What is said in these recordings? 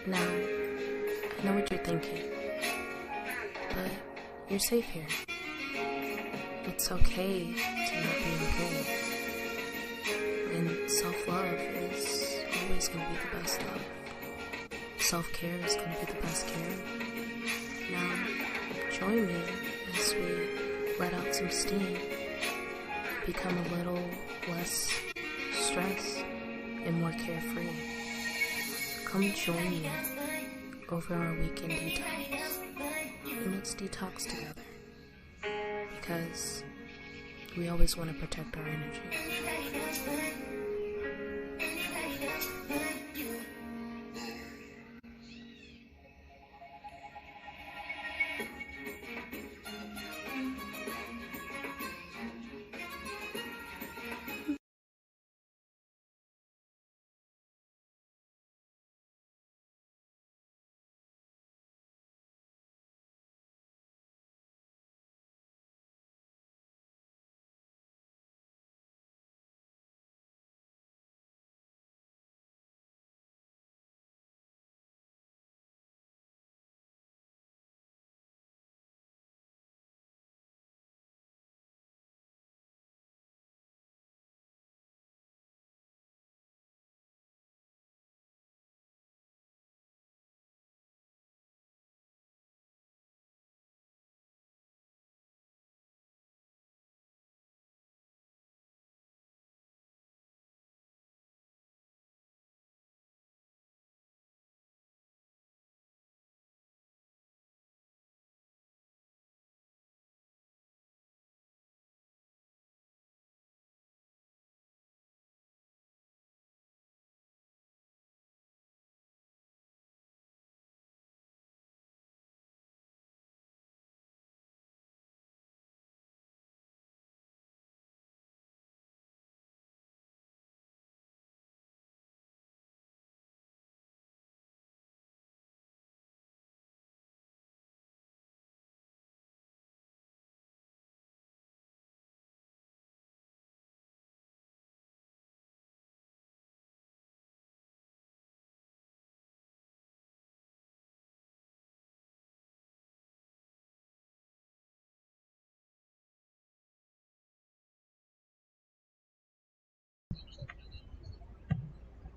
Now, I know what you're thinking, but you're safe here. It's okay to not be okay. And self-love is always going to be the best love. Self-care is going to be the best care. Now, join me as we let out some steam, become a little less stressed and more carefree. Come join me over our weekend detox, and let's detox together, because we always want to protect our energy.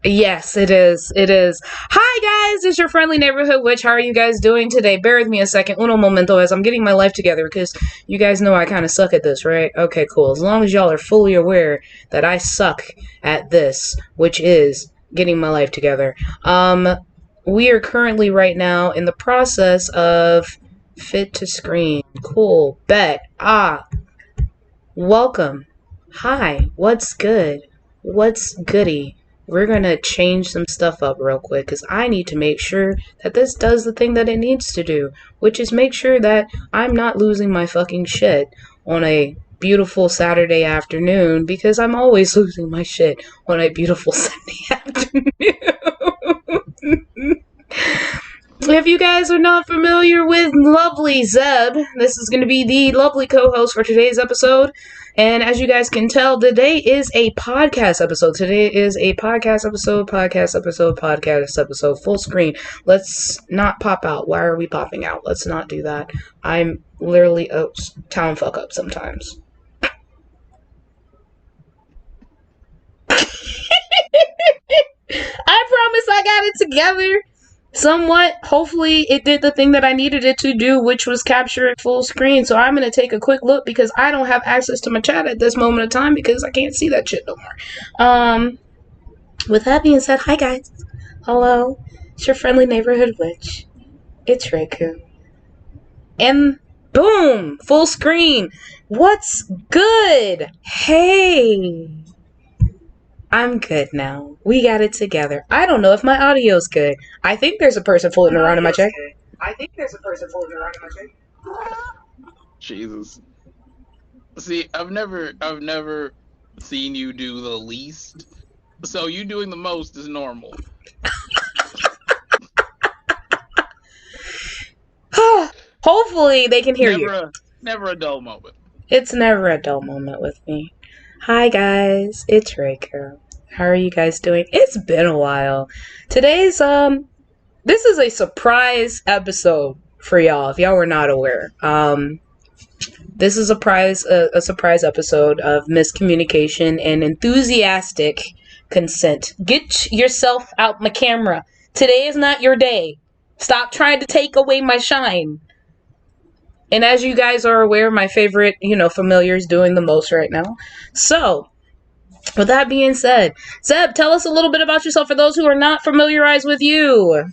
Yes, it is. It is. Hi, guys. It's your friendly neighborhood witch. How are you guys doing today? Bear with me a second. Uno momento as I'm getting my life together, because you guys know I kind of suck at this, right? Okay, cool. As long as y'all are fully aware that I suck at this, which is getting my life together. We are currently right now in the process of fit to screen. Cool. Bet. Welcome. Hi. What's good? What's goody? We're gonna change some stuff up real quick, because I need to make sure that this does the thing that it needs to do, which is make sure that I'm not losing my fucking shit on a beautiful Saturday afternoon, because I'm always losing my shit on a beautiful Sunday afternoon. If you guys are not familiar with lovely Zeb, this is going to be the lovely co-host for today's episode. And as you guys can tell, today is a podcast episode. Today is a podcast episode, full screen. Let's not pop out. Why are we popping out? Let's not do that. I'm literally a town fuck up sometimes. I promise I got it together. Somewhat. Hopefully it did the thing that I needed it to do, which was capture it full screen. So I'm going to take a quick look, because I don't have access to my chat at this moment of time, because I can't see that shit no more. With that being said, hi guys. Hello. It's your friendly neighborhood witch. It's Reiku. And boom! Full screen. What's good? Hey. I'm good now. We got it together. I don't know if my audio's good. I think there's a person floating around in my check. Jesus. See, I've never seen you do the least. So you doing the most is normal. Hopefully they can hear you. Never a dull moment. It's never a dull moment with me. Hi guys, it's Reiko. How are you guys doing? It's been a while. Today's This is a surprise episode for y'all, if y'all were not aware. This is a surprise episode of miscommunication and enthusiastic consent. Get yourself out my camera. Today is not your day. Stop trying to take away my shine. And as you guys are aware, my favorite, familiar is doing the most right now. So, with that being said, Zeb, tell us a little bit about yourself for those who are not familiarized with you.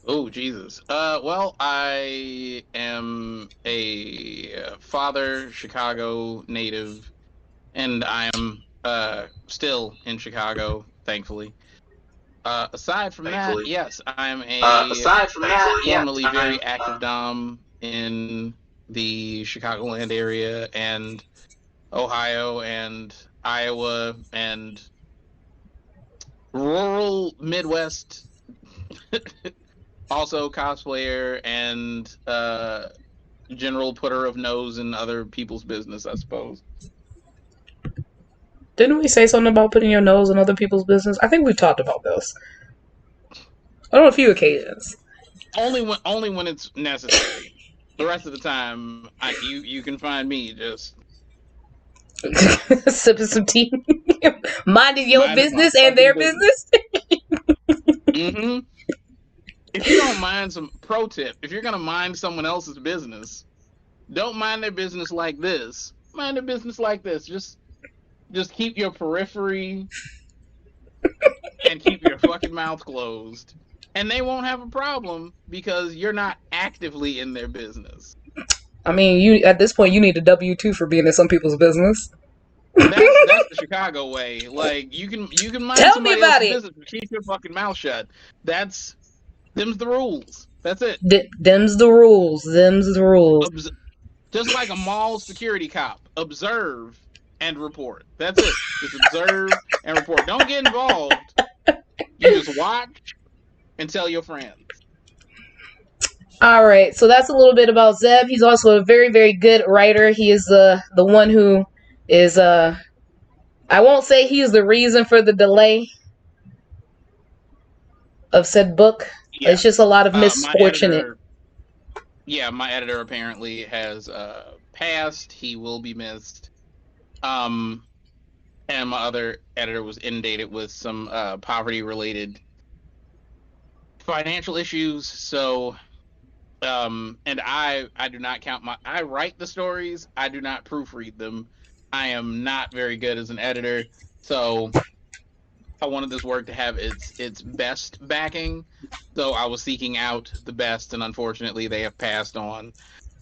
Oh, Jesus. Well, I am a father, Chicago native, and I am still in Chicago, thankfully. Aside from that, yes, I'm formerly very active dom in the Chicagoland area and Ohio and Iowa and rural Midwest. Also cosplayer and general putter of nose in other people's business, I suppose. Didn't we say something about putting your nose in other people's business? I think we've talked about this on a few occasions. Only when it's necessary. The rest of the time, you can find me just sipping some tea, minding your business and their business. Mm-hmm. If you don't mind some pro tip, if you're gonna mind someone else's business, don't mind their business like this. Mind their business like this. Just keep your periphery and keep your fucking mouth closed. And they won't have a problem because you're not actively in their business. I mean, you at this point you need a W-2 for being in some people's business. That's the Chicago way. Like you can mind somebody else's business, but keep your fucking mouth shut. Them's the rules. That's it. Them's the rules. Just like a mall security cop, observe and report. That's it. Just observe and report. Don't get involved. You just watch and tell your friends. All right, so that's a little bit about Zeb. He's also a very, very good writer. He is the one who is I won't say he's the reason for the delay of said book. Yeah. It's just a lot of misfortunate. My editor apparently has passed. He will be missed. And my other editor was inundated with some poverty-related financial issues. So, and I do not count I write the stories. I do not proofread them. I am not very good as an editor. So I wanted this work to have its best backing. So I was seeking out the best, and unfortunately they have passed on.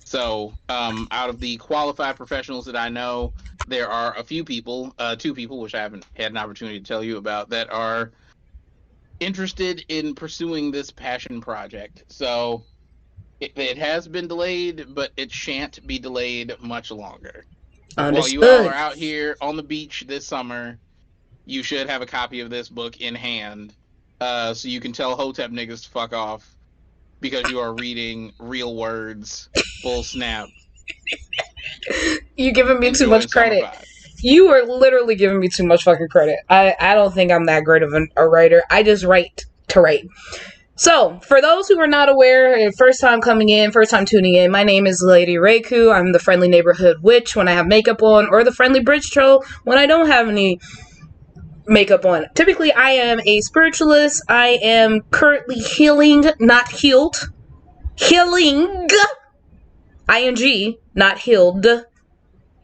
So out of the qualified professionals that I know, there are a few people, 2 people, which I haven't had an opportunity to tell you about, that are interested in pursuing this passion project. So it has been delayed, but it shan't be delayed much longer. Understood. While you all are out here on the beach this summer, you should have a copy of this book in hand, so you can tell Hotep niggas to fuck off because you are reading real words. Full snap. You're giving me too much credit. You are literally giving me too much fucking credit. I don't think I'm that great of a writer. I just write to write. So, for those who are not aware, first time coming in, first time tuning in, my name is Lady Reiku. I'm the friendly neighborhood witch when I have makeup on, or the friendly bridge troll when I don't have any makeup on. Typically, I am a spiritualist. I am currently healing, not healed. Healing. ING, not healed.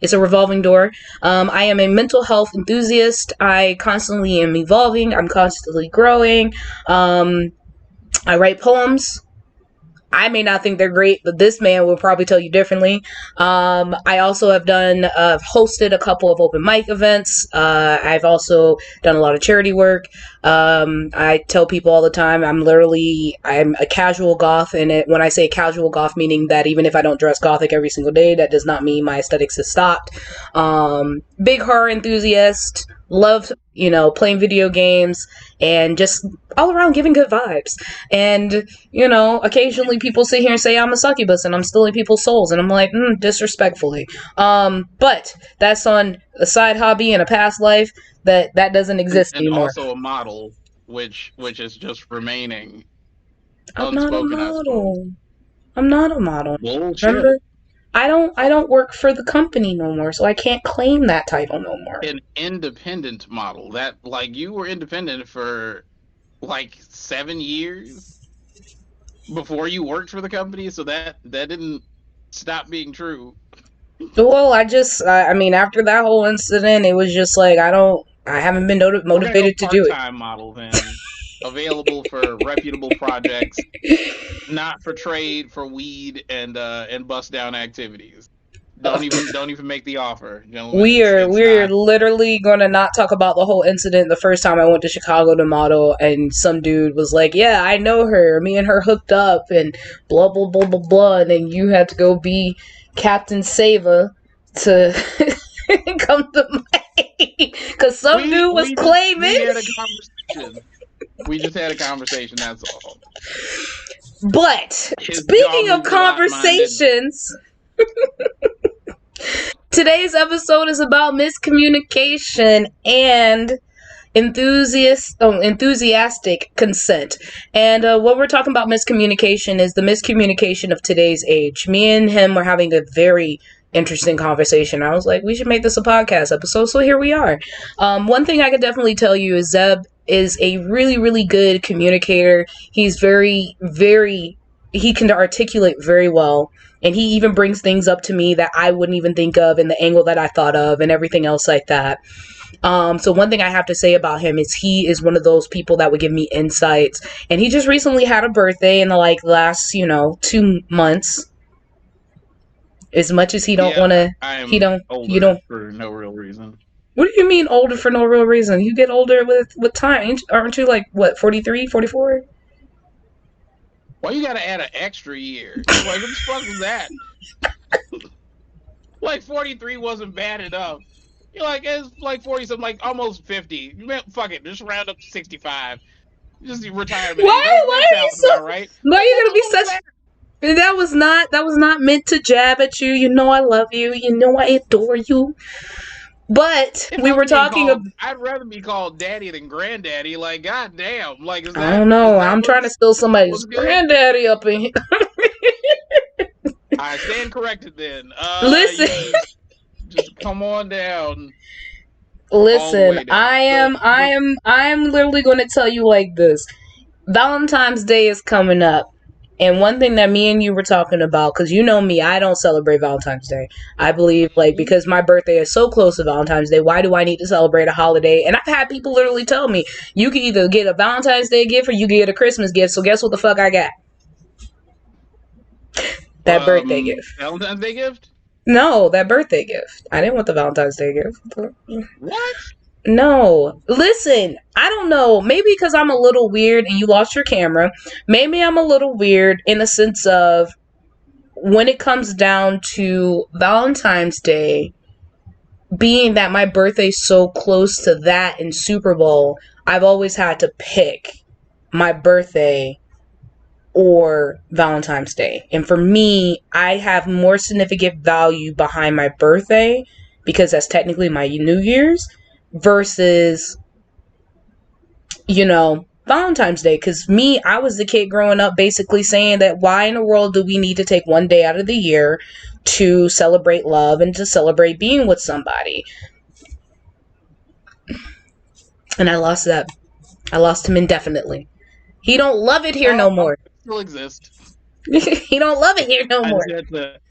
It's a revolving door. I am a mental health enthusiast. I constantly am evolving. I'm constantly growing. I write poems. I may not think they're great, but this man will probably tell you differently. I also have hosted a couple of open mic events. I've also done a lot of charity work. I tell people all the time, I'm a casual goth, and when I say casual goth, meaning that even if I don't dress gothic every single day, that does not mean my aesthetics has stopped. Big horror enthusiast. Love, playing video games and just all around giving good vibes. And, occasionally people sit here and say I'm a succubus and I'm stealing people's souls. And I'm like, disrespectfully. But that's on a side hobby and a past life that doesn't exist anymore. And also a model, which is just remaining I'm not a Unspoken, I suppose. model. I'm not a model. Bullshit. Remember? I don't work for the company no more, so I can't claim that title no more. An independent model. That, like, you were independent for like 7 years before you worked for the company, so that didn't stop being true. Well, I mean, after that whole incident, it was just like I haven't been We're gonna go motivated to do it. part-time model then, available for reputable projects, not for trade, for weed and bust down activities. Don't even make the offer, gentlemen. It's We're not. literally gonna not talk about the whole incident the first time I went to Chicago to model, and some dude was like, "Yeah, I know her. Me and her hooked up, and blah blah blah blah blah." And then you had to go be Captain Sava to come to my because some dude was We claiming. had a conversation. We just had a conversation. That's all. But His jaw speaking of moved a lot, mine didn't. conversations, today's episode is about miscommunication and enthusiastic consent. And what we're talking about miscommunication is the miscommunication of today's age. Me and him were having a very interesting conversation. I was like, we should make this a podcast episode, so here we are. One thing I could definitely tell you is Zeb is a really, really good communicator. He's very, very, he can articulate very well. And he even brings things up to me that I wouldn't even think of in the angle that I thought of and everything else like that. So one thing I have to say about him is he is one of those people that would give me insights. And he just recently had a birthday in the last, 2 months. As much as he don't Yeah, want to, he I'm don't, you older don't. for no real reason. What do you mean older for no real reason? You get older with time. Aren't you like, what, 43, 44? Why you gotta add an extra year? Like, what the fuck was that? Like 43 wasn't bad enough. You're like, it's like 40 something, like almost 50. You meant, fuck it, just round up to 65. Just the retirement age. Why That are you sounds so, about right. why are you going to be What was such, that? that was not meant to jab at you. You know I love you. You know I adore you. But If we I'm were being talking called, about, I'd rather be called daddy than granddaddy. Like, goddamn. Like, is I that don't is know. that I'm trying to steal somebody's what's good? granddaddy up in here. I stand corrected then. Listen, You just come on down, all the listen. way down. So, but I am literally going to tell you like this. Valentine's Day is coming up. And one thing that me and you were talking about, because you know me, I don't celebrate Valentine's Day. I believe, because my birthday is so close to Valentine's Day, why do I need to celebrate a holiday? And I've had people literally tell me, you can either get a Valentine's Day gift or you can get a Christmas gift. So guess what the fuck I got? That birthday gift. Valentine's Day gift? No, that birthday gift. I didn't want the Valentine's Day gift. What? No. Listen, I don't know. Maybe because I'm a little weird and you lost your camera. Maybe I'm a little weird in the sense of when it comes down to Valentine's Day, being that my birthday's so close to that and Super Bowl, I've always had to pick my birthday or Valentine's Day. And for me, I have more significant value behind my birthday because that's technically my New Year's versus, Valentine's Day. Because me, I was the kid growing up basically saying that why in the world do we need to take one day out of the year to celebrate love and to celebrate being with somebody? And I lost that. I lost him indefinitely. He don't love it here no more. Still exist. He don't love it here no more.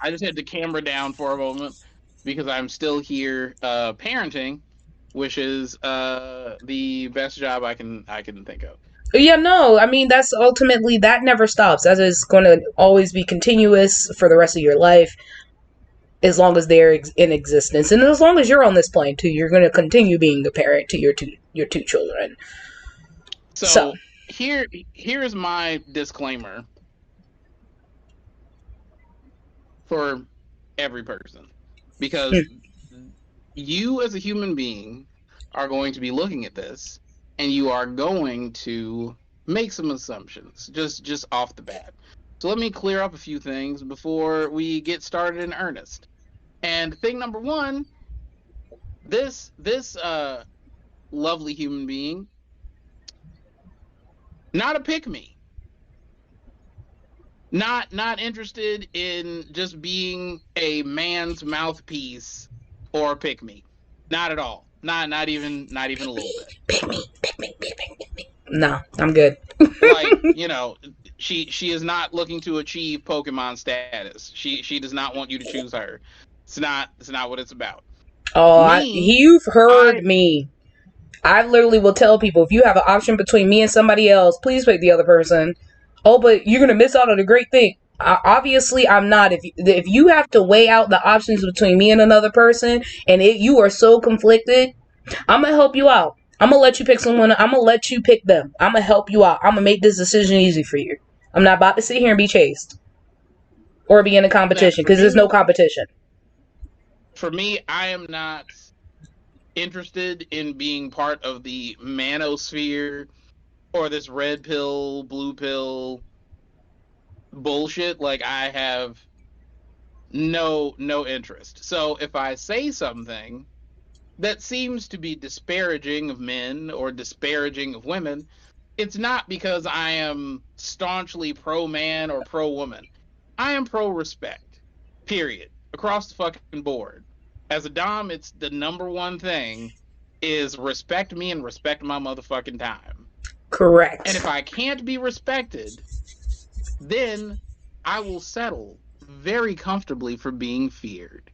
I just had to camera down for a moment because I'm still here parenting, which is the best job I can think of. Yeah, no, I mean, that's ultimately, that never stops. That is going to always be continuous for the rest of your life as long as they're in existence. And as long as you're on this plane too, you're going to continue being a parent to your two children. So here's my disclaimer for every person, because you as a human being are going to be looking at this and you are going to make some assumptions just off the bat. So let me clear up a few things before we get started in earnest. And thing number one, this lovely human being, not a pick me. Not interested in just being a man's mouthpiece or pick me. Not at all. Not even a little bit. Pick me, pick me, pick me, pick me. No, I'm good. Like, she is not looking to achieve Pokemon status. She does not want you to choose her. It's not what it's about. Oh, Me, you've heard I me. I literally will tell people, if you have an option between me and somebody else, please pick the other person. Oh, but you're gonna miss out on a great thing. Obviously, I'm not. If you have to weigh out the options between me and another person, and you are so conflicted, I'm gonna help you out. I'm gonna let you pick someone. I'm gonna let you pick them. I'm gonna help you out. I'm gonna make this decision easy for you. I'm not about to sit here and be chased or be in a that competition, because there's no competition. for me, I am not interested in being part of the manosphere or this red pill, blue pill bullshit. Like, I have no interest. So if I say something that seems to be disparaging of men or disparaging of women, it's not because I am staunchly pro man or pro woman. I am pro respect, period, across the fucking board. As a Dom, it's the number one thing is respect me and respect my motherfucking time. And Correct. if I can't be respected, then I will settle very comfortably for being feared.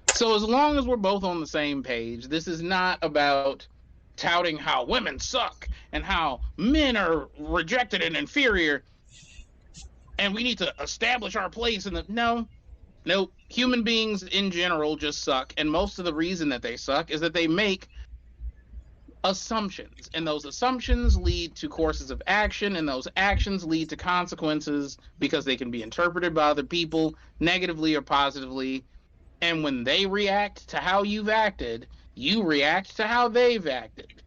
So as long as we're both on the same page, this is not about touting how women suck and how men are rejected and inferior and we need to establish our place in the no, human beings in general just suck, and most of the reason that they suck is that they make assumptions, and those assumptions lead to courses of action, and those actions lead to consequences because they can be interpreted by other people negatively or positively. And when they react to how you've acted, you react to how they've acted.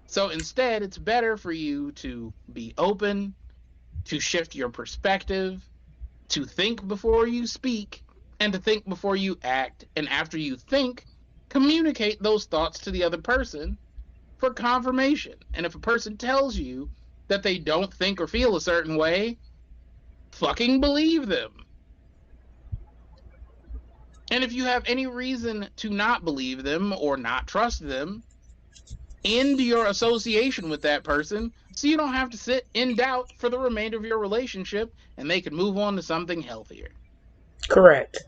So instead, it's better for you to be open, to shift your perspective, to think before you speak, and to think before you act. And after you think, communicate those thoughts to the other person for confirmation. And if a person tells you that they don't think or feel a certain way, fucking believe them. And if you have any reason to not believe them or not trust them, end your association with that person so you don't have to sit in doubt for the remainder of your relationship and they can move on to something healthier. Correct.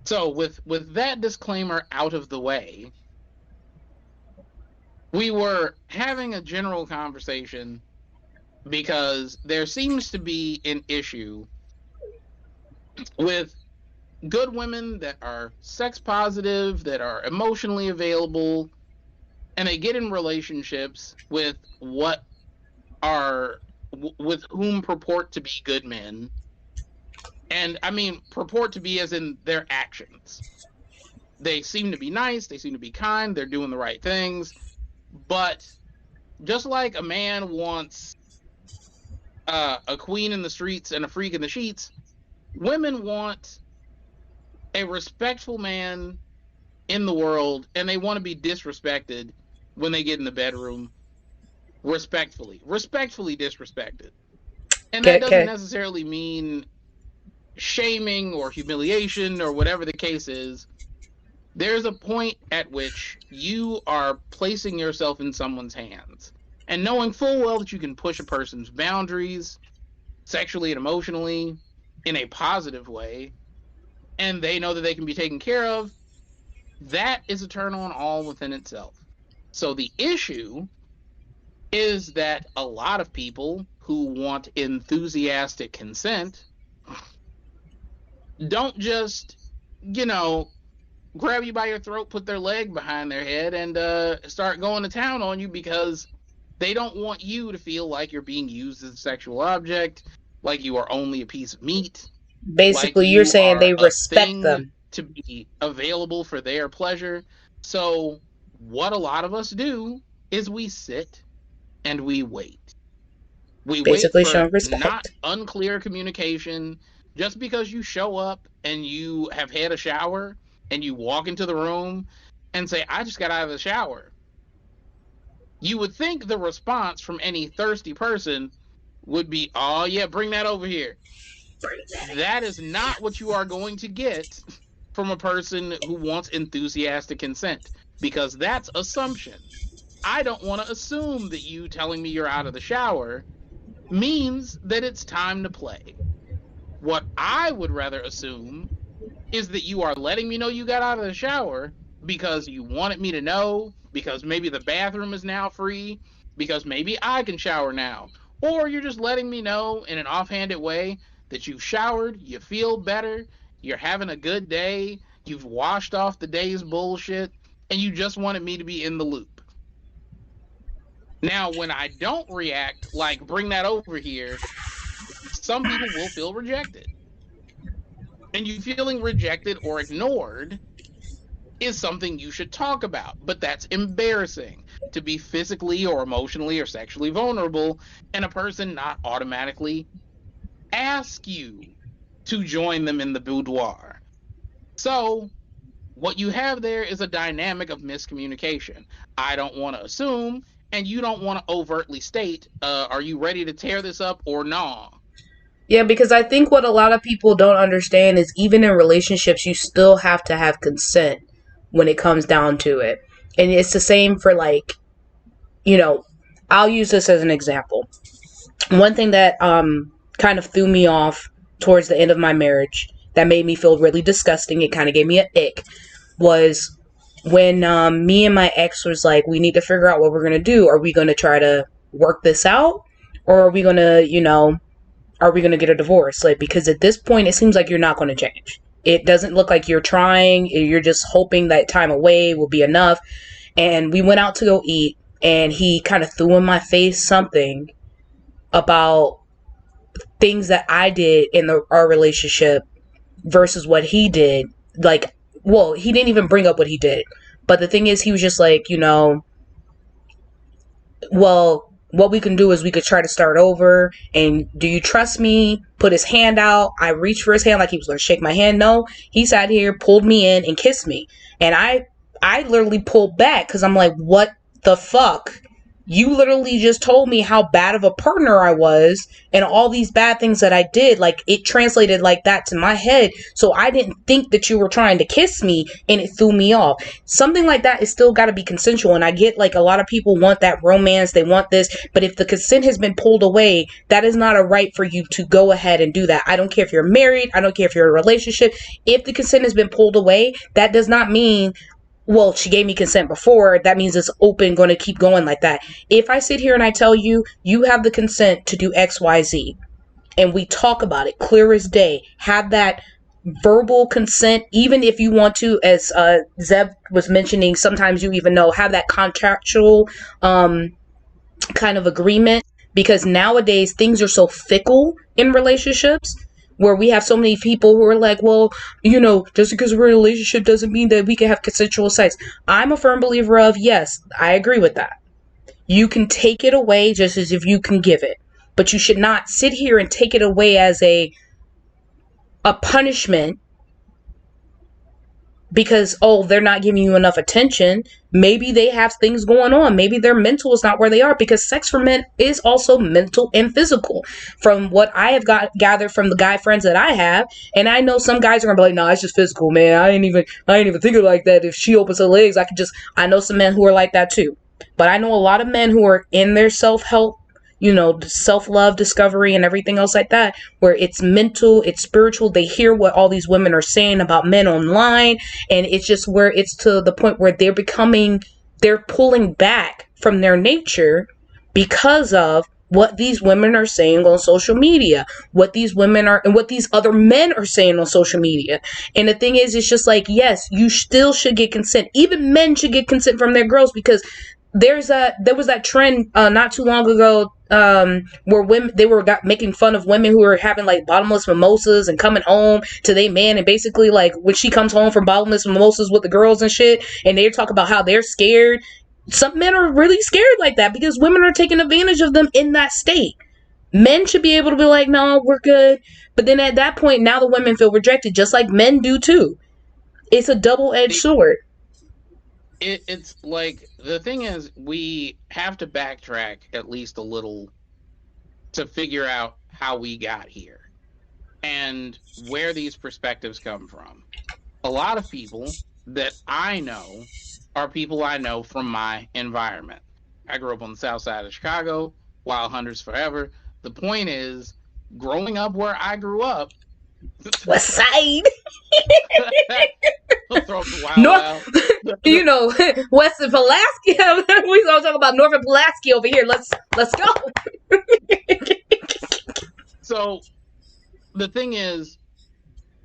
So with that disclaimer out of the way, we were having a general conversation because there seems to be an issue with good women that are sex positive, that are emotionally available, and they get in relationships with what are with whom purport to be good men. And I mean purport to be as in their actions. They seem to be nice, they seem to be kind, they're doing the right things, but just like a man wants a queen in the streets and a freak in the sheets, women want a respectful man in the world, and they want to be disrespected when they get in the bedroom respectfully disrespected. And that doesn't Okay. necessarily mean shaming or humiliation or whatever the case is. There's a point at which you are placing yourself in someone's hands and knowing full well that you can push a person's boundaries sexually and emotionally in a positive way, and they know that they can be taken care of. That is a turn on all within itself. So the issue is that a lot of people who want enthusiastic consent don't just, you know, grab you by your throat, put their leg behind their head, and start going to town on you because they don't want you to feel like you're being used as a sexual object, like you are only a piece of meat, like Basically, you're you saying are they a respect thing them. to be available for their pleasure. So, what a lot of us do is we sit and we wait. We wait Basically, for showing not respect. unclear communication. Just because you show up and you have had a shower and you walk into the room and say, I just got out of the shower, you would think the response from any thirsty person would be, oh yeah, bring that over here. That is not what you are going to get from a person who wants enthusiastic consent, because that's assumption. I don't want to assume that you telling me you're out of the shower means that it's time to play. What I would rather assume is that you are letting me know you got out of the shower because you wanted me to know, because maybe the bathroom is now free, because maybe I can shower now. Or you're just letting me know in an offhanded way that you've showered, you feel better, you're having a good day, you've washed off the day's bullshit, and you just wanted me to be in the loop. Now, when I don't react like bring that over here, some people will feel rejected. And you feeling rejected or ignored is something you should talk about. But that's embarrassing, to be physically or emotionally or sexually vulnerable and a person not automatically ask you to join them in the boudoir. So, what you have there is a dynamic of miscommunication. I don't want to assume, and you don't want to overtly state, are you ready to tear this up or nah? Yeah, because I think what a lot of people don't understand is even in relationships, you still have to have consent when it comes down to it. And it's the same for like, you know, I'll use this as an example. One thing that kind of threw me off towards the end of my marriage that made me feel really disgusting, it kind of gave me an ick, was when me and my ex was like, we need to figure out what we're going to do. Are we going to try to work this out? Or are we going to, are we going to get a divorce? Like, because at this point, it seems like you're not going to change. It doesn't look like you're trying. You're just hoping that time away will be enough. And we went out to go eat, and he kind of threw in my face something about things that I did in our relationship versus what he did. Like, well, he didn't even bring up what he did. But the thing is, he was just like, well, what we can do is we could try to start over. And do you trust me? Put his hand out. I reached for his hand like he was going to shake my hand. No, he sat here, pulled me in, and kissed me. And I literally pulled back because I'm like, what the fuck? You literally just told me how bad of a partner I was and all these bad things that I did. Like, it translated like that to my head. So I didn't think that you were trying to kiss me, and it threw me off. Something like that is still got to be consensual. And I get like a lot of people want that romance. They want this. But if the consent has been pulled away, that is not a right for you to go ahead and do that. I don't care if you're married. I don't care if you're in a relationship. If the consent has been pulled away, that does not mean, well, she gave me consent before, that means it's open, going to keep going like that. If I sit here and I tell you, you have the consent to do XYZ, and we talk about it clear as day, have that verbal consent, even if you want to, as Zeb was mentioning, sometimes you even know, have that contractual kind of agreement, because nowadays things are so fickle in relationships where we have so many people who are like, well, just because we're in a relationship doesn't mean that we can have consensual sex. I'm a firm believer of, yes, I agree with that. You can take it away just as if you can give it. But you should not sit here and take it away as a punishment because, oh, they're not giving you enough attention. Maybe they have things going on. Maybe their mental is not where they are, because sex for men is also mental and physical. From what I have gathered from the guy friends that I have, and I know some guys are gonna be like, "No, it's just physical, man. I ain't even thinking like that. If she opens her legs, I know some men who are like that too. But I know a lot of men who are in their self-help, self-love, discovery, and everything else like that, where it's mental, it's spiritual. They hear what all these women are saying about men online, and it's just where it's to the point where they're pulling back from their nature because of what these women are saying on social media, what these women are, and what these other men are saying on social media. And the thing is, it's just like, yes, you still should get consent. Even men should get consent from their girls, because there was that trend not too long ago where women, they were making fun of women who were having like bottomless mimosas and coming home to their man, and basically like when she comes home from bottomless mimosas with the girls and shit, and they talk about how they're scared. Some men are really scared like that because women are taking advantage of them in that state. Men should be able to be like, no, we're good. But then at that point, now the women feel rejected, just like men do too. It's a double-edged sword. It's like, the thing is, we have to backtrack at least a little to figure out how we got here and where these perspectives come from. A lot of people that I know are people I know from my environment. I grew up on the south side of Chicago, Wild Hunters forever. The point is, growing up where I grew up, West Side. throw up the wild, North, wild. you know, West of Pulaski. We gonna talk about North of Pulaski over here. Let's go. So the thing is,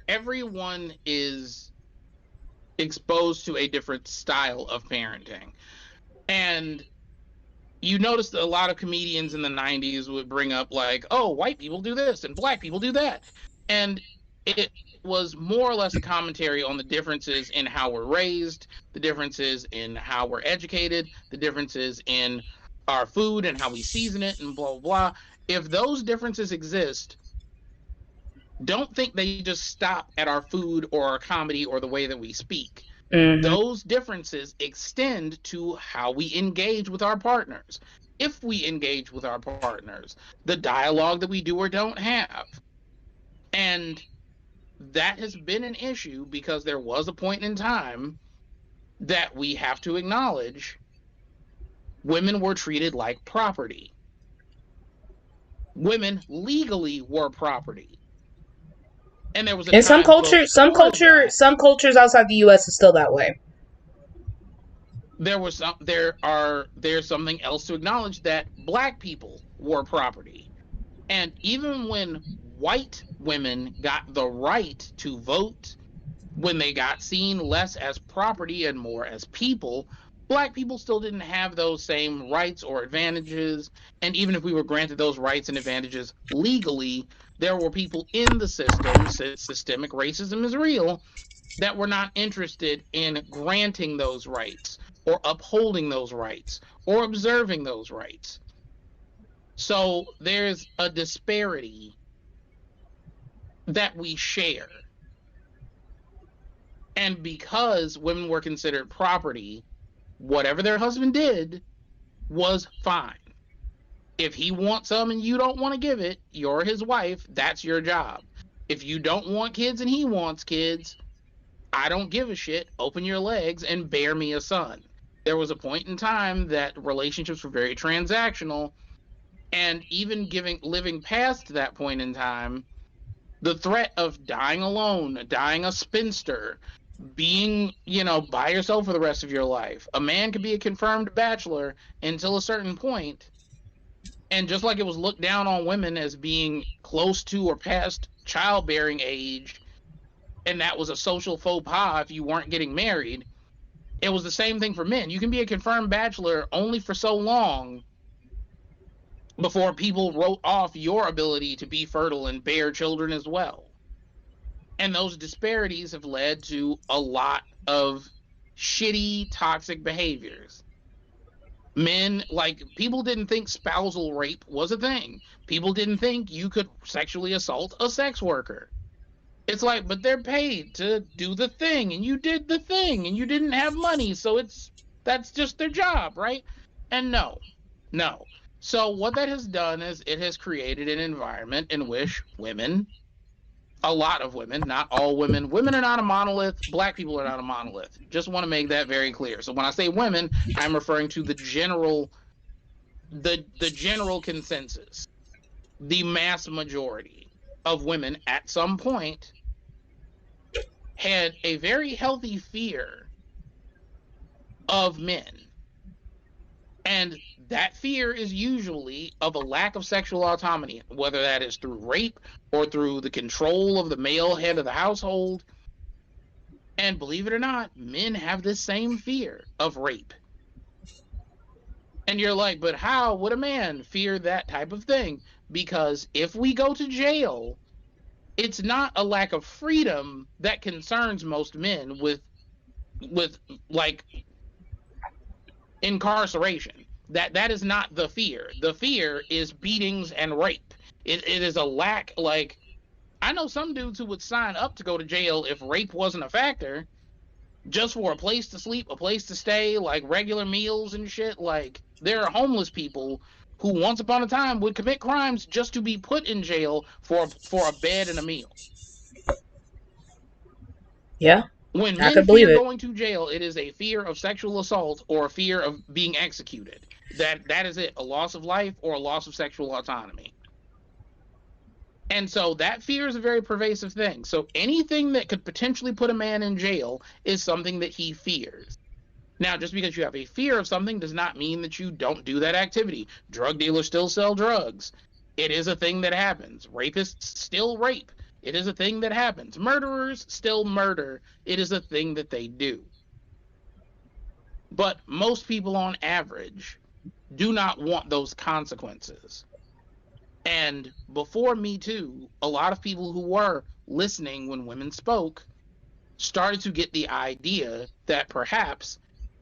everyone is exposed to a different style of parenting. And you noticed a lot of comedians in the 90s would bring up, like, oh, white people do this and black people do that. And it was more or less a commentary on the differences in how we're raised, the differences in how we're educated, the differences in our food and how we season it, and blah, blah, blah. If those differences exist, don't think they just stop at our food or our comedy or the way that we speak. Mm-hmm. Those differences extend to how we engage with our partners. If we engage with our partners, the dialogue that we do or don't have. And that has been an issue because there was a point in time that we have to acknowledge women were treated like property. Women legally were property. And there was a in time some cultures outside the U.S. is still that way. There's something else to acknowledge, that black people were property. And even when white women got the right to vote, when they got seen less as property and more as people, black people still didn't have those same rights or advantages. And even if we were granted those rights and advantages legally, there were people in the system, systemic racism is real, that were not interested in granting those rights or upholding those rights or observing those rights. So there's a disparity that we share. And because women were considered property, whatever their husband did was fine. If he wants some and you don't want to give it, you're his wife, that's your job. If you don't want kids and he wants kids, I don't give a shit, open your legs and bear me a son. There was a point in time that relationships were very transactional, and even living past that point in time, the threat of dying alone, dying a spinster, being, by yourself for the rest of your life. A man could be a confirmed bachelor until a certain point, and just like it was looked down on women as being close to or past childbearing age, and that was a social faux pas if you weren't getting married, it was the same thing for men. You can be a confirmed bachelor only for so long before people wrote off your ability to be fertile and bear children as well. And those disparities have led to a lot of shitty, toxic behaviors. Men, people didn't think spousal rape was a thing. People didn't think you could sexually assault a sex worker. It's like, but they're paid to do the thing, and you did the thing, and you didn't have money, so that's just their job, right? And no. So what that has done is it has created an environment in which women, a lot of women, not all women are not a monolith, black people are not a monolith. Just want to make that very clear. So when I say women, I'm referring to the general consensus, the mass majority of women at some point had a very healthy fear of men. And that fear is usually of a lack of sexual autonomy, whether that is through rape or through the control of the male head of the household. And believe it or not, men have this same fear of rape. And you're like, but how would a man fear that type of thing? Because if we go to jail, it's not a lack of freedom that concerns most men with incarceration. That is not the fear. The fear is beatings and rape. It is a lack. I know some dudes who would sign up to go to jail if rape wasn't a factor, just for a place to sleep, a place to stay, regular meals and shit. There are homeless people who once upon a time would commit crimes just to be put in jail for a bed and a meal. Yeah, When I men could believe fear it. going to jail, it is a fear of sexual assault or a fear of being executed. That is it, a loss of life or a loss of sexual autonomy. And so that fear is a very pervasive thing. So anything that could potentially put a man in jail is something that he fears. Now, just because you have a fear of something does not mean that you don't do that activity. Drug dealers still sell drugs. It is a thing that happens. Rapists still rape. It is a thing that happens. Murderers still murder. It is a thing that they do. But most people on average do not want those consequences. And before Me Too, a lot of people who were listening when women spoke started to get the idea that perhaps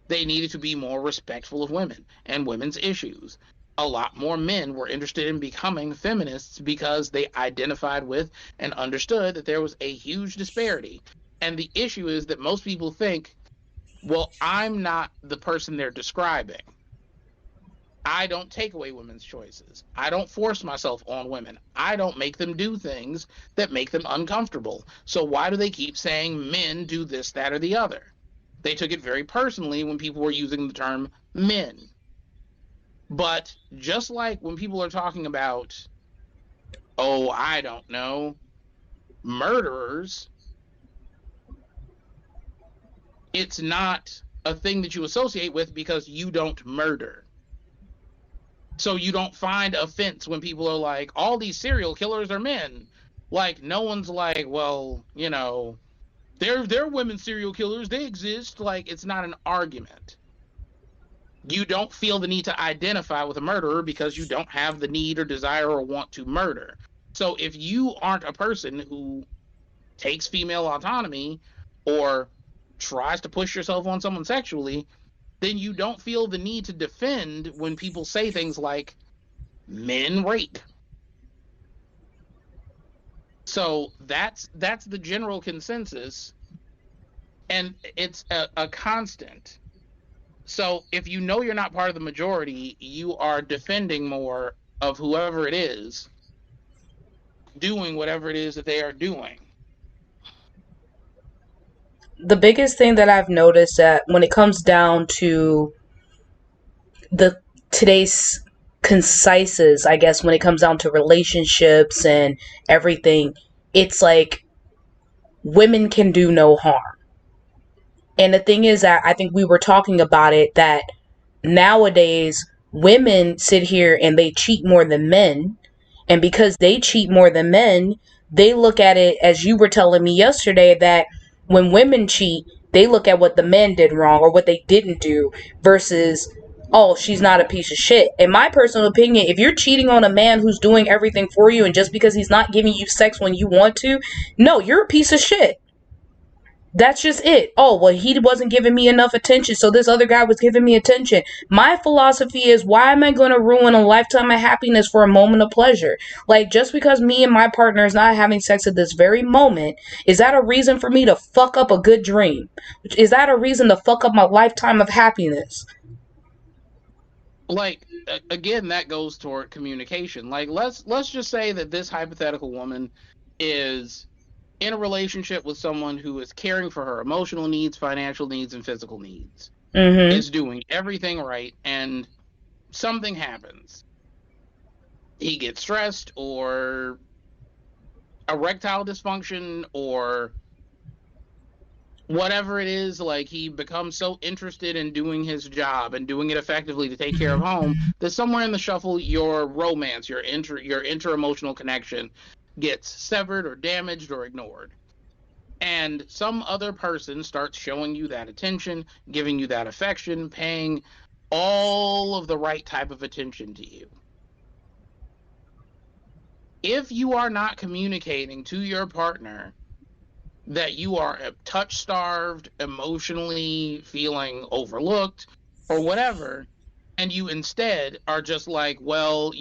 they needed to be more respectful of women and women's issues. A lot more men were interested in becoming feminists because they identified with and understood that there was a huge disparity. And the issue is that most people think, well, I'm not the person they're describing. I don't take away women's choices. I don't force myself on women. I don't make them do things that make them uncomfortable. So why do they keep saying men do this, that, or the other? They took it very personally when people were using the term men. But just like when people are talking about, oh, I don't know, murderers, it's not a thing that you associate with because you don't murder. So you don't find offense when people are like, all these serial killers are men. Like, no one's like, well, they're women serial killers. They exist. Like, it's not an argument. You don't feel the need to identify with a murderer because you don't have the need or desire or want to murder. So if you aren't a person who takes female autonomy or tries to push yourself on someone sexually, then you don't feel the need to defend when people say things like men rape. So that's the general consensus, and it's a constant. So if you know you're not part of the majority, you are defending more of whoever it is doing whatever it is that they are doing. The biggest thing that I've noticed that when it comes down to the today's concises, I guess, when it comes down to relationships and everything, it's like women can do no harm. And the thing is that I think we were talking about it that nowadays women sit here and they cheat more than men. And because they cheat more than men, they look at it as you were telling me yesterday that when women cheat, they look at what the men did wrong or what they didn't do versus, oh, she's not a piece of shit. In my personal opinion, if you're cheating on a man who's doing everything for you and just because he's not giving you sex when you want to, no, you're a piece of shit. That's just it. Oh, well, he wasn't giving me enough attention, so this other guy was giving me attention. My philosophy is, why am I going to ruin a lifetime of happiness for a moment of pleasure? Like, just because me and my partner is not having sex at this very moment, is that a reason for me to fuck up a good dream? Is that a reason to fuck up my lifetime of happiness? Like, again, that goes toward communication. Like, let's just say that this hypothetical woman is in a relationship with someone who is caring for her emotional needs, financial needs, and physical needs, Mm-hmm. is doing everything right, and something happens. He gets stressed, or erectile dysfunction, or whatever it is. Like, he becomes so interested in doing his job and doing it effectively to take care of home that somewhere in the shuffle, your romance, your inter emotional connection gets severed or damaged or ignored. And some other person starts showing you that attention, giving you that affection, paying all of the right type of attention to you. If you are not communicating to your partner that you are touch starved, emotionally feeling overlooked, or whatever, and you instead are just like, well,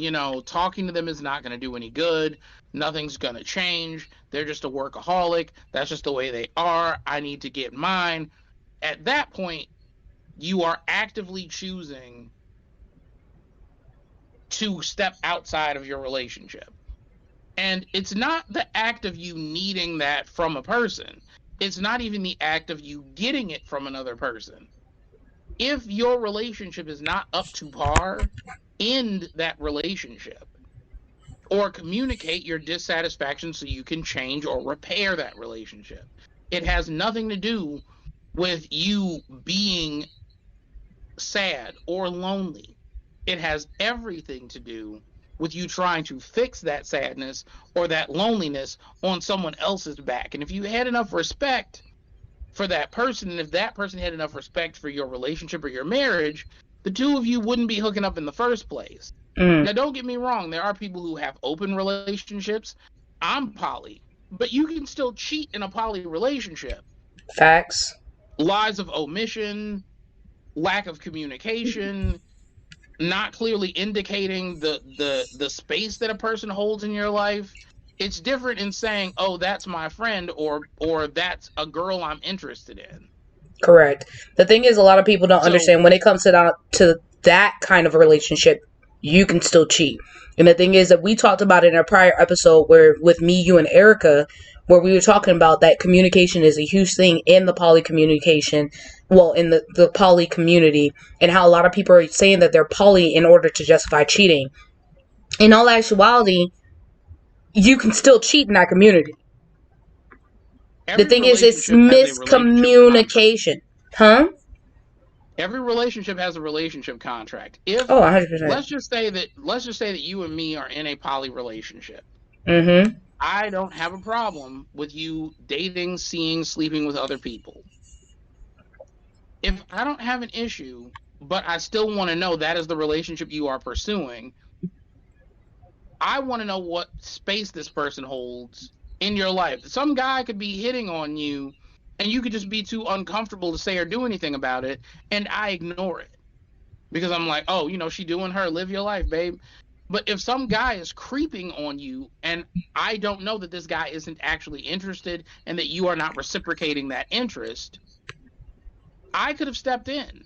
talking to them is not going to do any good. Nothing's going to change. They're just a workaholic. That's just the way they are. I need to get mine. At that point, you are actively choosing to step outside of your relationship. And it's not the act of you needing that from a person. It's not even the act of you getting it from another person. If your relationship is not up to par, end that relationship or communicate your dissatisfaction so you can change or repair that relationship. It has nothing to do with you being sad or lonely. It has everything to do with you trying to fix that sadness or that loneliness on someone else's back. And if you had enough respect for that person, and if that person had enough respect for your relationship or your marriage, the two of you wouldn't be hooking up in the first place. Now, don't get me wrong, there are people who have open relationships. I'm poly, but you can still cheat in a poly relationship. Facts. Lies of omission, lack of communication, not clearly indicating the space that a person holds in your life. It's different in saying, "Oh, that's my friend," or "That's a girl I'm interested in." Correct. The thing is, a lot of people don't So, understand when it comes to that kind of a relationship, you can still cheat. And the thing is that we talked about it in a prior episode where with me, you, and Erica, where we were talking about that communication is a huge thing in the poly communication, well, in the poly community, and how a lot of people are saying that they're poly in order to justify cheating. In all actuality, you can still cheat in that community. The thing is, it's miscommunication. Huh? Every relationship has a relationship contract. If 100%. let's just say that you and me are in a poly relationship. Mm-hmm. I don't have a problem with you dating, seeing, sleeping with other people. If I don't have an issue, but I still want to know that is the relationship you are pursuing, I want to know what space this person holds in your life. Some guy could be hitting on you and you could just be too uncomfortable to say or do anything about it, and I ignore it because I'm like, oh, she doing her, live your life, babe. But if some guy is creeping on you and I don't know that this guy isn't actually interested and that you are not reciprocating that interest, I could have stepped in.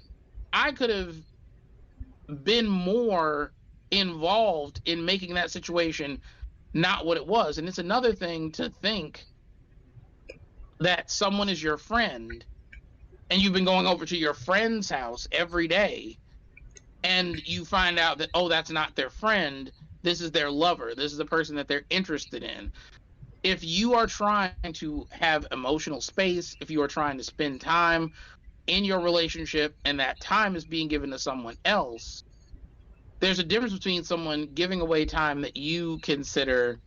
I could have been more involved in making that situation not what it was. And it's another thing to think that someone is your friend and you've been going over to your friend's house every day and you find out that, oh, that's not their friend. This is their lover. This is the person that they're interested in. If you are trying to have emotional space, if you are trying to spend time in your relationship and that time is being given to someone else, there's a difference between someone giving away time that you consider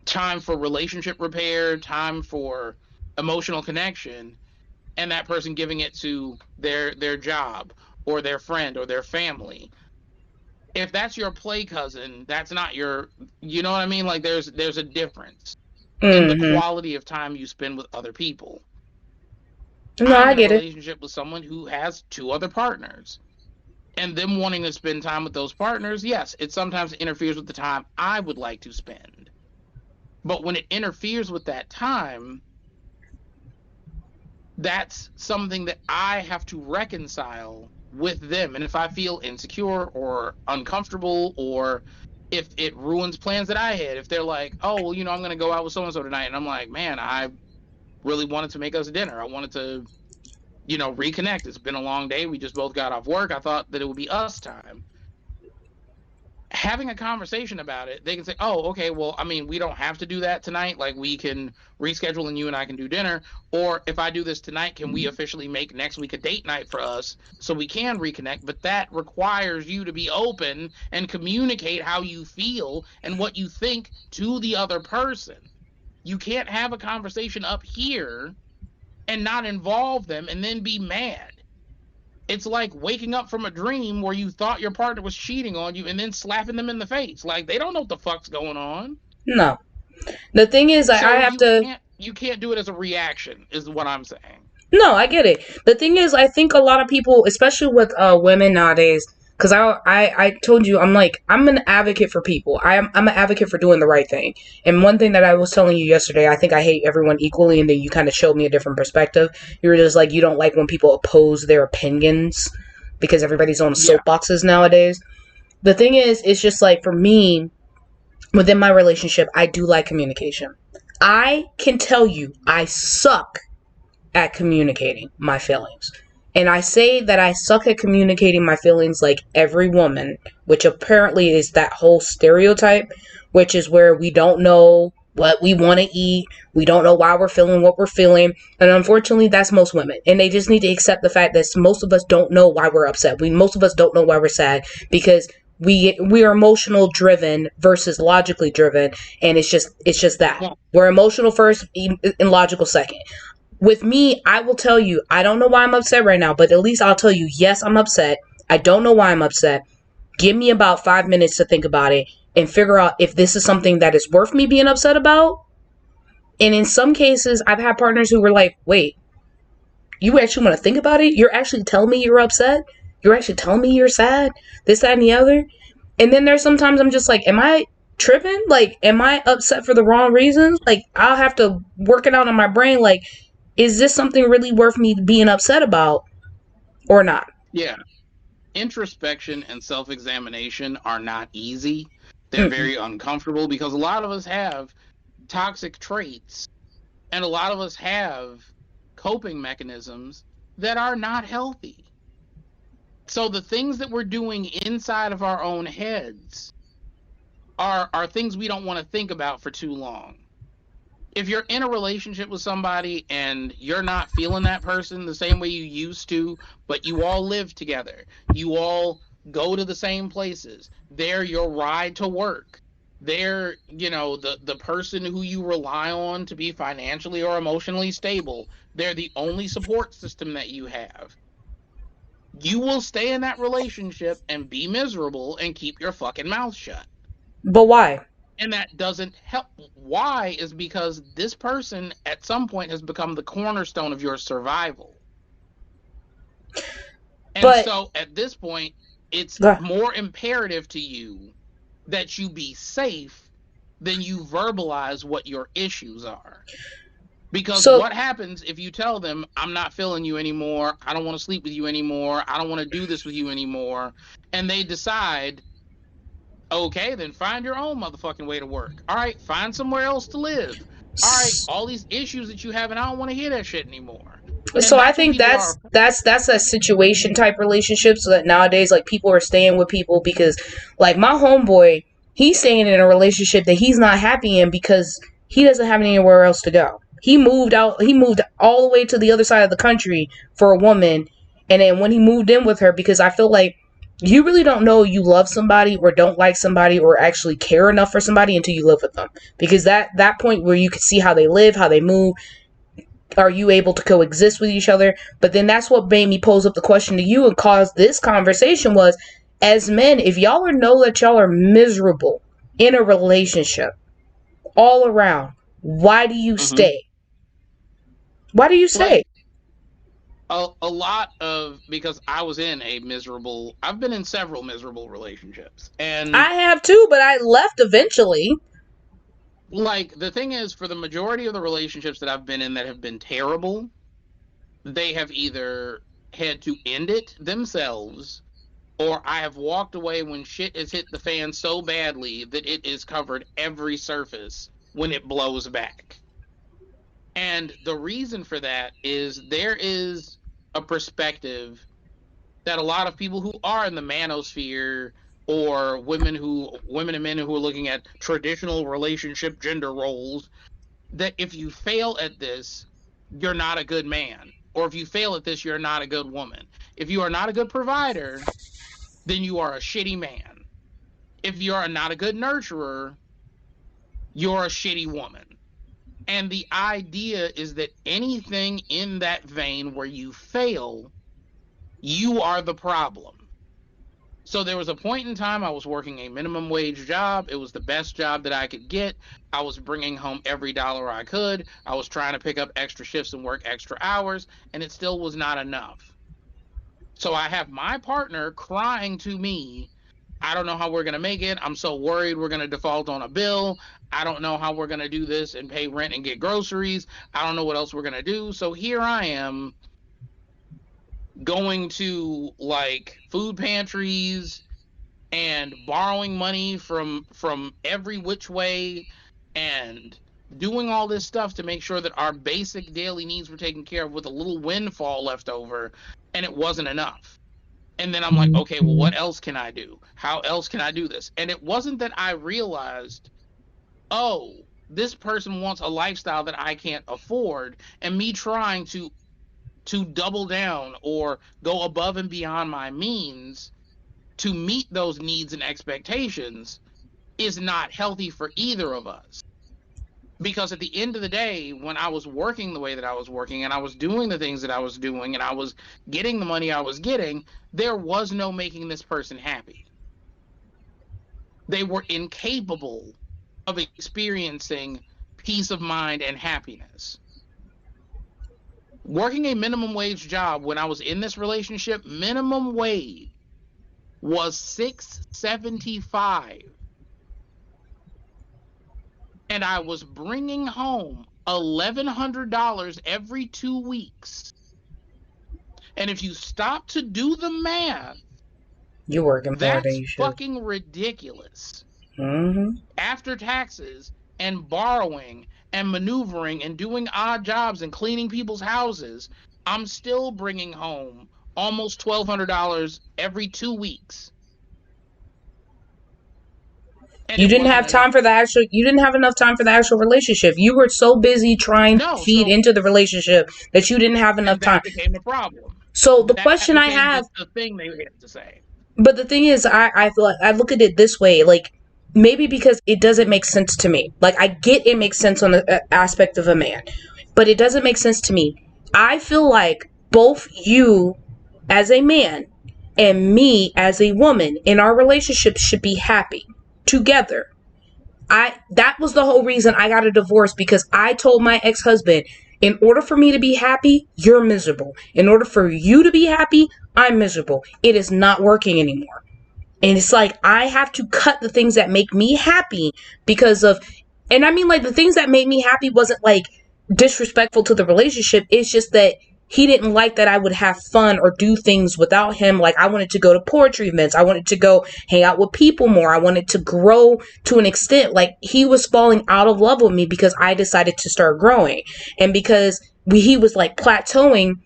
time for relationship repair, time for emotional connection, and that person giving it to their job or their friend or their family. If that's your play cousin, that's not your, you know what I mean? Like there's a difference in the Mm-hmm. quality of time you spend with other people. No, I'm I in a get it. relationship with someone who has two other partners. And them wanting to spend time with those partners, yes, it sometimes interferes with the time I would like to spend. But when it interferes with that time, that's something that I have to reconcile with them. And if I feel insecure or uncomfortable, or if it ruins plans that I had, if they're like, oh, well, I'm going to go out with so and so tonight. And I'm like, man, I really wanted to make us dinner. I wanted to, reconnect. It's been a long day. We just both got off work. I thought that it would be us time. Having a conversation about it, they can say, oh, okay, well, I mean, we don't have to do that tonight. Like, we can reschedule and you and I can do dinner. Or if I do this tonight, can we officially make next week a date night for us so we can reconnect? But that requires you to be open and communicate how you feel and what you think to the other person. You can't have a conversation up here and not involve them and then be mad. It's like waking up from a dream where you thought your partner was cheating on you and then slapping them in the face. Like, they don't know what the fuck's going on. No. The thing is, I have to. You can't do it as a reaction, is what I'm saying. No, I get it. The thing is, I think a lot of people, especially with women nowadays, because I told you, I'm an advocate for people. I'm an advocate for doing the right thing. And one thing that I was telling you yesterday, I think I hate everyone equally, and then you kind of showed me a different perspective. You were just like, you don't like when people oppose their opinions because everybody's on soapboxes nowadays. The thing is, it's just like for me, within my relationship, I do like communication. I can tell you, I suck at communicating my feelings. And I say that I suck at communicating my feelings like every woman, which apparently is that whole stereotype, which is where we don't know what we want to eat, we don't know why we're feeling what we're feeling, and unfortunately that's most women. And they just need to accept the fact that most of us don't know why we're upset. Most of us don't know why we're sad because we are emotional driven versus logically driven, and it's just that. We're emotional first and logical second. With me, I will tell you, I don't know why I'm upset right now, but at least I'll tell you, yes, I'm upset. I don't know why I'm upset. Give me about 5 minutes to think about it and figure out if this is something that is worth me being upset about. And in some cases, I've had partners who were like, wait, you actually want to think about it? You're actually telling me you're upset? You're actually telling me you're sad? This, that, and the other? And then there's sometimes I'm just like, am I tripping? Like, am I upset for the wrong reasons? Like, I'll have to work it out in my brain. Like, is this something really worth me being upset about or not? Yeah. Introspection and self-examination are not easy. They're Mm-mm. very uncomfortable because a lot of us have toxic traits and a lot of us have coping mechanisms that are not healthy. So the things that we're doing inside of our own heads are things we don't want to think about for too long. If you're in a relationship with somebody and you're not feeling that person the same way you used to, but you all live together, you all go to the same places, they're your ride to work, they're, the person who you rely on to be financially or emotionally stable, they're the only support system that you have. You will stay in that relationship and be miserable and keep your fucking mouth shut. But why? And that doesn't help. Why? Is because this person at some point has become the cornerstone of your survival. And But so at this point, it's uh, more imperative to you that you be safe than you verbalize what your issues are. Because so what happens if you tell them, I'm not feeling you anymore, I don't want to sleep with you anymore, I don't want to do this with you anymore, and they decide, okay, then find your own motherfucking way to work. All right, find somewhere else to live. All right, all these issues that you have, and I don't want to hear that shit anymore. And so I that's what think people that's are. that's that's a situation type relationship. So that nowadays, like people are staying with people because, like my homeboy, he's staying in a relationship that he's not happy in because he doesn't have anywhere else to go. He moved out. He moved all the way to the other side of the country for a woman, and then when he moved in with her, because I feel like you really don't know you love somebody or don't like somebody or actually care enough for somebody until you live with them. Because that point where you can see how they live, how they move, are you able to coexist with each other? But then that's what made me pose up the question to you and cause this conversation was, as men, if y'all know that y'all are miserable in a relationship all around, why do you Mm-hmm. stay? Why do you Like stay? a lot of, because I've been in several miserable relationships. And I have too, but I left eventually. like the thing is, for the majority of the relationships that I've been in that have been terrible, they have either had to end it themselves, or I have walked away when shit has hit the fan so badly that it has covered every surface when it blows back. And the reason for that is there is a perspective that a lot of people who are in the manosphere, or women and men who are looking at traditional relationship gender roles, that if you fail at this, you're not a good man. Or if you fail at this, you're not a good woman. If you are not a good provider, then you are a shitty man. If you are not a good nurturer, you're a shitty woman. And the idea is that anything in that vein where you fail, you are the problem. So there was a point in time I was working a minimum wage job. It was the best job that I could get. I was bringing home every dollar I could. I was trying to pick up extra shifts and work extra hours, and it still was not enough. So I have my partner crying to me, I don't know how we're going to make it. I'm so worried we're going to default on a bill. I don't know how we're going to do this and pay rent and get groceries. I don't know what else we're going to do. So here I am going to like food pantries, and borrowing money from every which way and doing all this stuff to make sure that our basic daily needs were taken care of with a little windfall left over, and it wasn't enough. And then I'm like, okay, well, what else can I do? How else can I do this? And it wasn't that I realized, oh, this person wants a lifestyle that I can't afford, and me trying to double down or go above and beyond my means to meet those needs and expectations is not healthy for either of us. Because at the end of the day, when I was working the way that I was working and I was doing the things that I was doing and I was getting the money I was getting, there was no making this person happy. They were incapable of experiencing peace of mind and happiness. Working a minimum wage job when I was in this relationship, minimum wage was $6.75, and I was bringing home $1,100 every 2 weeks. And if you stop to do the math, You're working more than that's you should. fucking ridiculous. Mm-hmm. After taxes and borrowing and maneuvering and doing odd jobs and cleaning people's houses, I'm still bringing home almost $1,200 every 2 weeks. And You it didn't wasn't have time enough. for the actual. You didn't have enough time for the actual relationship. You were so busy trying to No, feed so, into the relationship that you didn't have enough and time. that became a problem. So the That question I became have, the thing they had to say. but the thing is, I feel like I look at it this way, like maybe because it doesn't make sense to me. Like I get it makes sense on the aspect of a man, but it doesn't make sense to me. I feel like both you as a man and me as a woman in our relationship should be happy together. That was the whole reason I got a divorce, because I told my ex-husband, in order for me to be happy, you're miserable. In order for you to be happy, I'm miserable. It is not working anymore. And it's like I have to cut the things that make me happy because of, and I mean, like, the things that made me happy wasn't like disrespectful to the relationship. It's just that he didn't like that I would have fun or do things without him. Like, I wanted to go to poetry events. I wanted to go hang out with people more. I wanted to grow to an extent. Like, he was falling out of love with me because I decided to start growing. And because he was like plateauing,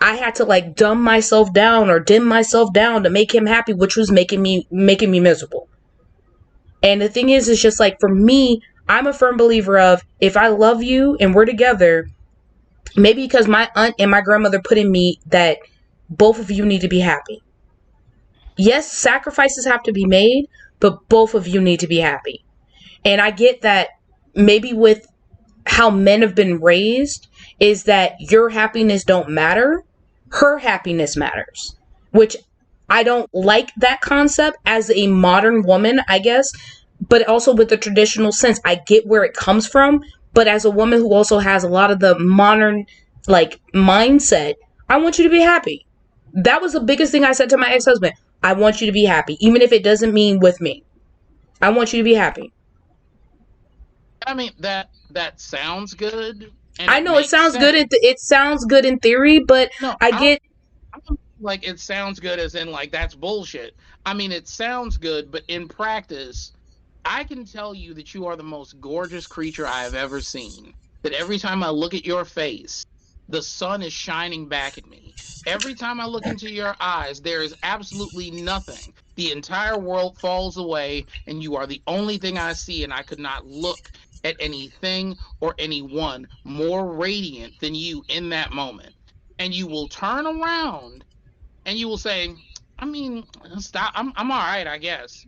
I had to like dumb myself down or dim myself down to make him happy, which was making me miserable. And the thing is, it's just like, for me, I'm a firm believer of, if I love you and we're together, maybe because my aunt and my grandmother put in me that both of you need to be happy. Yes, sacrifices have to be made, but both of you need to be happy. And I get that maybe with how men have been raised is that your happiness don't matter, her happiness matters, which I don't like that concept as a modern woman, I guess, but also with the traditional sense. I get where it comes from, but as a woman who also has a lot of the modern like mindset, I want you to be happy. That was the biggest thing I said to my ex-husband. I want you to be happy, even if it doesn't mean with me. I want you to be happy. I mean, that sounds good, and I it know it makes sounds good. sense. It sounds good in theory, but No, I I get. don't like it sounds good as in like that's bullshit. I mean, it sounds good, but in practice, I can tell you that you are the most gorgeous creature I have ever seen. That every time I look at your face, the sun is shining back at me. Every time I look into your eyes, there is absolutely nothing. The entire world falls away, and you are the only thing I see, and I could not look at anything or anyone more radiant than you in that moment. And you will turn around and you will say, I mean, stop. I'm all right, I guess.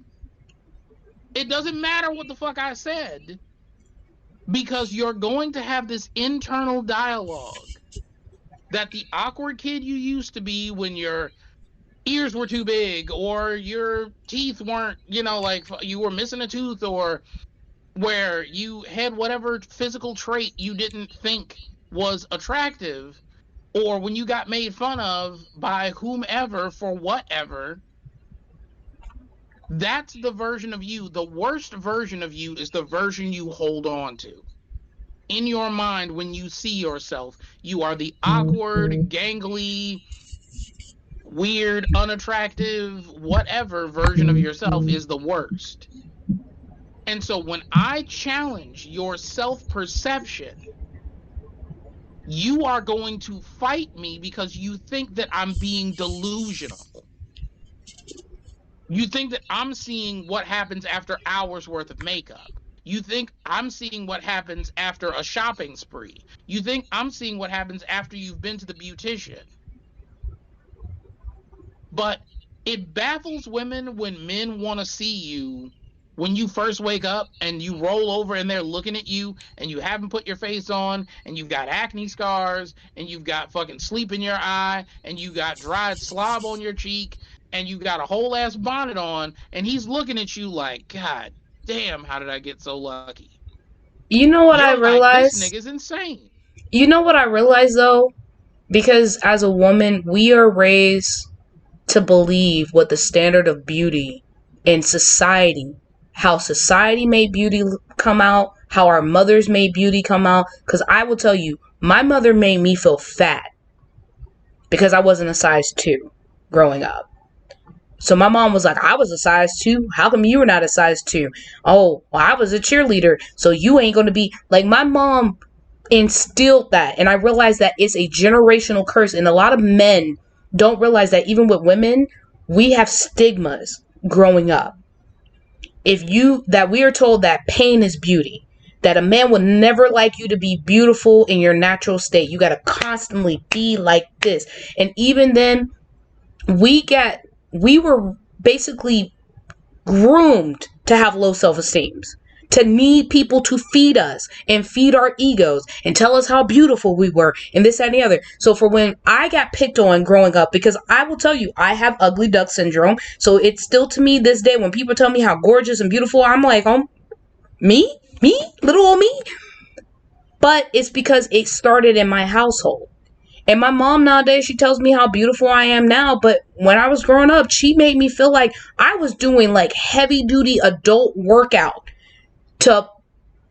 It doesn't matter what the fuck I said because you're going to have this internal dialogue that the awkward kid you used to be when your ears were too big or your teeth weren't, like you were missing a tooth, or where you had whatever physical trait you didn't think was attractive, or when you got made fun of by whomever for whatever. That's the version of you. The worst version of you is the version you hold on to. In your mind, when you see yourself, you are the awkward, gangly, weird, unattractive, whatever version of yourself is the worst. And so when I challenge your self-perception, you are going to fight me because you think that I'm being delusional. You think that I'm seeing what happens after hours worth of makeup. You think I'm seeing what happens after a shopping spree. You think I'm seeing what happens after you've been to the beautician. But it baffles women when men want to see you when you first wake up and you roll over and they're looking at you and you haven't put your face on and you've got acne scars and you've got fucking sleep in your eye and you got dried slob on your cheek and you got a whole ass bonnet on and he's looking at you like, God damn, how did I get so lucky? You know what I You're like, this realized? nigga's insane. You know what I realized though? Because as a woman, we are raised to believe what the standard of beauty in society, how society made beauty come out, how our mothers made beauty come out. Because I will tell you, my mother made me feel fat because I wasn't a size 2 growing up. So my mom was like, I was a size 2. How come you were not a size 2? Oh, well, I was a cheerleader, so you ain't going to be. Like, my mom instilled that. And I realized that it's a generational curse. And a lot of men don't realize that even with women, we have stigmas growing up. That we are told that pain is beauty, that a man will never like you to be beautiful in your natural state. You got to constantly be like this. And even then, we were basically groomed to have low self-esteem, to need people to feed us and feed our egos and tell us how beautiful we were and this, that, and the other. So for when I got picked on growing up, because I will tell you, I have ugly duck syndrome. So it's still to me this day when people tell me how gorgeous and beautiful, I'm like, oh, me, little old me. But it's because it started in my household. And my mom nowadays, she tells me how beautiful I am now. But when I was growing up, she made me feel like I was doing like heavy duty adult workout to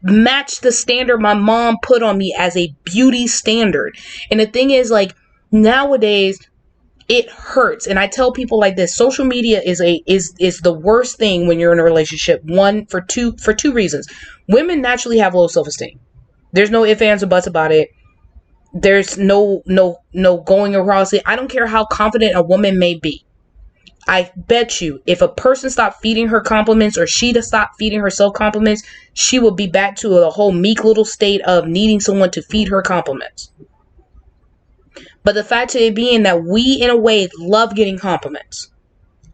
match the standard my mom put on me as a beauty standard. And the thing is, like, nowadays it hurts. And I tell people like this, social media is the worst thing when you're in a relationship. For two reasons. Women naturally have low self-esteem. There's no ifs, ands, or buts about it. There's no going across it. I don't care how confident a woman may be. I bet you if a person stopped feeding her compliments or she to stop feeding herself compliments, she will be back to a whole meek little state of needing someone to feed her compliments. But the fact of it being that we, in a way, love getting compliments.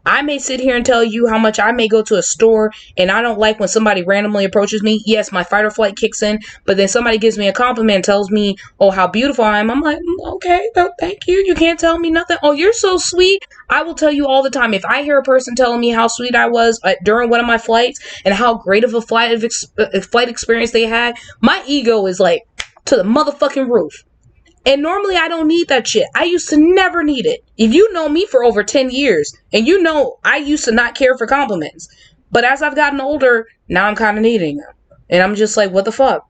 I may sit here and tell you how much I may go to a store and I don't like when somebody randomly approaches me. Yes, my fight or flight kicks in, but then somebody gives me a compliment and tells me, oh, how beautiful I am. I'm like, okay, thank you. You can't tell me nothing. Oh, you're so sweet. I will tell you all the time. If I hear a person telling me how sweet I was during one of my flights and how great of a flight experience they had, my ego is like to the motherfucking roof. And normally I don't need that shit. I used to never need it. If you know me for over 10 years, and you know I used to not care for compliments. But as I've gotten older, now I'm kind of needing them. And I'm just like, what the fuck?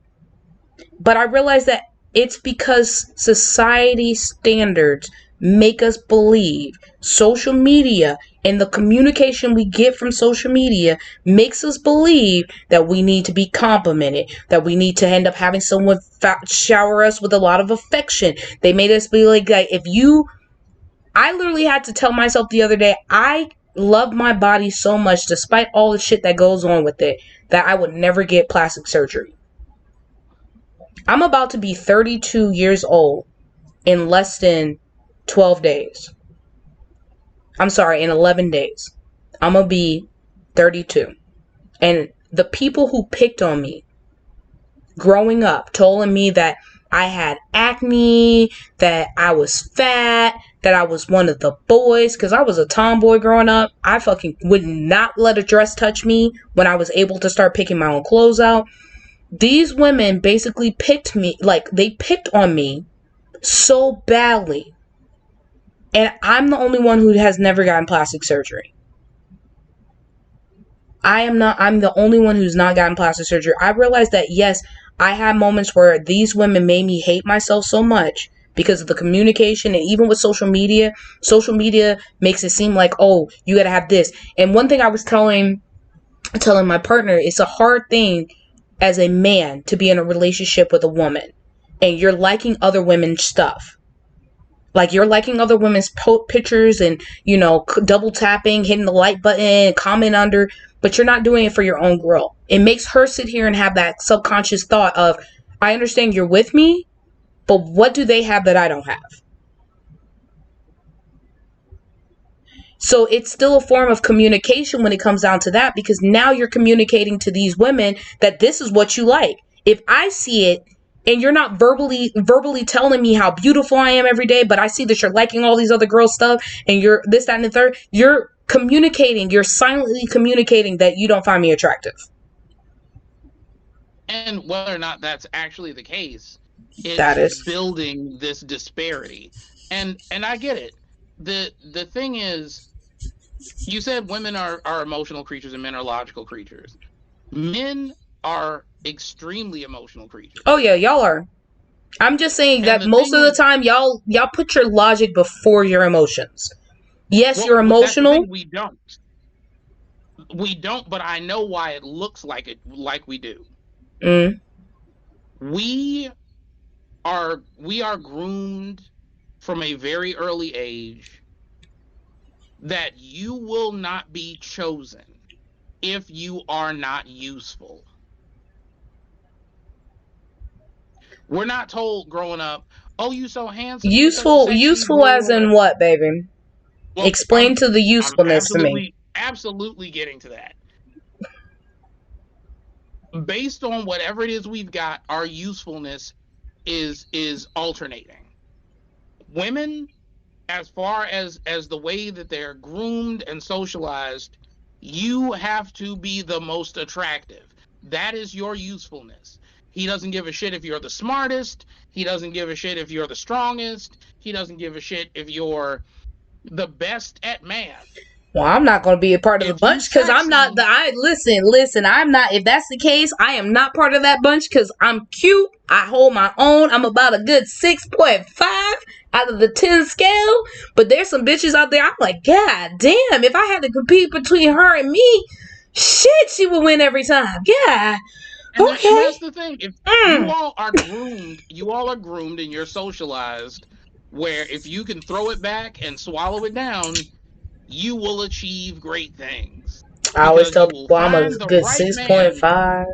But I realize that it's because society standards make us believe social media and the communication we get from social media makes us believe that we need to be complimented, that we need to end up having someone shower us with a lot of affection. They made us be like I literally had to tell myself the other day, I love my body so much despite all the shit that goes on with it, that I would never get plastic surgery. I'm about to be 32 years old in less than 12 days. I'm sorry, in 11 days. I'm going to be 32. And the people who picked on me growing up, telling me that I had acne, that I was fat, that I was one of the boys, because I was a tomboy growing up. I fucking would not let a dress touch me when I was able to start picking my own clothes out. These women basically picked me, like they picked on me so badly. And I'm the only one who has never gotten plastic surgery. I'm the only one who's not gotten plastic surgery. I realized that, yes, I had moments where these women made me hate myself so much because of the communication. And even with social media makes it seem like, oh, you got to have this. And one thing I was telling my partner, it's a hard thing as a man to be in a relationship with a woman and you're liking other women's stuff. Like, you're liking other women's pictures and, double tapping, hitting the like button, comment under, but you're not doing it for your own girl. It makes her sit here and have that subconscious thought of, I understand you're with me, but what do they have that I don't have? So it's still a form of communication when it comes down to that, because now you're communicating to these women that this is what you like. If I see it and you're not verbally telling me how beautiful I am every day, but I see that you're liking all these other girls' stuff and you're this, that, and the third, you're silently communicating that you don't find me attractive. And whether or not that's actually the case, it's building this disparity. And I get it. The thing is, you said women are emotional creatures and men are logical creatures. Men are extremely emotional creatures. Oh yeah, y'all are. I'm just saying that most of the time y'all put your logic before your emotions. Yes, you're emotional. We don't, but I know why it looks like we do. We are groomed from a very early age that you will not be chosen if you are not useful. We're not told growing up, oh, you so handsome. Useful as in what, baby? Well, explain to the usefulness to me. Absolutely getting to that. Based on whatever it is we've got, our usefulness is alternating. Women, as far as the way that they're groomed and socialized, you have to be the most attractive. That is your usefulness. He doesn't give a shit if you're the smartest. He doesn't give a shit if you're the strongest. He doesn't give a shit if you're the best at math. Well, I'm not going to be a part of the bunch because I'm not listen, I'm not, if that's the case, I am not part of that bunch because I'm cute. I hold my own. I'm about a good 6.5 out of the 10 scale. But there's some bitches out there, I'm like, God damn, if I had to compete between her and me, shit, she would win every time. Yeah. And that's the thing. If you all are groomed and you're socialized, where if you can throw it back and swallow it down, you will achieve great things. I always tell people I'm a good 6.5.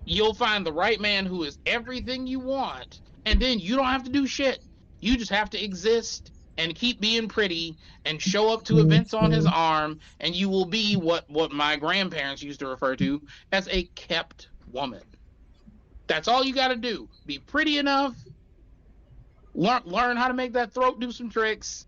You'll find the right man who is everything you want, and then you don't have to do shit. You just have to exist and keep being pretty and show up to events on his arm, and you will be what my grandparents used to refer to as a kept woman. That's all you got to do. Be pretty enough, learn how to make that throat do some tricks,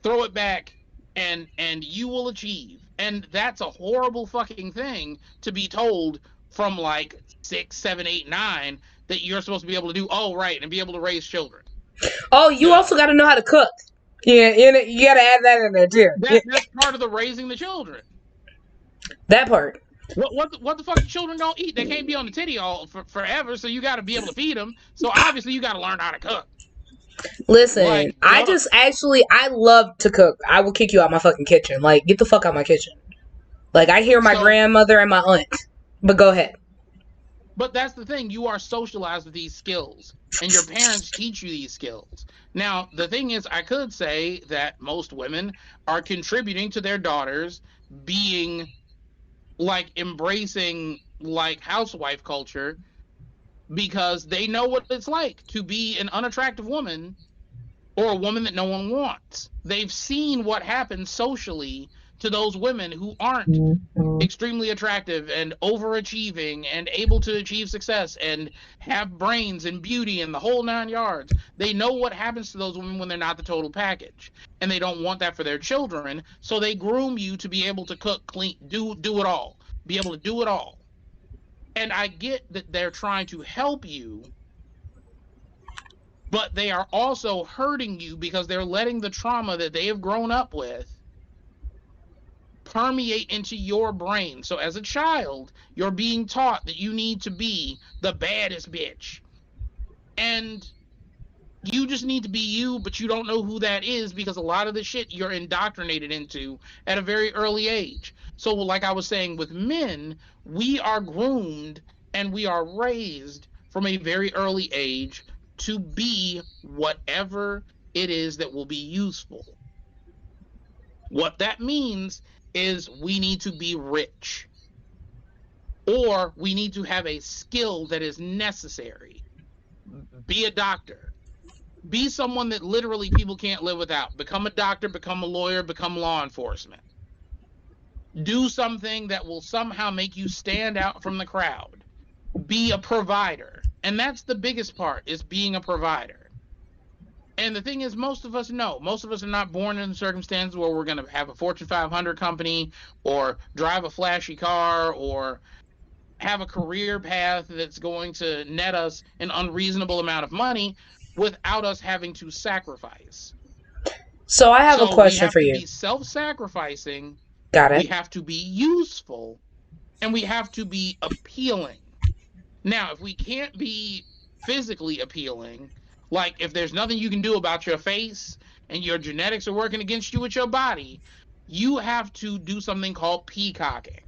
throw it back, and you will achieve. And that's a horrible fucking thing to be told from like 6, 7, 8, 9 that you're supposed to be able to do. Oh, right, and be able to raise children. Oh, you also got to know how to cook. Yeah, you got to add that in there too. That's part of the raising the children. That part. What the fuck the children gonna eat? They can't be on the titty all forever, so you got to be able to feed them. So obviously you got to learn how to cook. Listen, I love to cook. I will kick you out my fucking kitchen. Like, get the fuck out my kitchen. Like, I hear my grandmother and my aunt. But go ahead. But that's the thing. You are socialized with these skills, and your parents teach you these skills. Now, the thing is, I could say that most women are contributing to their daughters being, like, embracing, like, housewife culture because they know what it's like to be an unattractive woman or a woman that no one wants. They've seen what happens socially to those women who aren't extremely attractive and overachieving and able to achieve success and have brains and beauty and the whole 9 yards. They know what happens to those women when they're not the total package, and they don't want that for their children. So they groom you to be able to cook, clean, do it all, be able to do it all. And I get that they're trying to help you, but they are also hurting you because they're letting the trauma that they have grown up with permeate into your brain. So as a child, you're being taught that you need to be the baddest bitch. And You just need to be you, but you don't know who that is because a lot of the shit you're indoctrinated into at a very early age. So, like I was saying with men, we are groomed and we are raised from a very early age to be whatever it is that will be useful. What that means is we need to be rich or we need to have a skill that is necessary. Be a doctor, be someone that literally people can't live without. Become a doctor, become a lawyer, become law enforcement. Do something that will somehow make you stand out from the crowd. Be a provider. And that's the biggest part, is being a provider. And the thing is, most of us know. Most of us are not born in circumstances where we're going to have a Fortune 500 company or drive a flashy car or have a career path that's going to net us an unreasonable amount of money without us having to sacrifice. So I have a So we question have for to you. be self-sacrificing, Got we it. have to be useful, and we have to be appealing. Now, if we can't be physically appealing, like if there's nothing you can do about your face and your genetics are working against you with your body, you have to do something called peacocking.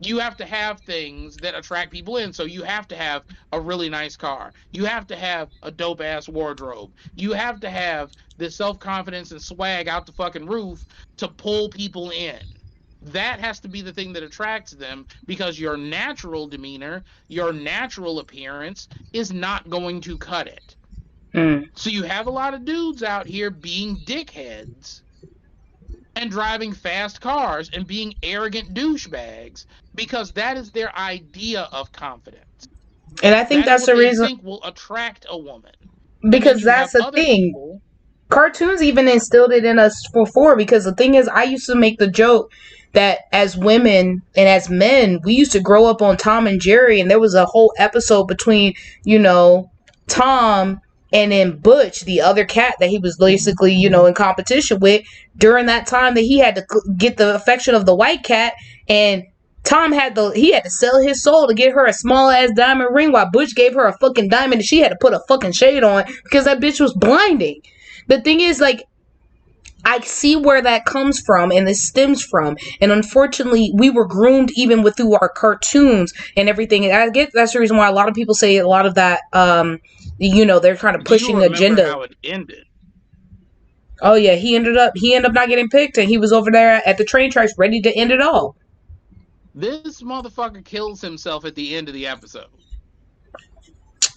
You have to have things that attract people in. So you have to have a really nice car. You have to have a dope ass wardrobe. You have to have this self confidence and swag out the fucking roof to pull people in. That has to be the thing that attracts them because your natural demeanor, your natural appearance is not going to cut it. Mm. So you have a lot of dudes out here being dickheads and driving fast cars and being arrogant douchebags because that is their idea of confidence. And I think That is that's what the they reason, think will attract a woman. And then because you have that's the other thing. people. Cartoons even instilled it in us before, because the thing is, I used to make the joke that as women and as men, we used to grow up on Tom and Jerry, and there was a whole episode between, Tom and then Butch, the other cat that he was basically, in competition with. During that time that he had to get the affection of the white cat, and Tom had to sell his soul to get her a small ass diamond ring, while Butch gave her a fucking diamond and she had to put a fucking shade on because that bitch was blinding. The thing is, like, I see where that comes from and this stems from. And unfortunately, we were groomed even with through our cartoons and everything. And I get that's the reason why a lot of people say a lot of that, they're kind of Do you pushing remember agenda. how it ended? Oh yeah, he ended up not getting picked, and he was over there at the train tracks ready to end it all. This motherfucker kills himself at the end of the episode.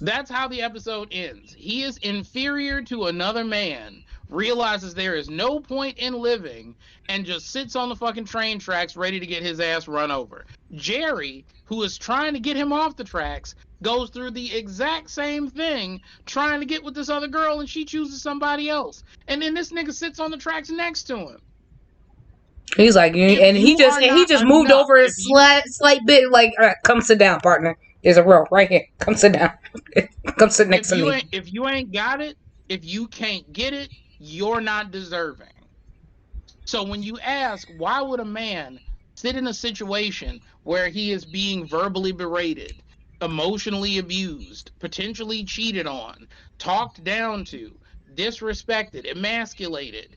That's how the episode ends. He is inferior to another man, realizes there is no point in living, and just sits on the fucking train tracks ready to get his ass run over. Jerry, who is trying to get him off the tracks, goes through the exact same thing, trying to get with this other girl, and she chooses somebody else. And then this nigga sits on the tracks next to him. He's like, If and he you just are and he not just moved enough, over a if you slight bit, like, all right, come sit down, partner. There's a row right here. Come sit down. Come sit next to me. if you ain't got it, if you can't get it, you're not deserving. So when you ask, why would a man sit in a situation where he is being verbally berated, emotionally abused, potentially cheated on, talked down to, disrespected, emasculated,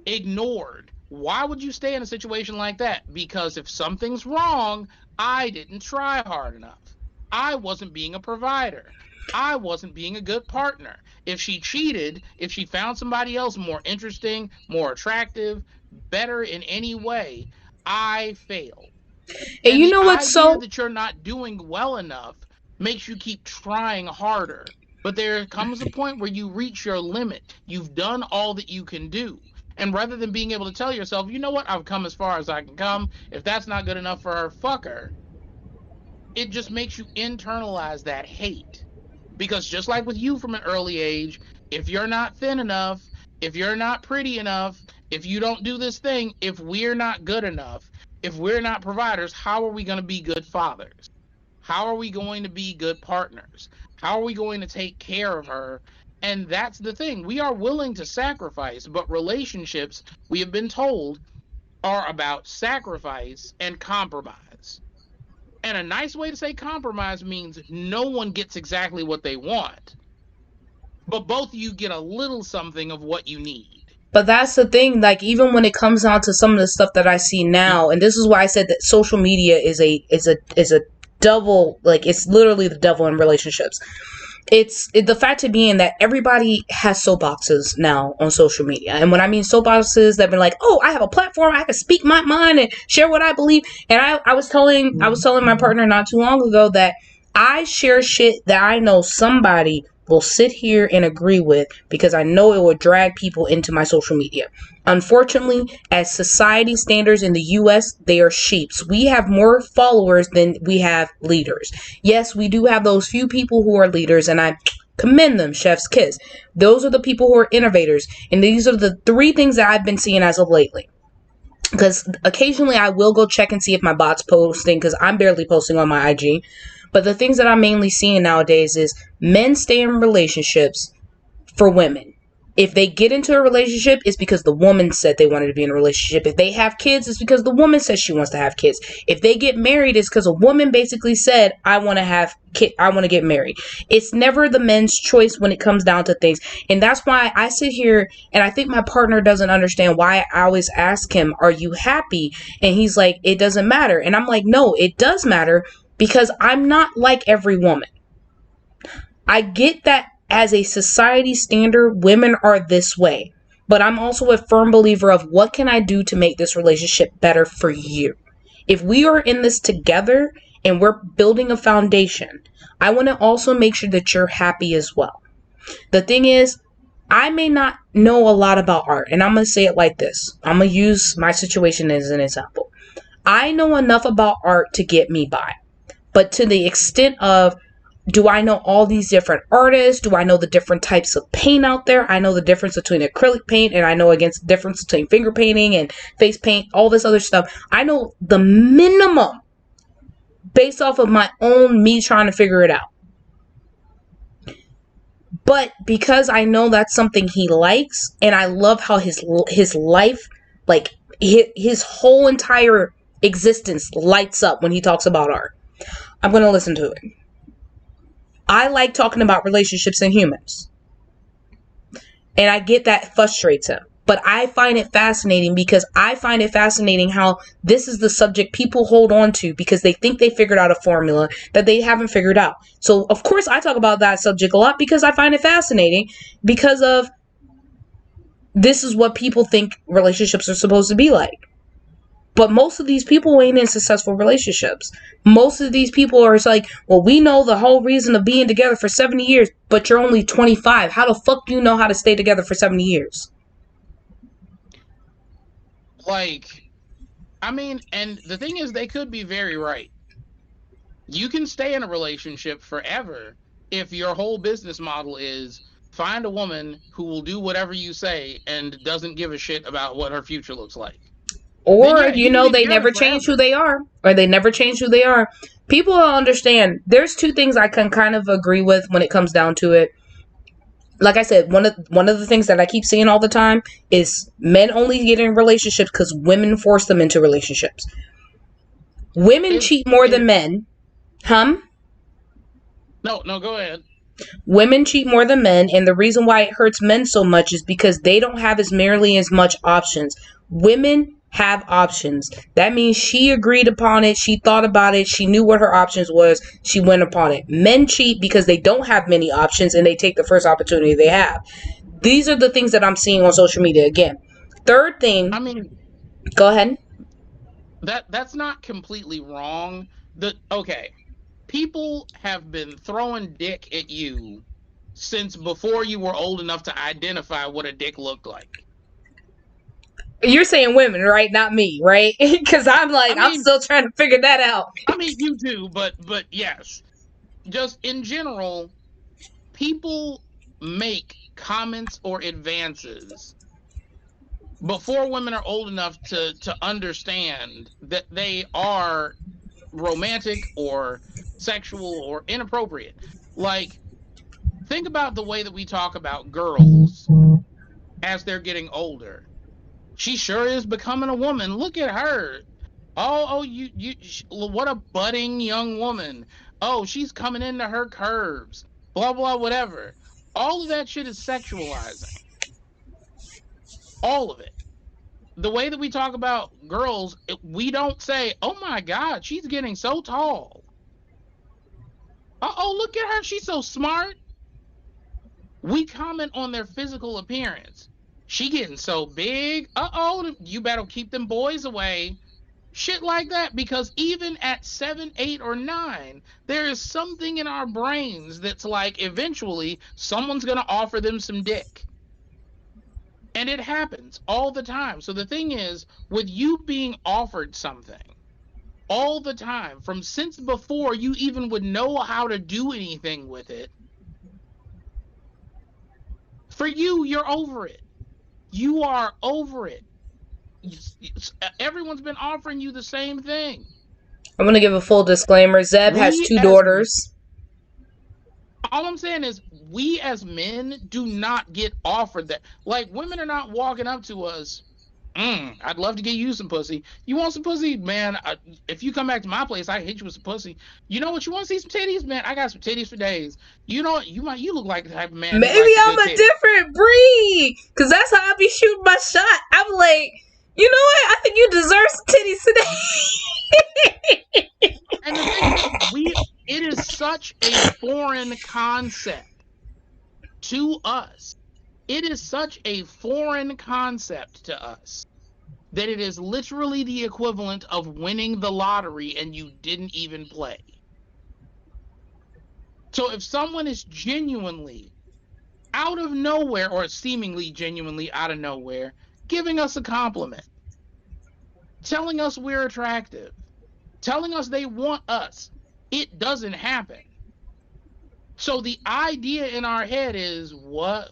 ignored? Why would you stay in a situation like that? Because if something's wrong, I didn't try hard enough. I wasn't being a provider. I wasn't being a good partner. If she cheated, if she found somebody else more interesting, more attractive, better in any way, I failed. And And you the know what's idea so that you're not doing well enough makes you keep trying harder. But there comes a point where you reach your limit. You've done all that you can do. And rather than being able to tell yourself, you know what, I've come as far as I can come. If that's not good enough for her, fuck her, it just makes you internalize that hate. Because just like with you from an early age, if you're not thin enough, if you're not pretty enough, if you don't do this thing, if we're not good enough, if we're not providers, how are we going to be good fathers? How are we going to be good partners? How are we going to take care of her? And that's the thing. We are willing to sacrifice, but relationships, we have been told, are about sacrifice and compromise. And a nice way to say compromise means no one gets exactly what they want, but both of you get a little something of what you need. But that's the thing, like, even when it comes down to some of the stuff that I see now, and this is why I said that social media is a double, like, it's literally the devil in relationships. The fact of being that everybody has soapboxes now on social media. And when I mean soapboxes, they've been like, oh, I have a platform, I can speak my mind and share what I believe. And I was telling my partner not too long ago that I share shit that I know somebody will sit here and agree with, because I know it will drag people into my social media. Unfortunately, as society standards in the US, they are sheeps. We have more followers than we have leaders. Yes, we do have those few people who are leaders, and I commend them, chef's kiss. Those are the people who are innovators, and these are the three things that I've been seeing as of lately. Because occasionally I will go check and see if my bot's posting, because I'm barely posting on my IG. But the things that I'm mainly seeing nowadays is men stay in relationships for women. If they get into a relationship, it's because the woman said they wanted to be in a relationship. If they have kids, it's because the woman says she wants to have kids. If they get married, it's because a woman basically said, I want to get married. It's never the men's choice when it comes down to things. And that's why I sit here, and I think my partner doesn't understand why I always ask him, are you happy? And he's like, it doesn't matter. And I'm like, no, it does matter, because I'm not like every woman. I get that as a society standard, women are this way. But I'm also a firm believer of, what can I do to make this relationship better for you? If we are in this together and we're building a foundation, I want to also make sure that you're happy as well. The thing is, I may not know a lot about art, and I'm going to say it like this. I'm going to use my situation as an example. I know enough about art to get me by. But to the extent of, do I know all these different artists? Do I know the different types of paint out there? I know the difference between acrylic paint, and I know against the difference between finger painting and face paint, all this other stuff. I know the minimum based off of me trying to figure it out. But because I know that's something he likes, and I love how his life, like his whole entire existence lights up when he talks about art, I'm going to listen to it. I like talking about relationships and humans. And I get that frustrates him. But I find it fascinating, because I find it fascinating how this is the subject people hold on to because they think they figured out a formula that they haven't figured out. So, of course, I talk about that subject a lot because I find it fascinating, because of this is what people think relationships are supposed to be like. But most of these people ain't in successful relationships. Most of these people are like, well, we know the whole reason of being together for 70 years, but you're only 25. How the fuck do you know how to stay together for 70 years? Like, I mean, and the thing is, they could be very right. You can stay in a relationship forever if your whole business model is find a woman who will do whatever you say and doesn't give a shit about what her future looks like. Then, Or, yeah, you can be they together never change who forever. they are. Or they never change who they are. People don't understand. There's two things I can kind of agree with when it comes down to it. Like I said, one of the things that I keep seeing all the time is men only get in relationships because women force them into relationships. Women cheat more than men. No, go ahead. Women cheat more than men, and the reason why it hurts men so much is because they don't have as much options. Women have options. That means she agreed upon it, she thought about it, she knew what her options was, she went upon it. Men cheat because they don't have many options and they take the first opportunity they have. These are the things that I'm seeing on social media again. Third thing, I mean, go ahead. that's not completely wrong. Okay, people have been throwing dick at you since before you were old enough to identify what a dick looked like. You're saying women, right? Not me, right? Because I'm like, I I'm mean, still trying to figure that out. you do, but yes, just in general, people make comments or advances before women are old enough to understand that they are romantic or sexual or inappropriate. Like, think about the way that we talk about girls as they're getting older. She sure is becoming a woman. Look at her. What a budding young woman. Oh, she's coming into her curves. Blah, blah, whatever. All of that shit is sexualizing. All of it. The way that we talk about girls, we don't say, "Oh my God, she's getting so tall." Oh, look at her, she's so smart. We comment on their physical appearance. She getting so big. Oh, you better keep them boys away. Shit like that, because even at 7, 8, or 9, there is something in our brains that's like eventually someone's going to offer them some dick. And it happens all the time. So the thing is, with you being offered something all the time, from since before you even would know how to do anything with it, for you, you're over it. You are over it. Everyone's been offering you the same thing. I'm going to give a full disclaimer. Zeb has We 2 as daughters. all I'm saying is, we as men do not get offered that. Like, women are not walking up to us. I'd love to get you some pussy. You want some pussy, man? If you come back to my place, I hit you with some pussy. You know what? You want to see some titties, man? I got some titties for days. You know what? You look like the type of man who Maybe likes a I'm good a titty. different breed. Because that's how I be shooting my shot. I'm like, you know what? I think you deserve some titties today. And the thing is, it is such a foreign concept to us. It is such a foreign concept to us that it is literally the equivalent of winning the lottery and you didn't even play. So if someone is genuinely out of nowhere, or seemingly genuinely out of nowhere, giving us a compliment, telling us we're attractive, telling us they want us, it doesn't happen. So the idea in our head is, what?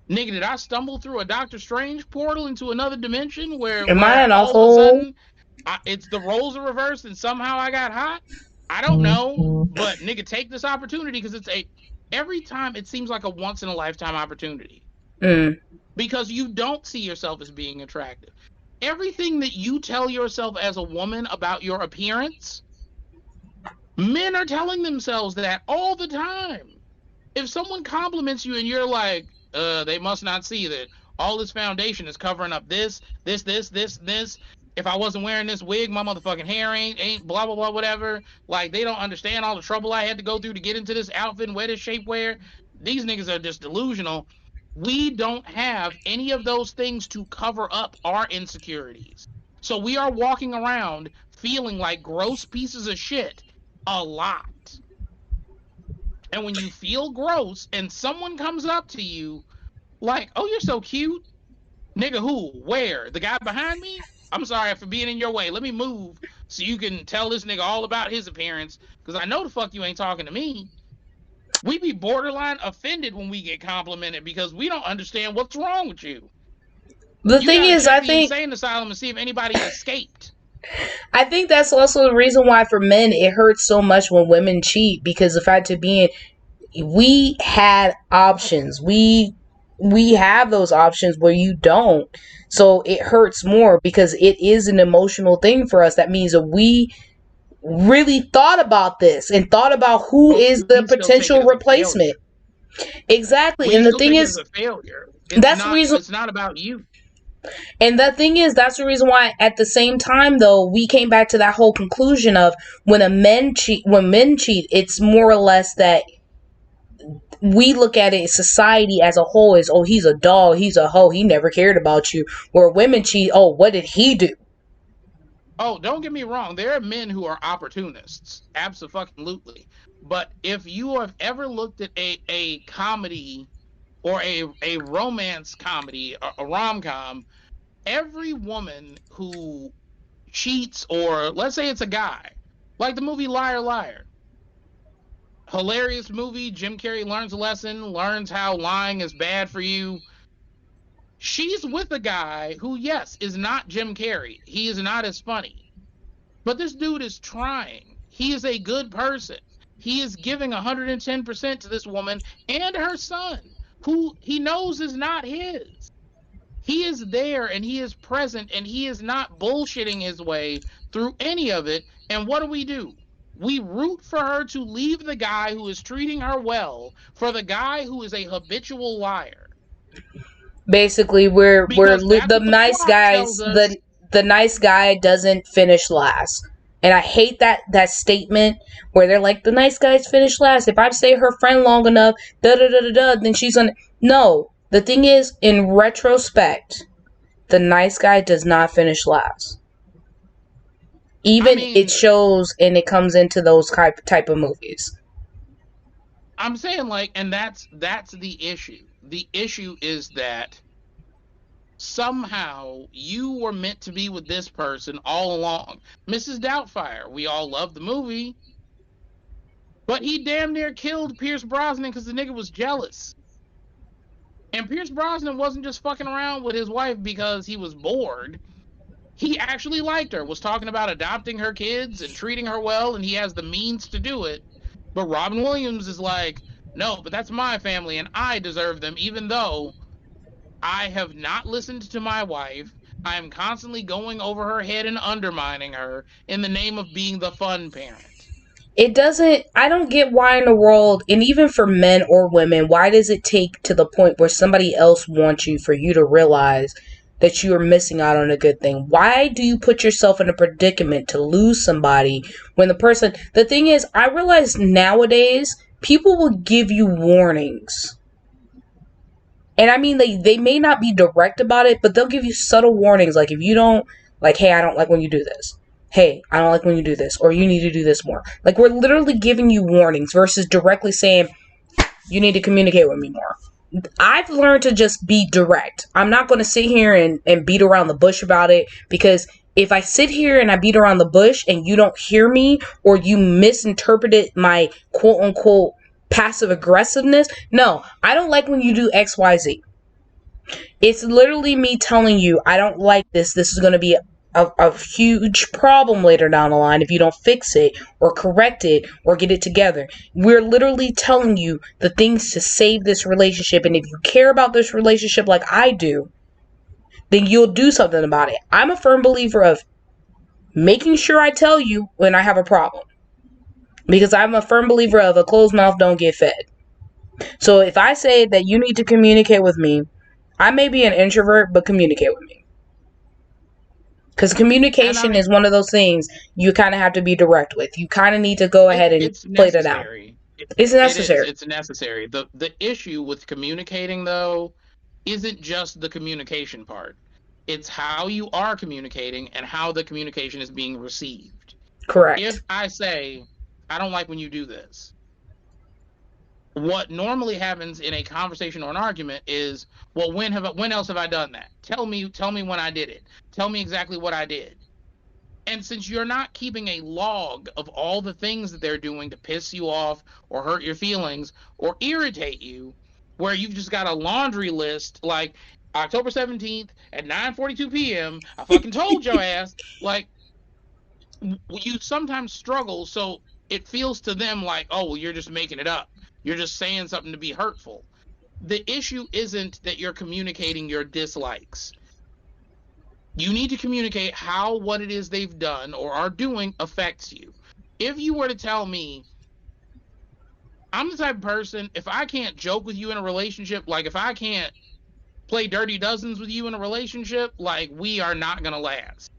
Nigga, did I stumble through a Doctor Strange portal into another dimension Am I where in a all of a hole? sudden it's the roles are reversed and somehow I got hot? I don't know, but nigga, take this opportunity, because every time it seems like a once in a lifetime opportunity, Mm. because you don't see yourself as being attractive. Everything that you tell yourself as a woman about your appearance, men are telling themselves that all the time. If someone compliments you and you're like, they must not see that all this foundation is covering up this. If I wasn't wearing this wig, my motherfucking hair ain't blah blah blah whatever. Like, they don't understand all the trouble I had to go through to get into this outfit and wear this shapewear. These niggas are just delusional. We don't have any of those things to cover up our insecurities. So we are walking around feeling like gross pieces of shit a lot. And when you feel gross and someone comes up to you like, "Oh, you're so cute." Nigga, who? Where? The guy behind me? I'm sorry for being in your way. Let me move so you can tell this nigga all about his appearance, because I know the fuck you ain't talking to me. We be borderline offended when we get complimented because we don't understand what's wrong with you. The You thing gotta is, check the insane asylum and see if anybody escaped. I think that's also the reason why for men it hurts so much when women cheat, because the fact of being, we had options. We have those options where you don't. So it hurts more because it is an emotional thing for us. That means that we really thought about this and thought about who But is the we still take it potential as a replacement. failure. Exactly. We And the still thing take it as is, a failure. that's the reason. It's not about you. And the thing is, that's the reason why at the same time though, we came back to that whole conclusion of when men cheat, it's more or less that we look at it, society as a whole, as, oh, he's a dog, he's a hoe, he never cared about you. Where women cheat, oh, what did he do? Oh, don't get me wrong. There are men who are opportunists. Absolutely. But if you have ever looked at a comedy, or a romance comedy, a rom com, every woman who cheats, or let's say it's a guy, like the movie Liar Liar, hilarious movie. Jim Carrey learns a lesson, learns how lying is bad for you. She's with a guy who, yes, is not Jim Carrey. He is not as funny. But this dude is trying. He is a good person. He is giving 110% to this woman and her son, who he knows is not his. He is there and he is present and he is not bullshitting his way through any of it. And what do? We root for her to leave the guy who is treating her well for the guy who is a habitual liar. Basically, Because that's the what the nice plot guys, tells us. the nice guy doesn't finish last. And I hate that statement where they're like, the nice guys finish last. If I stay her friend long enough, then she's on. No, the thing is, in retrospect, the nice guy does not finish last. Even it shows and it comes into those type of movies. I'm saying, like, and that's the issue. The issue is that somehow you were meant to be with this person all along. Mrs. Doubtfire, we all love the movie, but he damn near killed Pierce Brosnan because the nigga was jealous. And Pierce Brosnan wasn't just fucking around with his wife because he was bored. He actually liked her, was talking about adopting her kids and treating her well, and he has the means to do it. But Robin Williams is like, no, but that's my family and I deserve them, even though I have not listened to my wife. I am constantly going over her head and undermining her in the name of being the fun parent. I don't get why in the world, and even for men or women, why does it take to the point where somebody else wants you for you to realize that you are missing out on a good thing? Why do you put yourself in a predicament to lose somebody when the thing is, I realize nowadays people will give you warnings. And I mean, they may not be direct about it, but they'll give you subtle warnings. Like, if you don't, like, hey, I don't like when you do this. Hey, I don't like when you do this. Or you need to do this more. Like, we're literally giving you warnings versus directly saying, you need to communicate with me more. I've learned to just be direct. I'm not going to sit here and beat around the bush about it, because if I sit here and I beat around the bush and you don't hear me, or you misinterpreted my quote unquote passive aggressiveness, no, I don't like when you do XYZ. It's literally me telling you, I don't like this. This is going to be a huge problem later down the line if you don't fix it or correct it or get it together. We're literally telling you the things to save this relationship, and if you care about this relationship like I do, then you'll do something about it. I'm a firm believer of making sure I tell you when I have a problem, because I'm a firm believer of a closed mouth don't get fed. So if I say that you need to communicate with me, I may be an introvert, but communicate with me. Because communication is one of those things you kind of have to be direct with. You kind of need to go ahead and play that out. It's necessary. It's necessary. The issue with communicating, though, isn't just the communication part. It's how you are communicating and how the communication is being received. Correct. If I say, I don't like when you do this, what normally happens in a conversation or an argument is, well, when else have I done that? Tell me when I did it. Tell me exactly what I did. And since you're not keeping a log of all the things that they're doing to piss you off or hurt your feelings or irritate you, where you've just got a laundry list like October 17th at 9:42 p.m., I fucking told your ass, like, you sometimes struggle, so it feels to them like, oh, well, you're just making it up. You're just saying something to be hurtful. The issue isn't that you're communicating your dislikes. You need to communicate how what it is they've done or are doing affects you. If you were to tell me, I'm the type of person, if I can't joke with you in a relationship, like if I can't play dirty dozens with you in a relationship, like we are not going to last.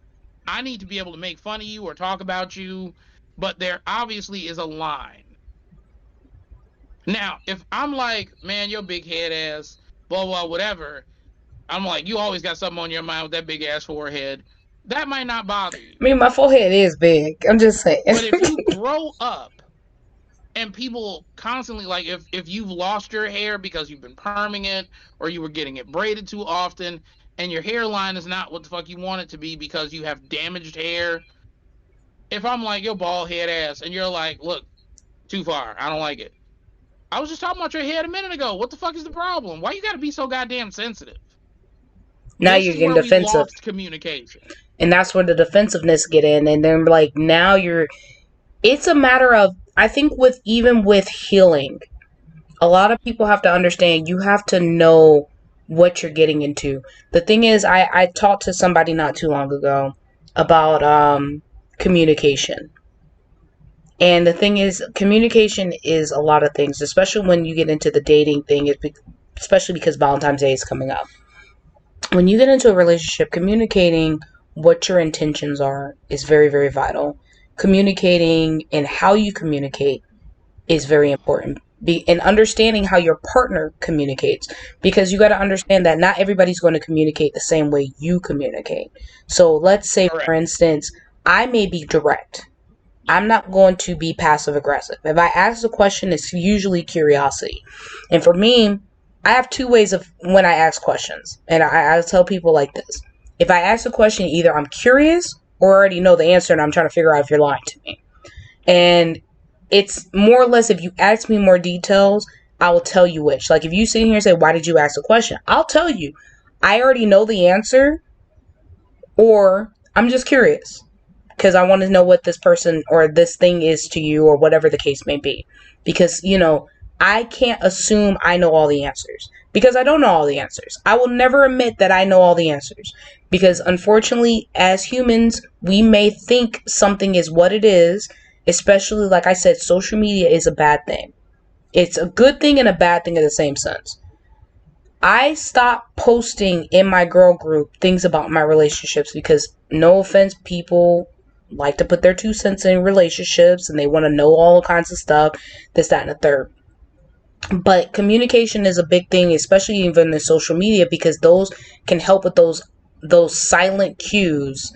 I need to be able to make fun of you or talk about you, but there obviously is a line. Now, if I'm like, man, your big head ass, blah, blah, whatever, I'm like, you always got something on your mind with that big ass forehead, that might not bother you. I mean, my forehead is big. I'm just saying. But if you grow up and people constantly, like, if you've lost your hair because you've been perming it or you were getting it braided too often and your hairline is not what the fuck you want it to be because you have damaged hair, if I'm like, your bald head ass, and you're like, look, too far, I don't like it. I was just talking about your head a minute ago. What the fuck is the problem? Why you gotta be so goddamn sensitive? Now you're getting defensive. We lost communication. And that's where the defensiveness get in. And then, like, now it's a matter of, I think even with healing, a lot of people have to understand you have to know what you're getting into. The thing is, I talked to somebody not too long ago about communication. And the thing is, communication is a lot of things, especially when you get into the dating thing, especially because Valentine's Day is coming up. When you get into a relationship, communicating what your intentions are is very, very vital. Communicating and how you communicate is very important. And understanding how your partner communicates, because you got to understand that not everybody's going to communicate the same way you communicate. So let's say, for Correct. instance, I may be direct. I'm not going to be passive aggressive. If I ask a question, it's usually curiosity. And for me, I have two ways of when I ask questions. And I tell people like this. If I ask a question, either I'm curious or already know the answer and I'm trying to figure out if you're lying to me. And it's more or less, if you ask me more details, I will tell you which. Like if you sit here and say, why did you ask the question? I'll tell you. I already know the answer, or I'm just curious because I want to know what this person or this thing is to you, or whatever the case may be. Because, I can't assume I know all the answers because I don't know all the answers. I will never admit that I know all the answers because, unfortunately, as humans, we may think something is what it is, especially, like I said, social media is a bad thing. It's a good thing and a bad thing in the same sense. I stopped posting in my girl group things about my relationships because, no offense, people like to put their 2 cents in relationships and they want to know all kinds of stuff, this, that, and the third. But communication is a big thing, especially even in social media, because those can help with those silent cues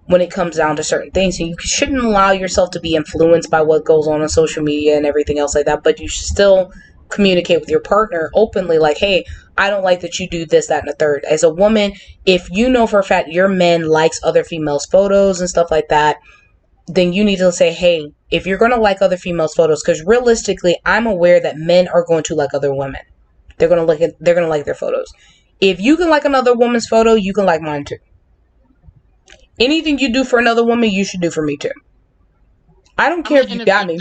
when it comes down to certain things. And you shouldn't allow yourself to be influenced by what goes on social media and everything else like that, but you should still communicate with your partner openly, like, hey, I don't like that you do this, that, and the third. As a woman, if you know for a fact your man likes other females' photos and stuff like that, then you need to say, hey, if you're going to like other females' photos, because realistically, I'm aware that men are going to like other women. They're going to like their photos. If you can like another woman's photo, you can like mine too. Anything you do for another woman, you should do for me too. I don't I care mean, if you and got me.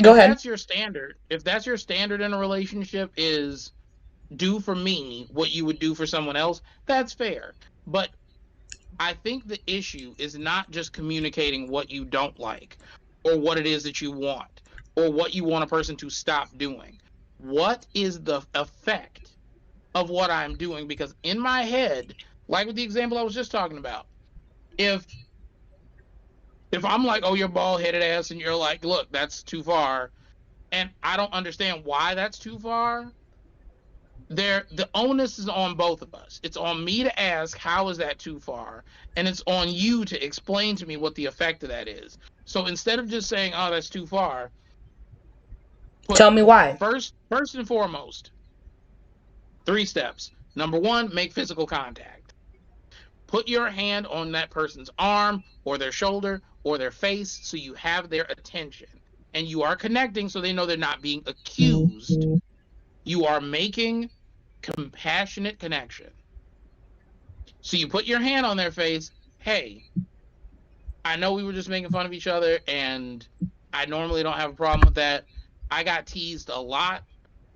Go if ahead. that's your standard, if that's your standard in a relationship is do for me what you would do for someone else, that's fair. But I think the issue is not just communicating what you don't like or what it is that you want or what you want a person to stop doing. What is the effect of what I'm doing? Because in my head, like with the example I was just talking about, if I'm like, oh, you're bald headed ass, and you're like, look, that's too far, and I don't understand why that's too far, the onus is on both of us. It's on me to ask how is that too far, and it's on you to explain to me what the effect of that is. So instead of just saying, oh, that's too far, put Tell me why. first and foremost 3 steps. Number one, make physical contact. Put your hand on that person's arm or their shoulder or their face so you have their attention and you are connecting so they know they're not being accused. You are making compassionate connection. So you put your hand on their face. Hey, I know we were just making fun of each other, and I normally don't have a problem with that. I got teased a lot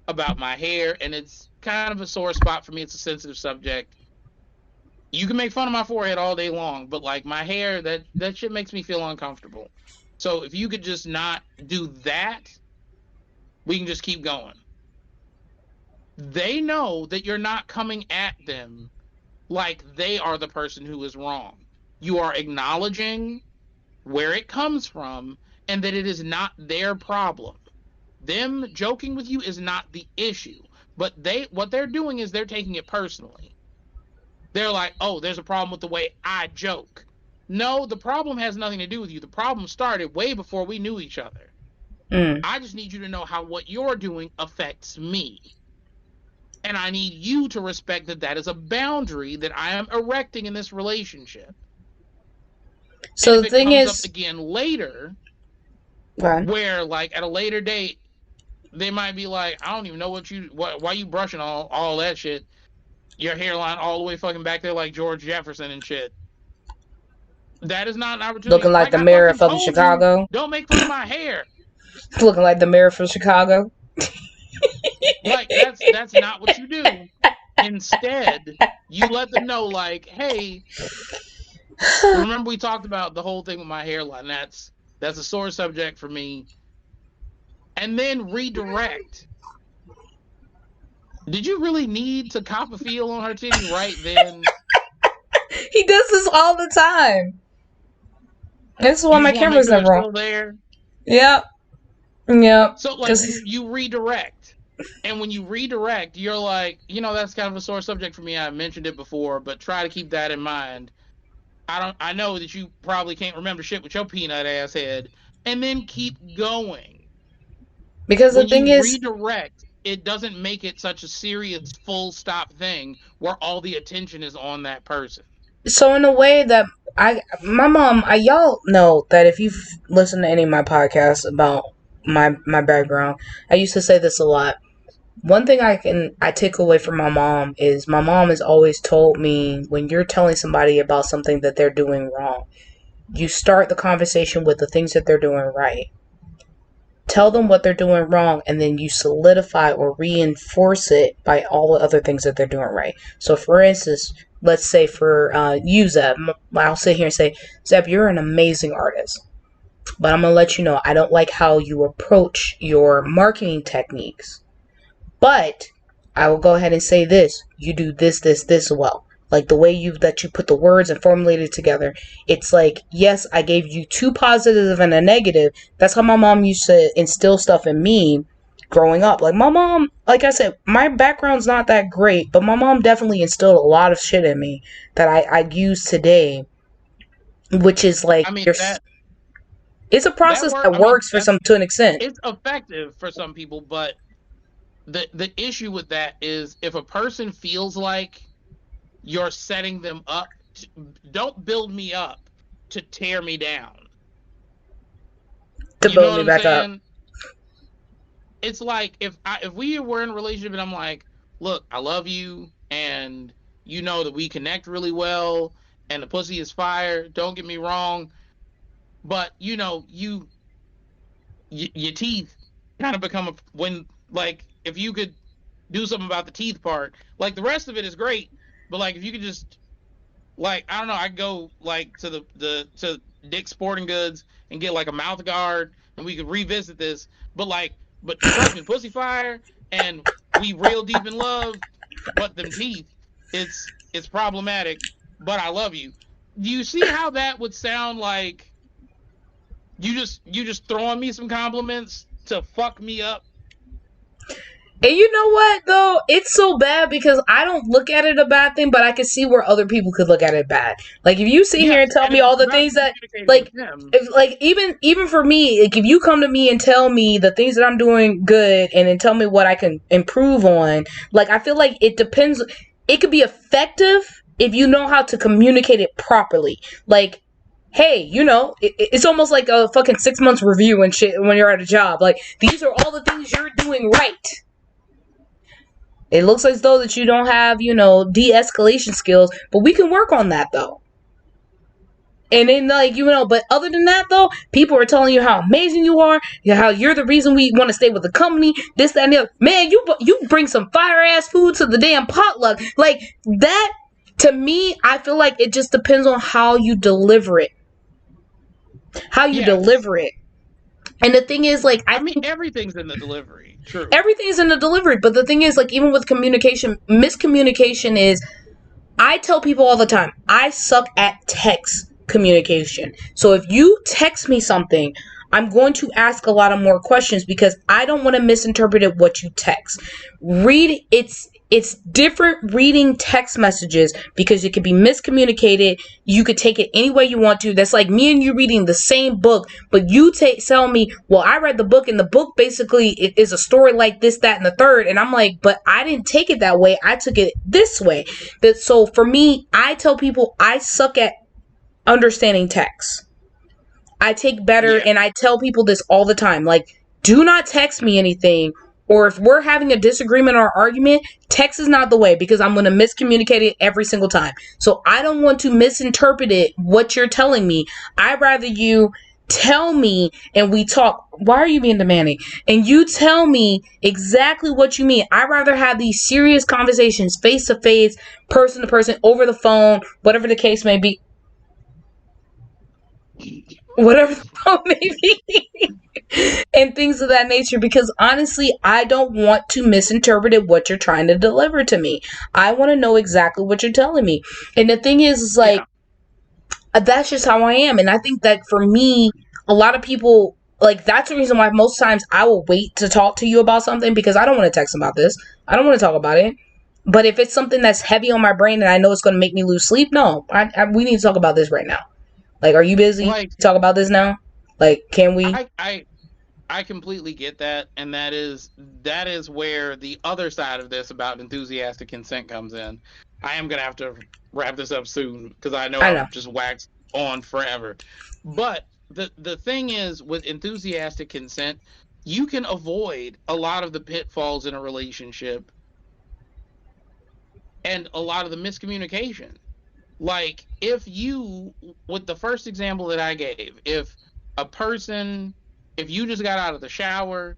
about my hair, and it's kind of a sore spot for me. It's a sensitive subject. You can make fun of my forehead all day long, but like my hair, that shit makes me feel uncomfortable. So if you could just not do that, we can just keep going. They know that you're not coming at them like they are the person who is wrong. You are acknowledging where it comes from and that it is not their problem. Them joking with you is not the issue, but what they're doing is they're taking it personally. They're like, "Oh, there's a problem with the way I joke." No, the problem has nothing to do with you. The problem started way before we knew each other. Mm. I just need you to know how what you're doing affects me. And I need you to respect that that is a boundary that I am erecting in this relationship. And So if the it thing comes up is, again later, okay, where like at a later date, they might be like, I don't even know why you brushing all that shit. Your hairline all the way fucking back there like George Jefferson and shit. That is not an opportunity. looking like Like the I mayor of fucking fucking told you, Chicago, don't make fun of my hair. looking like the mayor from Chicago. Like that's not what you do. Instead, you let them know like, hey, remember we talked about the whole thing with my hairline. That's That's a sore subject for me. And then redirect. Did you really need to cop a feel on her titty right then? He does this all the time. This is why You my just want to make camera's sure they're never on. still there? Yep. Yep. So, like, Cause you redirect. And when you redirect, you're like, that's kind of a sore subject for me. I mentioned it before, but try to keep that in mind. I know that you probably can't remember shit with your peanut ass head. And then keep going. because the When thing you is, redirect, it doesn't make it such a serious full stop thing where all the attention is on that person. so in a way that my mom, y'all know that if you've listened to any of my podcasts about my background, I used to say this a lot. One thing I take away from my mom is my mom has always told me when you're telling somebody about something that they're doing wrong, you start the conversation with the things that they're doing right. Tell them what they're doing wrong, and then you solidify or reinforce it by all the other things that they're doing right. So, for instance, let's say for you, Zeb, I'll sit here and say, Zeb, you're an amazing artist, but I'm going to let you know I don't like how you approach your marketing techniques. But I will go ahead and say this. You do this well. Like the way you put the words and formulate it together. It's like, yes, I gave you two positives and a negative. That's how my mom used to instill stuff in me growing up. Like my mom, like I said, my background's not that great, but my mom definitely instilled a lot of shit in me that I use today. Which is like, I mean, it's a process that works for some to an extent. It's effective for some people, but the issue with that is if a person feels like you're setting them up, don't build me up to tear me down. To You know build what me I'm back up. saying? It's like if we were in a relationship and I'm like, look, I love you, and you know that we connect really well, and the pussy is fire. Don't get me wrong, but your teeth kind of become when, like, if you could do something about the teeth part, like the rest of it is great, but like if you could just, like, I don't know, I go like to to Dick's Sporting Goods and get like a mouth guard, and we could revisit this. But trust me, pussy fire, and we real deep in love. But them teeth, it's problematic. But I love you. Do you see how that would sound like? You just throwing me some compliments to fuck me up. And you know what, though? It's so bad because I don't look at it a bad thing, but I can see where other people could look at it bad. Like, if you sit here and Yes, tell and me if all it's the about things that, communicating like, with them, if, like, even for me, like, if you come to me and tell me the things that I'm doing good and then tell me what I can improve on, like, I feel like it depends. It could be effective if you know how to communicate it properly. Like, hey, it's almost like a fucking 6 months review and shit when you're at a job. Like, these are all the things you're doing right. It looks as though that you don't have, de-escalation skills, but we can work on that though. And then, like, but other than that though, people are telling you how amazing you are, how you're the reason we want to stay with the company, this, that, and the other. Man, you bring some fire ass food to the damn potluck. Like that, to me, I feel like it just depends on how you deliver it. How you deliver it. And the thing is, like, I mean, think everything's in the delivery. True. everything's in the delivery. But the thing is, like, even with communication, miscommunication is, I tell people all the time, I suck at text communication. So if you text me something, I'm going to ask a lot of more questions because I don't want to misinterpret what you text. It's different reading text messages because it could be miscommunicated. You could take it any way you want to. That's like me and you reading the same book, but you tell me, well, I read the book and the book basically it is a story like this, that, and the third. And I'm like, but I didn't take it that way. I took it this way. So for me, I tell people I suck at understanding text. I take better, and I tell people this all the time. Like, do not text me anything, or if we're having a disagreement or argument, text is not the way because I'm going to miscommunicate it every single time. So I don't want to misinterpret what you're telling me. I'd rather you tell me and we talk. Why are you being demanding? And you tell me exactly what you mean. I'd rather have these serious conversations face to face, person to person, over the phone, whatever the case may be. whatever the fuck may be, and things of that nature. Because honestly, I don't want to misinterpret what you're trying to deliver to me. I want to know exactly what you're telling me. And the thing is like, Yeah. that's just how I am. And I think that for me, a lot of people, like, that's the reason why most times I will wait to talk to you about something, because I don't want to text about this. I don't want to talk about it. But if it's something that's heavy on my brain and I know it's going to make me lose sleep, no, we need to talk about this right now. Like, are you busy? Like Talk about this now? Like, can we? I completely get that, and that is where the other side of this about enthusiastic consent comes in. I am gonna have to wrap this up soon because I know I know. I've just waxed on forever. But the thing is, with enthusiastic consent, you can avoid a lot of the pitfalls in a relationship and a lot of the miscommunication. Like, if you, with the first example that I gave, a person, if you just got out of the shower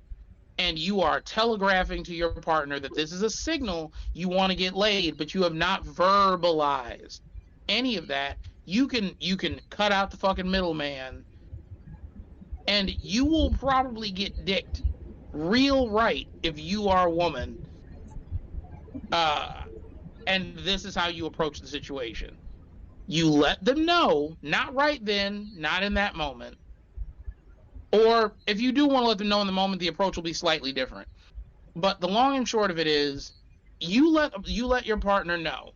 and you are telegraphing to your partner that this is a signal you want to get laid, but you have not verbalized any of that, you can cut out the fucking middleman, and you will probably get dicked real right if you are a woman. Uh, and this is how you approach the situation. You let them know, not right then, not in that moment. Or if you do want to let them know in the moment, the approach will be slightly different. But the long and short of it is, you let your partner know,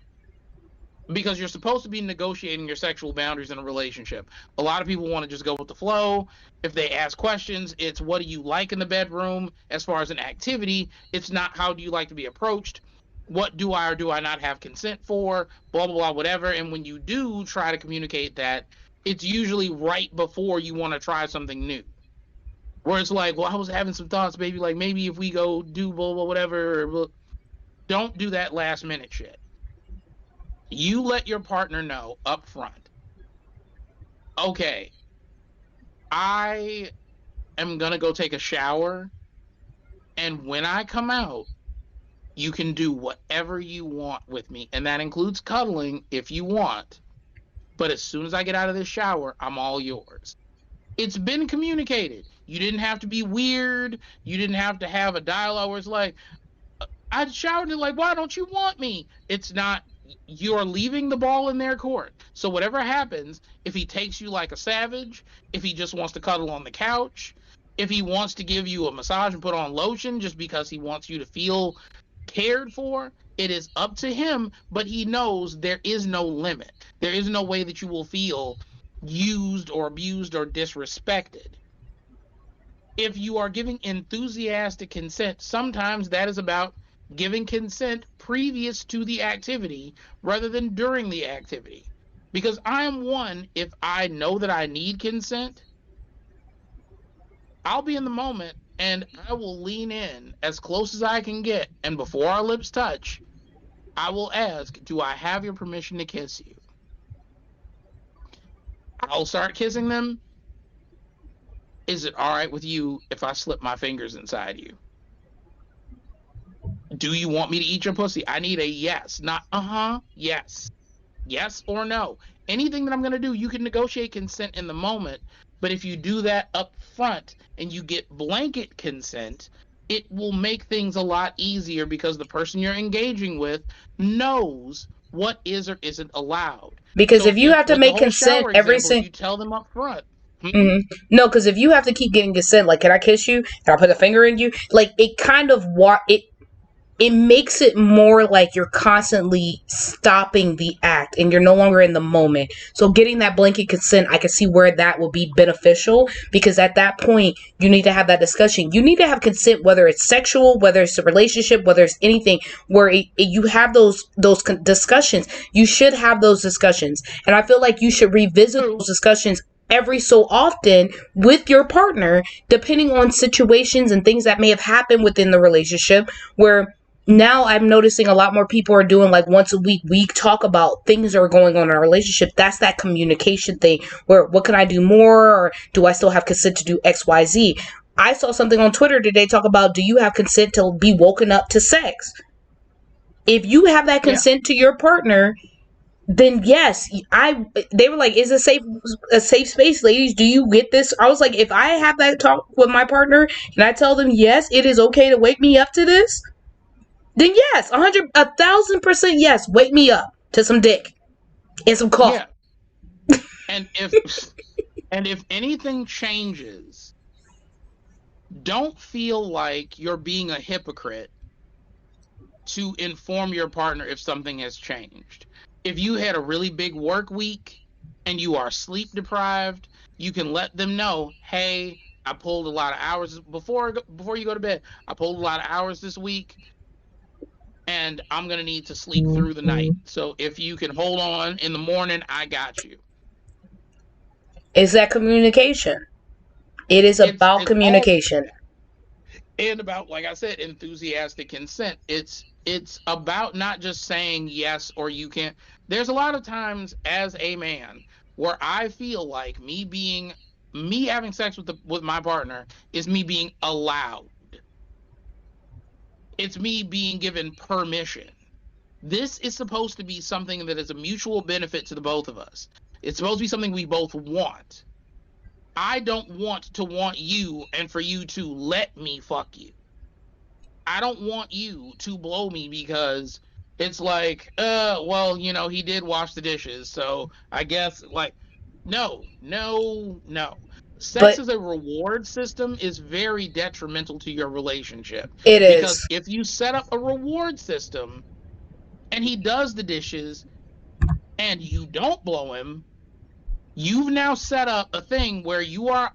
because you're supposed to be negotiating your sexual boundaries in a relationship. A lot of people want to just go with the flow. If they ask questions, it's what do you like in the bedroom as far as an activity. It's not how do you like to be approached. What do I or do I not have consent for? Blah, blah, blah, whatever. And when you do try to communicate that, it's usually right before you want to try something new. Where it's like, well, I was having some thoughts, baby. Like, maybe if we go do blah, blah, whatever. Don't do that last minute shit. You let your partner know up front, okay, I am going to go take a shower. And when I come out, you can do whatever you want with me. And that includes cuddling if you want. But as soon as I get out of this shower, I'm all yours. It's been communicated. You didn't have to be weird. You didn't have to have a dialogue where it's like, I shouted like, why don't you want me? It's not, you're leaving the ball in their court. So whatever happens, if he takes you like a savage, if he just wants to cuddle on the couch, if he wants to give you a massage and put on lotion just because he wants you to feel cared for, it is up to him, but he knows there is no limit. There is no way that you will feel used or abused or disrespected. If you are giving enthusiastic consent, sometimes that is about giving consent previous to the activity rather than during the activity. Because I am one, if I know that I need consent, I'll be in the moment and I will lean in as close as I can get. And before our lips touch, I will ask, do I have your permission to kiss you? I'll start kissing them. Is it all right with you if I slip my fingers inside you? Do you want me to eat your pussy? I need a yes, not yes. Yes or no. Anything that I'm going to do, you can negotiate consent in the moment. But if you do that up front and you get blanket consent, it will make things a lot easier because the person you're engaging with knows what is or isn't allowed. Because So if you if have to with the make whole consent shower every example, if single. you tell them up front, No, because if you have to keep getting consent, like, can I kiss you? Can I put a finger in you? Like, it kind of it makes it more like you're constantly stopping the act and you're no longer in the moment. So getting that blanket consent, I can see where that will be beneficial, because at that point you need to have that discussion. You need to have consent, whether it's sexual, whether it's a relationship, whether it's anything, where you have those discussions. You should have those discussions, and I feel like you should revisit those discussions every so often with your partner, depending on situations and things that may have happened within the relationship, where now I'm noticing a lot more people are doing like once a week. We talk about things that are going on in our relationship. That's that communication thing where, what can I do more? Or do I still have consent to do XYZ? I saw something on Twitter today talk about, do you have consent to be woken up to sex? If you have that yeah, consent to your partner, then yes, they were like, is a safe space, ladies? Do you get this? I was like, if I have that talk with my partner and I tell them, yes, it is okay to wake me up to this, then yes, 1,000% yes, wake me up to some dick and some coffee. Yeah. And if anything changes, don't feel like you're being a hypocrite to inform your partner if something has changed. If you had a really big work week and you are sleep deprived, you can let them know, "Hey, I pulled a lot of hours before you go to bed. I pulled a lot of hours this week and I'm going to need to sleep through the night. So if you can hold on in the morning, I got you." Is that communication? It is about It's all communication. and about, like I said, enthusiastic consent. It's about not just saying yes or you can't. There's a lot of times as a man where I feel like me having sex with my partner is me being allowed. It's me being given permission. This is supposed to be something that is a mutual benefit to the both of us. It's supposed to be something we both want. I don't want to want you and for you to let me fuck you. I don't want you to blow me because it's like, well, he did wash the dishes, so I guess like, no, no, no. Sex But as a reward system is very detrimental to your relationship it because is. if you set up a reward system and he does the dishes and you don't blow him, you've now set up a thing where you are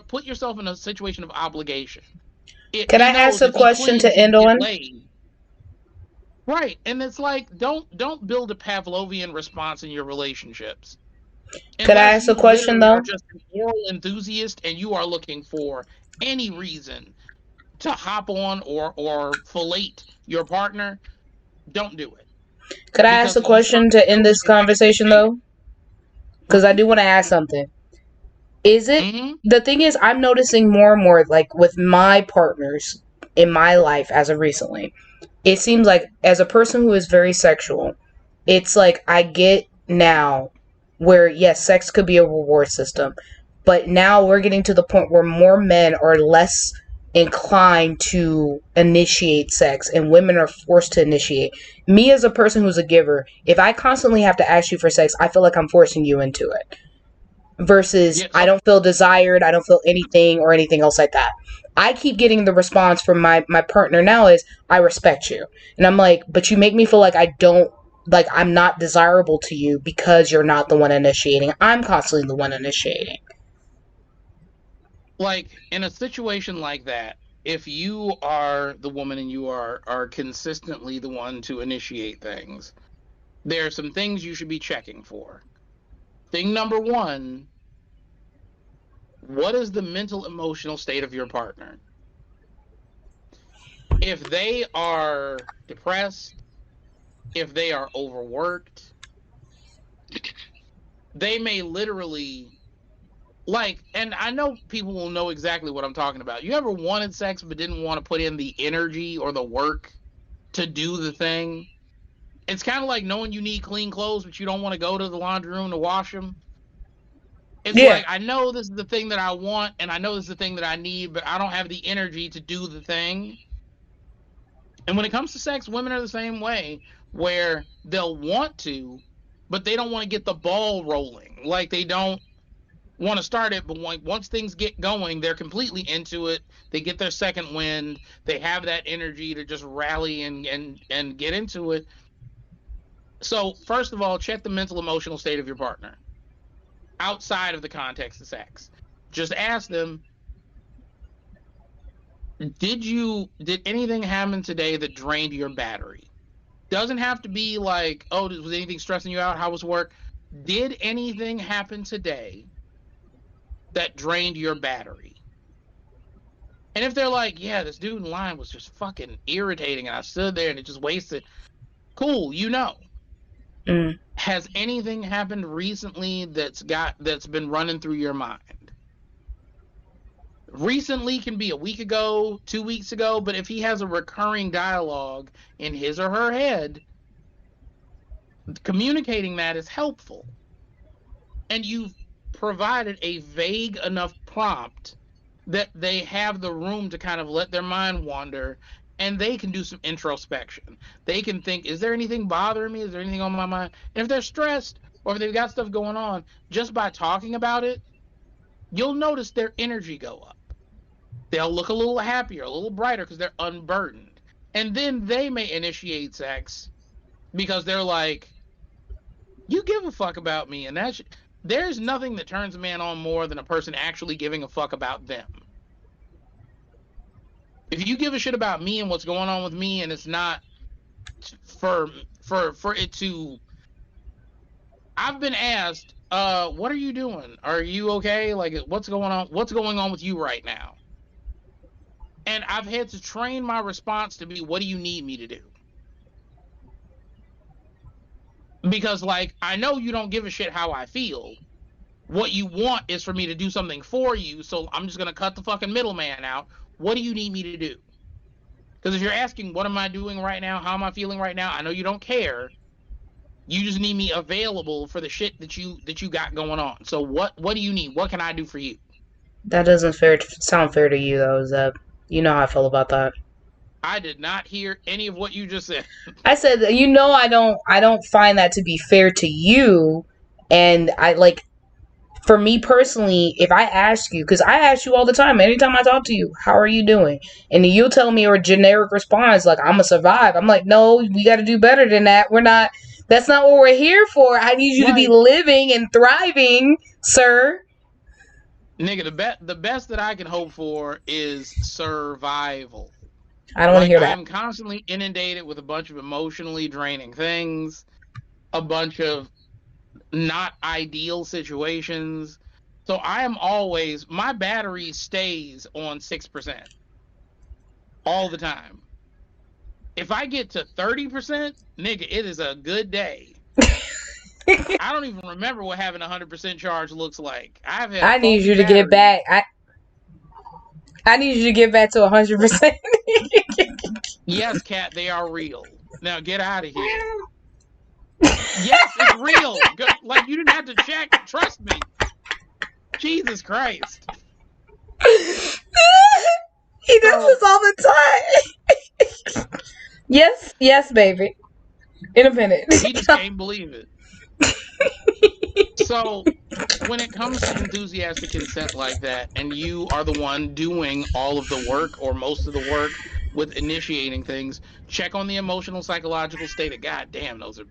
put yourself in a situation of obligation. Can I He ask knows a if he question cleans, to he end can get on? laid. Right. And it's like don't build a Pavlovian response in your relationships. Could I Unless ask a you question literally are though? just an oral enthusiast and you are looking for any reason to hop on or fillet your partner, don't do it. Could I ask Because a you question already to end know this you're not gonna get conversation paid. though? Because I do want to ask something. Is it Mm-hmm. the thing is I'm noticing more and more like with my partners in my life as of recently. It seems like as a person who is very sexual, it's like I get now where yes, sex could be a reward system, but now we're getting to the point where more men are less inclined to initiate sex and women are forced to initiate. Me as a person who's a giver, if I constantly have to ask you for sex, I feel like I'm forcing you into it versus Yeah, I so don't feel desired, I don't feel anything or anything else like that. I keep getting the response from my partner now is I respect you. And I'm like, but you make me feel like I don't like I'm not desirable to you because you're not the one initiating. I'm constantly the one initiating. like in a situation like that, if you are the woman and you are consistently the one to initiate things, there are some things you should be checking for. Thing number one, what is the mental emotional state of your partner? If they are depressed, if they are overworked, they may literally like, and I know people will know exactly what I'm talking about. You ever wanted sex but didn't want to put in the energy or the work to do the thing? It's kind of like knowing you need clean clothes but you don't want to go to the laundry room to wash them. It's Yeah. like I know this is the thing that I want and I know this is the thing that I need, but I don't have the energy to do the thing. And when it comes to sex, women are the same way, where they'll want to, but they don't want to get the ball rolling. Like they don't want to start it, but once things get going, they're completely into it. They get their second wind. They have that energy to just rally and get into it. So first of all, check the mental emotional state of your partner outside of the context of sex. Just ask them, did anything happen today that drained your battery? Doesn't have to be like, oh, was anything stressing you out? How was work? Did anything happen today that drained your battery? And if they're like, yeah, this dude in line was just fucking irritating and I stood there and it just wasted, cool, Mm. Has anything happened recently that's been running through your mind? Recently can be a week ago, 2 weeks ago, but if he has a recurring dialogue in his or her head, Communicating that is helpful. And you've provided a vague enough prompt that they have the room to kind of let their mind wander and they can do some introspection. They can think, is there anything bothering me? Is there anything on my mind? And if they're stressed or if they've got stuff going on, just by talking about it, you'll notice their energy go up. They'll look a little happier, a little brighter because they're unburdened. And then they may initiate sex because they're like, you give a fuck about me. And there's nothing that turns a man on more than a person actually giving a fuck about them. If you give a shit about me and what's going on with me, and it's not for it to, I've been asked, what are you doing? Are you okay? Like, what's going on? What's going on with you right now? And I've had to train my response to be, what do you need me to do? Because, like, I know you don't give a shit how I feel. What you want is for me to do something for you, so I'm just going to cut the fucking middleman out. What do you need me to do? Because if you're asking, what am I doing right now? How am I feeling right now? I know you don't care. You just need me available for the shit that you got going on. So what do you need? What can I do for you? That doesn't sound fair to you, though, Zeb. You know how I feel about that. I did not hear any of what you just said. I said, I don't find that to be fair to you, and for me personally, if I ask you, because I ask you all the time, anytime I talk to you, how are you doing? And you'll tell me a generic response like, I'm gonna survive. I'm like, no, we got to do better than that. That's not what we're here for. I need you to be living and thriving, sir. Nigga, the best that I can hope for is survival. I don't want to hear that. I'm constantly inundated with a bunch of emotionally draining things, a bunch of not ideal situations. So my battery stays on 6% all the time. If I get to 30%, nigga, it is a good day. I don't even remember what having 100% charge looks like. I need you to get back. I need you to get back to 100%. Yes, Kat, they are real. Now get out of here. Yes, it's real. Like, you didn't have to check. Trust me. Jesus Christ. He does this all the time. Yes, baby. In a minute. He just can't believe it. So, when it comes to enthusiastic consent like that, and you are the one doing all of the work or most of the work with initiating things, check on the emotional, psychological state of, God damn, those are...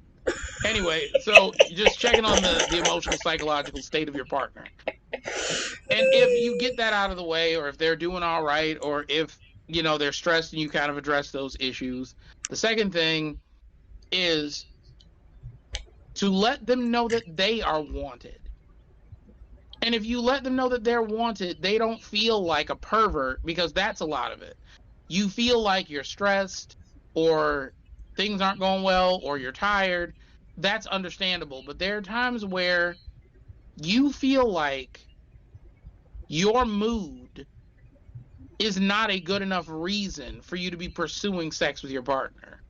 Anyway, so just checking on the emotional, psychological state of your partner. And if you get that out of the way, or if they're doing all right, or if, they're stressed and you kind of address those issues, the second thing is to let them know that they are wanted. And if you let them know that they're wanted, they don't feel like a pervert, because that's a lot of it. You feel like you're stressed or things aren't going well or you're tired. That's understandable. But there are times where you feel like your mood is not a good enough reason for you to be pursuing sex with your partner.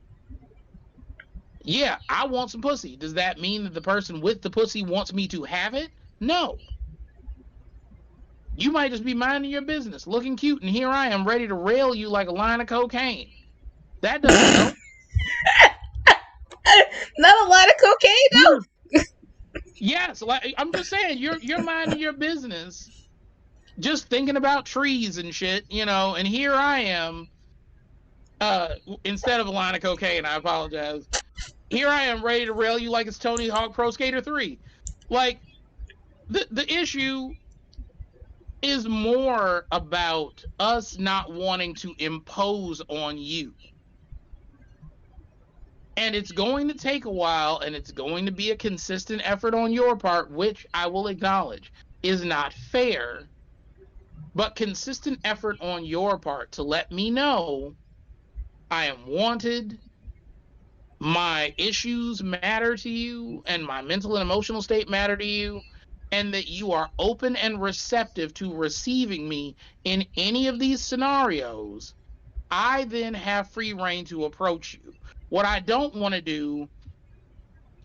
Yeah, I want some pussy. Does that mean that the person with the pussy wants me to have it? No. You might just be minding your business, looking cute, and here I am ready to rail you like a line of cocaine. That doesn't help. Not a line of cocaine, though. Yes, like, I'm just saying, you're minding your business, just thinking about trees and shit, and here I am, instead of a line of cocaine, I apologize. Here I am ready to rail you like it's Tony Hawk Pro Skater 3. Like, the issue is more about us not wanting to impose on you. And it's going to take a while, and it's going to be a consistent effort on your part, which I will acknowledge is not fair, but consistent effort on your part to let me know I am wanted, my issues matter to you, and my mental and emotional state matter to you, and that you are open and receptive to receiving me in any of these scenarios. I then have free reign to approach you. What I don't want to do,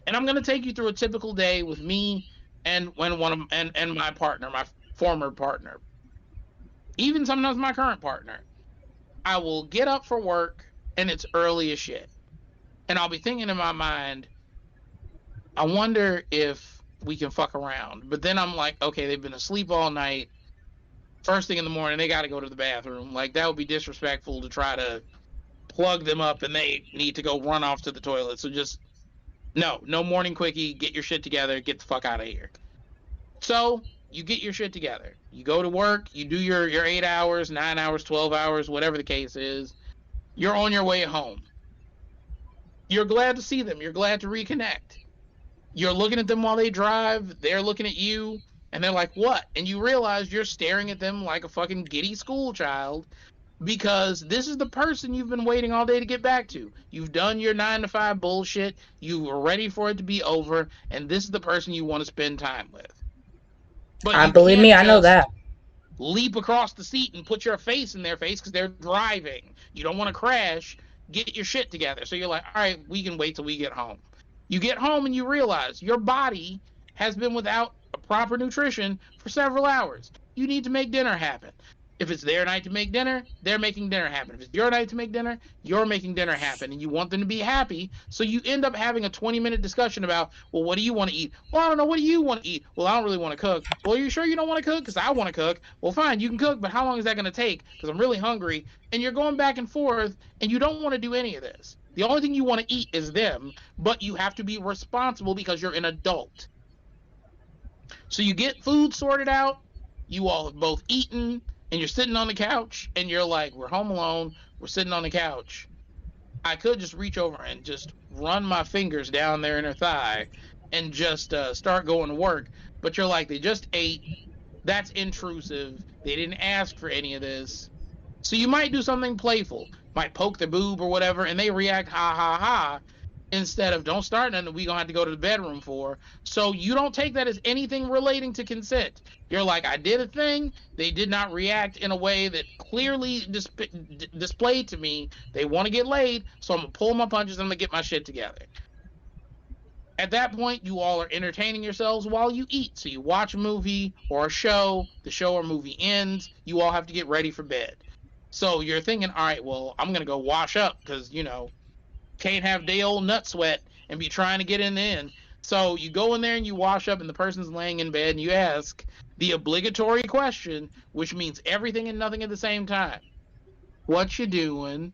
And I'm going to take you through a typical day with me and when one of and my partner, my former partner, even sometimes my current partner. I will get up for work and it's early as shit. And I'll be thinking in my mind, I wonder if we can fuck around. But then I'm like, okay, they've been asleep all night. First thing in the morning, they got to go to the bathroom. Like, that would be disrespectful to try to plug them up and they need to go run off to the toilet. So just, no morning quickie. Get your shit together. Get the fuck out of here. So you get your shit together. You go to work. You do your 8 hours, 9 hours, 12 hours, whatever the case is. You're on your way home. You're glad to see them. You're glad to reconnect. You're looking at them while they drive. They're looking at you, and they're like, "What?" And you realize you're staring at them like a fucking giddy school child because this is the person you've been waiting all day to get back to. You've done your 9 to 5 bullshit. You were ready for it to be over, and this is the person you want to spend time with. But I you believe can't me, I know that. just leap across the seat and put your face in their face because they're driving. You don't want to crash. Get your shit together. So you're like, all right, we can wait till we get home. You get home and you realize your body has been without a proper nutrition for several hours. You need to make dinner happen. If it's their night to make dinner, they're making dinner happen. If it's your night to make dinner, you're making dinner happen. And you want them to be happy. So you end up having a 20-minute discussion about, well, what do you want to eat? Well, I don't know. What do you want to eat? Well, I don't really want to cook. Well, are you sure you don't want to cook? Because I want to cook. Well, fine, you can cook, but how long is that going to take? Because I'm really hungry. And you're going back and forth, and you don't want to do any of this. The only thing you want to eat is them, but you have to be responsible because you're an adult. So you get food sorted out. You all have both eaten, and you're sitting on the couch, and you're like, we're home alone. We're sitting on the couch. I could just reach over and just run my fingers down there in her thigh and just start going to work. But you're like, they just ate. That's intrusive. They didn't ask for any of this. So you might do something playful, might poke their boob or whatever, and they react ha ha ha instead of don't start nothing we gonna have to go to the bedroom for. So you don't take that as anything relating to consent. You're like, I did a thing. They did not react in a way that clearly displayed to me they want to get laid. So I'm gonna pull my punches and I'm gonna get my shit together. At that point, you all are entertaining yourselves while you eat. So you watch a movie or a show. The show or movie ends. You all have to get ready for bed. So you're thinking, all right, well, I'm gonna go wash up because can't have day old nut sweat and be trying to get in the end. So you go in there and you wash up, and the person's laying in bed, and you ask the obligatory question, which means everything and nothing at the same time. What you doing?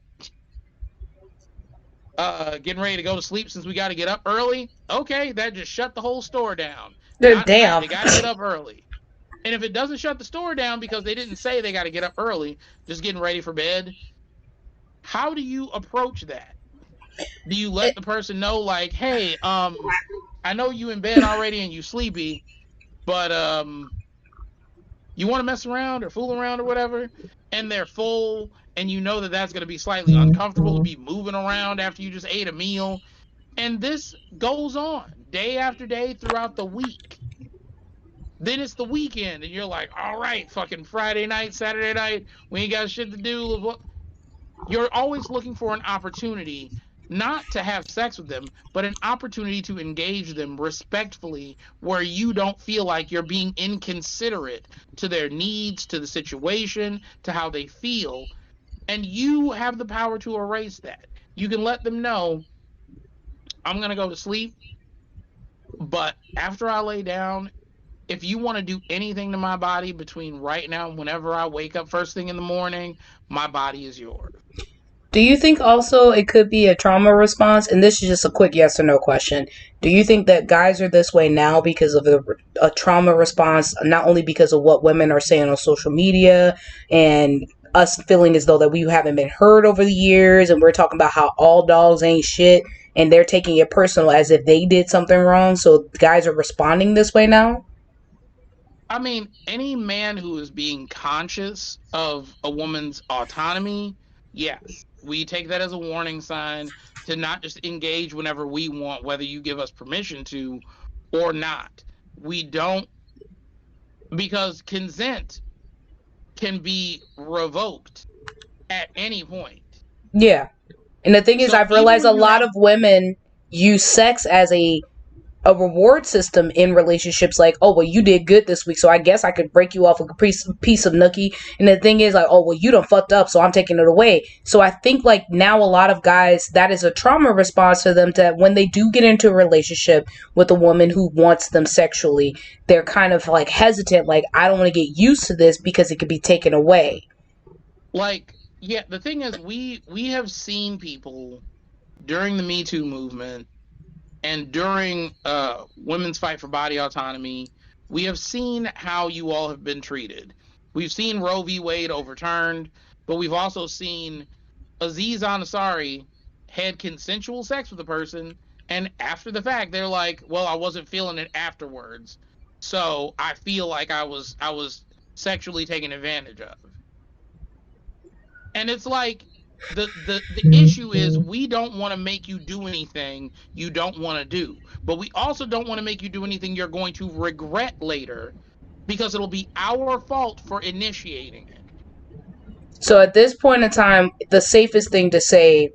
Getting ready to go to sleep since we got to get up early. Okay, that just shut the whole store down. Not tonight. Damn. They got to get up early. And if it doesn't shut the store down because they didn't say they got to get up early, just getting ready for bed, how do you approach that? Do you let the person know, like, hey, I know you in bed already and you sleepy, but you want to mess around or fool around or whatever, and they're full, and you know that that's going to be slightly uncomfortable to be moving around after you just ate a meal, and this goes on day after day throughout the week. Then it's the weekend, and you're like, all right, fucking Friday night, Saturday night, we ain't got shit to do. You're always looking for an opportunity not to have sex with them, but an opportunity to engage them respectfully where you don't feel like you're being inconsiderate to their needs, to the situation, to how they feel. And you have the power to erase that. You can let them know, I'm going to go to sleep, but after I lay down, if you want to do anything to my body between right now and whenever I wake up first thing in the morning, my body is yours. Do you think also it could be a trauma response? And this is just a quick yes or no question. Do you think that guys are this way now because of a trauma response, not only because of what women are saying on social media and us feeling as though that we haven't been heard over the years, and we're talking about how all dogs ain't shit, and they're taking it personal as if they did something wrong, so guys are responding this way now? I mean, any man who is being conscious of a woman's autonomy, yes, we take that as a warning sign to not just engage whenever we want, whether you give us permission to or not. We don't, because consent can be revoked at any point. Yeah. And the thing is, So I've even realized a when you lot have, of women use sex as a a reward system in relationships, like, oh, well, you did good this week, so I guess I could break you off a piece of nookie. And the thing is, like, oh, well, you done fucked up, so I'm taking it away. So I think, like, now a lot of guys, that is a trauma response to them, that when they do get into a relationship with a woman who wants them sexually, they're kind of like hesitant, like, I don't want to get used to this because it could be taken away. Like, yeah, the thing is, we have seen people during the Me Too movement and during women's fight for body autonomy, we have seen how you all have been treated. We've seen Roe v. Wade overturned, but we've also seen Aziz Ansari had consensual sex with a person, and after the fact, they're like, "Well, I wasn't feeling it afterwards, so I feel like I was sexually taken advantage of." And it's like, the issue is, we don't want to make you do anything you don't want to do, but we also don't want to make you do anything you're going to regret later, because it'll be our fault for initiating it. So at this point in time, the safest thing to say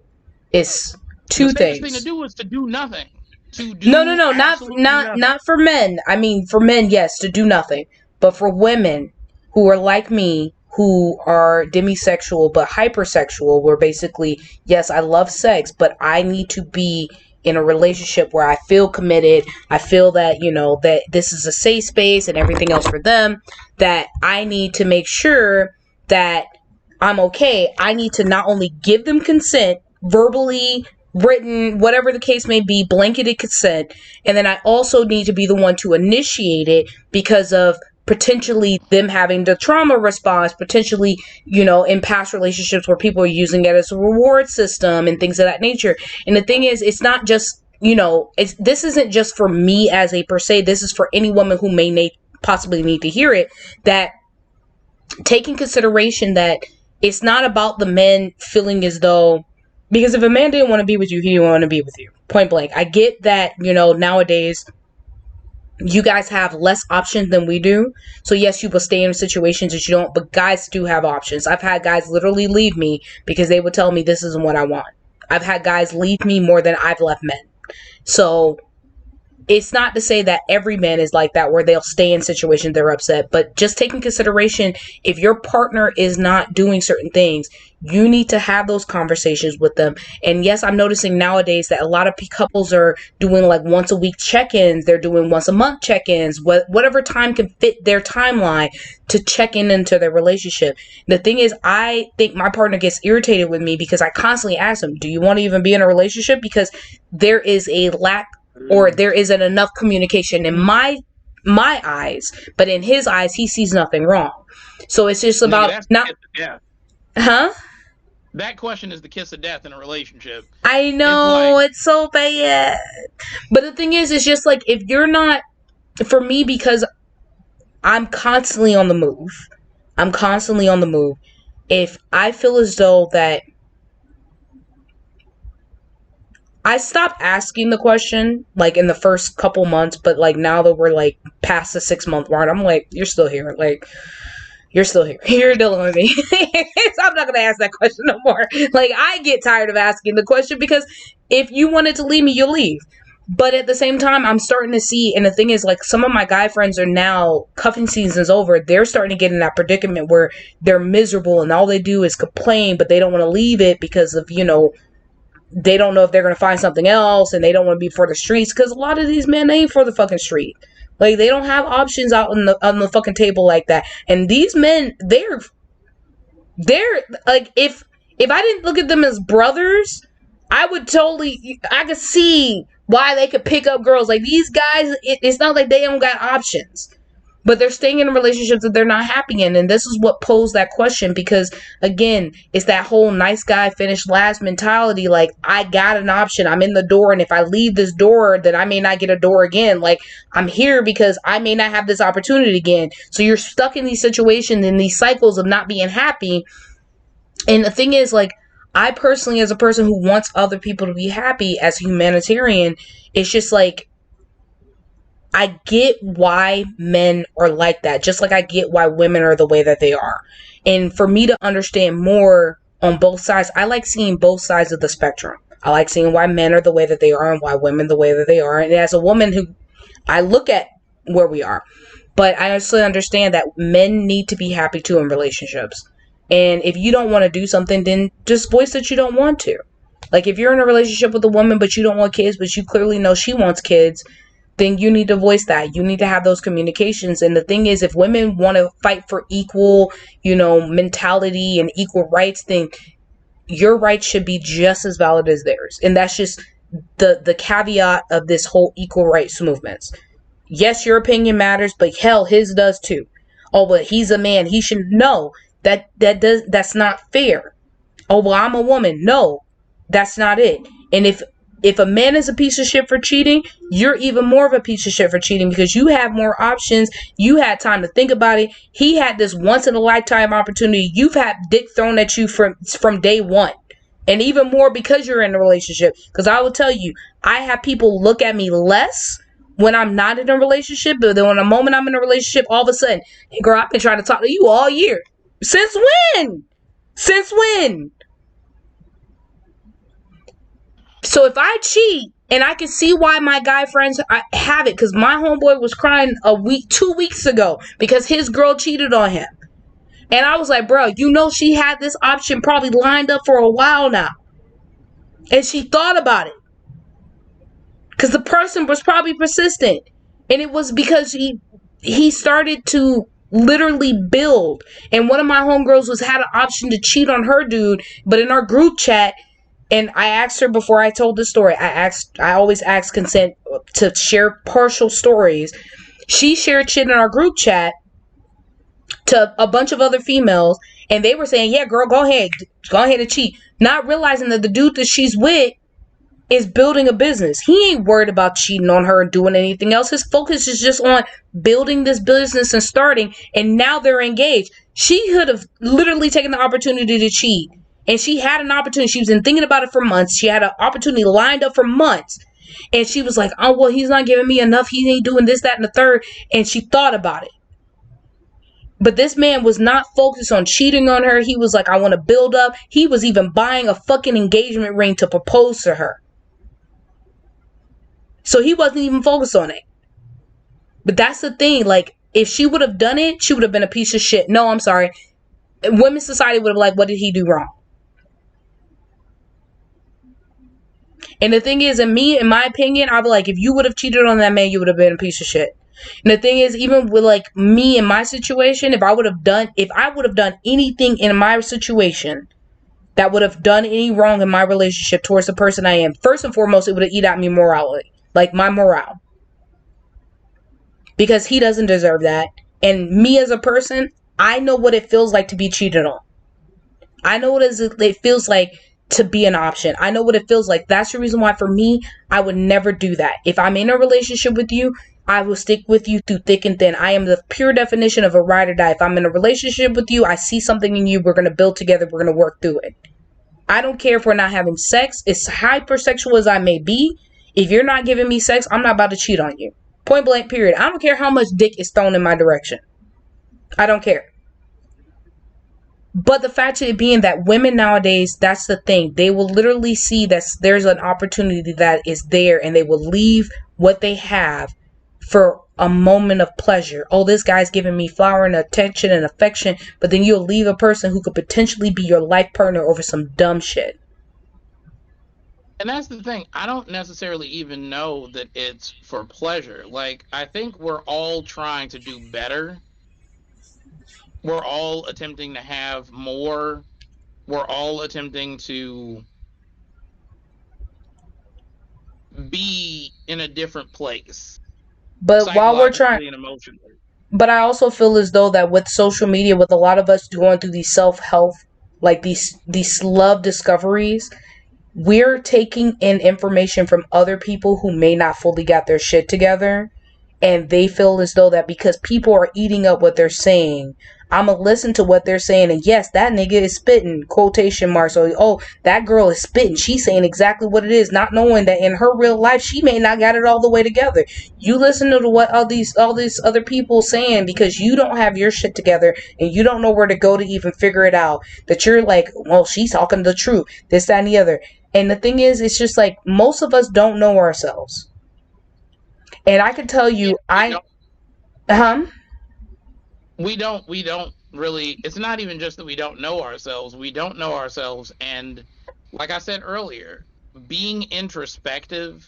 is two The safest things. thing to do is to do nothing. To do No, absolutely nothing. not for men. I mean, for men, yes, to do nothing. But for women who are like me, who are demisexual but hypersexual, where basically, yes, I love sex, but I need to be in a relationship where I feel committed. I feel that, you know, that this is a safe space and everything else for them, that I need to make sure that I'm okay. I need to not only give them consent, verbally, written, whatever the case may be, blanketed consent, and then I also need to be the one to initiate it, because of potentially them having the trauma response, potentially, you know, in past relationships where people are using it as a reward system and things of that nature. And the thing is, it's not just, you know, this isn't just for me as a per se, this is for any woman who may possibly need to hear it, that taking consideration that it's not about the men feeling as though, because if a man didn't want to be with you, he didn't want to be with you. Point blank. I get that, you know, nowadays you guys have less options than we do. So yes, you will stay in situations that you don't, but guys do have options. I've had guys literally leave me because they would tell me this isn't what I want. I've had guys leave me more than I've left men. So it's not to say that every man is like that, where they'll stay in situations they're upset, but just taking consideration, if your partner is not doing certain things, you need to have those conversations with them. And yes, I'm noticing nowadays that a lot of couples are doing like once a week check-ins. They're doing once a month check-ins, whatever time can fit their timeline to check in into their relationship. The thing is, I think my partner gets irritated with me because I constantly ask him, do you want to even be in a relationship? Because there is a lack, or there isn't enough communication in my eyes, but in his eyes, he sees nothing wrong. So it's just about not, huh? That question is the kiss of death in a relationship. I know, it's so bad. But the thing is, it's just like, if you're not, for me, because I'm constantly on the move. If I feel as though that I stopped asking the question, like, in the first couple months, but, like, now that we're, like, past the 6-month mark, I'm like, you're still here. Like, you're still here. You're dealing with me. So I'm not going to ask that question no more. Like, I get tired of asking the question, because if you wanted to leave me, you'll leave. But at the same time, I'm starting to see, and the thing is, like, some of my guy friends are now, cuffing season's over, they're starting to get in that predicament where they're miserable and all they do is complain, but they don't want to leave it because of, you know, they don't know if they're going to find something else, and they don't want to be for the streets, because a lot of these men ain't for the fucking street. Like, they don't have options out on the fucking table like that. And these men, they're like, if I didn't look at them as brothers, I could see why they could pick up girls. Like, these guys, it's not like they don't got options, but they're staying in relationships that they're not happy in. And this is what posed that question, because, again, it's that whole nice guy finished last mentality. Like, I got an option. I'm in the door, and if I leave this door, then I may not get a door again. Like, I'm here because I may not have this opportunity again. So you're stuck in these situations, in these cycles of not being happy. And the thing is, like, I personally, as a person who wants other people to be happy, as a humanitarian, it's just like, I get why men are like that, just like I get why women are the way that they are. And for me to understand more on both sides, I like seeing both sides of the spectrum. I like seeing why men are the way that they are and why women the way that they are. And as a woman who, I look at where we are, but I also understand that men need to be happy too in relationships. And if you don't want to do something, then just voice that you don't want to. Like if you're in a relationship with a woman but you don't want kids, but you clearly know she wants kids, then you need to voice that. You need to have those communications. And the thing is, if women want to fight for equal, mentality and equal rights, then your rights should be just as valid as theirs. And that's just the caveat of this whole equal rights movements. Yes, your opinion matters, but hell, his does too. Oh, but he's a man. He should know that's not fair. Oh, well, I'm a woman. No, that's not it. And if a man is a piece of shit for cheating, you're even more of a piece of shit for cheating because you have more options. You had time to think about it. He had this once in a lifetime opportunity. You've had dick thrown at you from day one. And even more because you're in a relationship. Because I will tell you, I have people look at me less when I'm not in a relationship. But then when the moment I'm in a relationship, all of a sudden, hey girl, I've been trying to talk to you all year. Since when? Since when? So if I cheat, and I can see why my guy friends have it, because my homeboy was crying 2 weeks ago because his girl cheated on him. And I was like, bro, she had this option probably lined up for a while now. And she thought about it. Because the person was probably persistent. And it was because he started to literally build. And one of my homegirls had an option to cheat on her dude. But in our group chat, and I asked her before I told the story, I always ask consent to share partial stories. She shared shit in our group chat to a bunch of other females, and they were saying, yeah, girl, go ahead and cheat. Not realizing that the dude that she's with is building a business. He ain't worried about cheating on her and doing anything else. His focus is just on building this business and starting, and now they're engaged. She could have literally taken the opportunity to cheat. And she had an opportunity. She was been thinking about it for months. She had an opportunity lined up for months. And she was like, oh, well, he's not giving me enough. He ain't doing this, that, and the third. And she thought about it. But this man was not focused on cheating on her. He was like, I want to build up. He was even buying a fucking engagement ring to propose to her. So he wasn't even focused on it. But that's the thing. Like, if she would have done it, she would have been a piece of shit. No, I'm sorry. Women's society would have like, what did he do wrong? And the thing is, in my opinion, I'd be like, if you would have cheated on that man, you would have been a piece of shit. And the thing is, even with like me in my situation, if I would have done anything in my situation that would have done any wrong in my relationship towards the person I am, first and foremost, it would have eat at me morality, like my morale. Because he doesn't deserve that. And me as a person, I know what it feels like to be cheated on. I know what it feels like to be an option. I know what it feels like. That's the reason why for me, I would never do that. If I'm in a relationship with you, I will stick with you through thick and thin. I am the pure definition of a ride or die. If I'm in a relationship with you, I see something in you. We're going to build together. We're going to work through it. I don't care if we're not having sex. As hypersexual as I may be, if you're not giving me sex, I'm not about to cheat on you. Point blank, period. I don't care how much dick is thrown in my direction. I don't care. But the fact of it being that women nowadays, that's the thing. They will literally see that there's an opportunity that is there, and they will leave what they have for a moment of pleasure. Oh, this guy's giving me flower and attention and affection, but then you'll leave a person who could potentially be your life partner over some dumb shit. And that's the thing. I don't necessarily even know that it's for pleasure. Like, I think we're all trying to do better. We're all attempting to have more. We're all attempting to be in a different place. But while we're trying, and emotionally. But I also feel as though that with social media, with a lot of us going through these self-help, like these love discoveries, we're taking in information from other people who may not fully got their shit together. And they feel as though that because people are eating up what they're saying, I'm going to listen to what they're saying. And yes, that nigga is spitting, quotation marks. Or, oh, that girl is spitting. She's saying exactly what it is, not knowing that in her real life, she may not got it all the way together. You listen to what all these other people saying because you don't have your shit together and you don't know where to go to even figure it out. That you're like, well, she's talking the truth. This, that, and the other. And the thing is, it's just like most of us don't know ourselves. And I can tell you, we don't really, it's not even just that we don't know ourselves. We don't know ourselves. And like I said earlier, being introspective,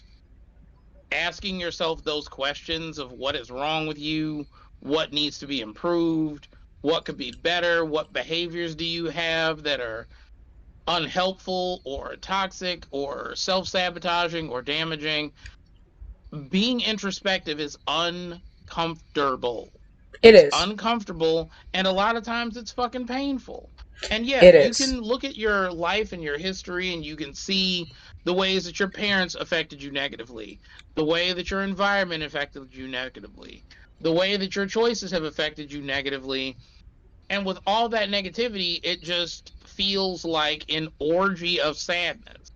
asking yourself those questions of what is wrong with you, what needs to be improved, what could be better, what behaviors do you have that are unhelpful or toxic or self-sabotaging or damaging. Being introspective is uncomfortable. it It's is. uncomfortable, and a lot of times it's fucking painful. And yeah, It you is. can look at your life and your history and you can see the ways that your parents affected you negatively, the way that your environment affected you negatively, the way that your choices have affected you negatively. And with all that negativity, it just feels like an orgy of sadness.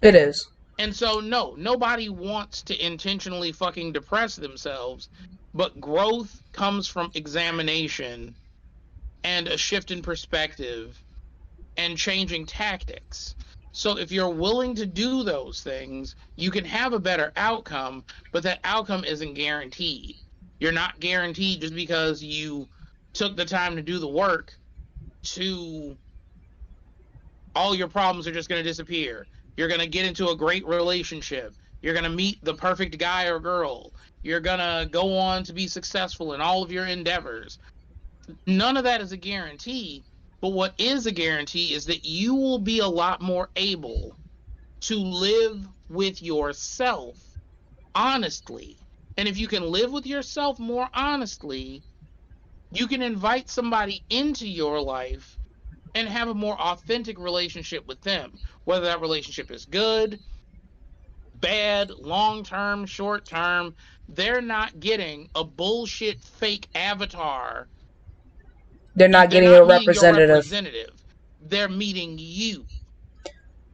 It is. And so, no, nobody wants to intentionally fucking depress themselves, but growth comes from examination and a shift in perspective and changing tactics. So, if you're willing to do those things, you can have a better outcome, but that outcome isn't guaranteed. You're not guaranteed just because you took the time to do the work to all your problems are just going to disappear. You're going to get into a great relationship. You're going to meet the perfect guy or girl. You're going to go on to be successful in all of your endeavors. None of that is a guarantee. But what is a guarantee is that you will be a lot more able to live with yourself honestly. And if you can live with yourself more honestly, you can invite somebody into your life and have a more authentic relationship with them. Whether that relationship is good, bad, long term, short term, they're not getting a bullshit fake avatar. They're not They're getting a not meeting your representative. representative. They're meeting you.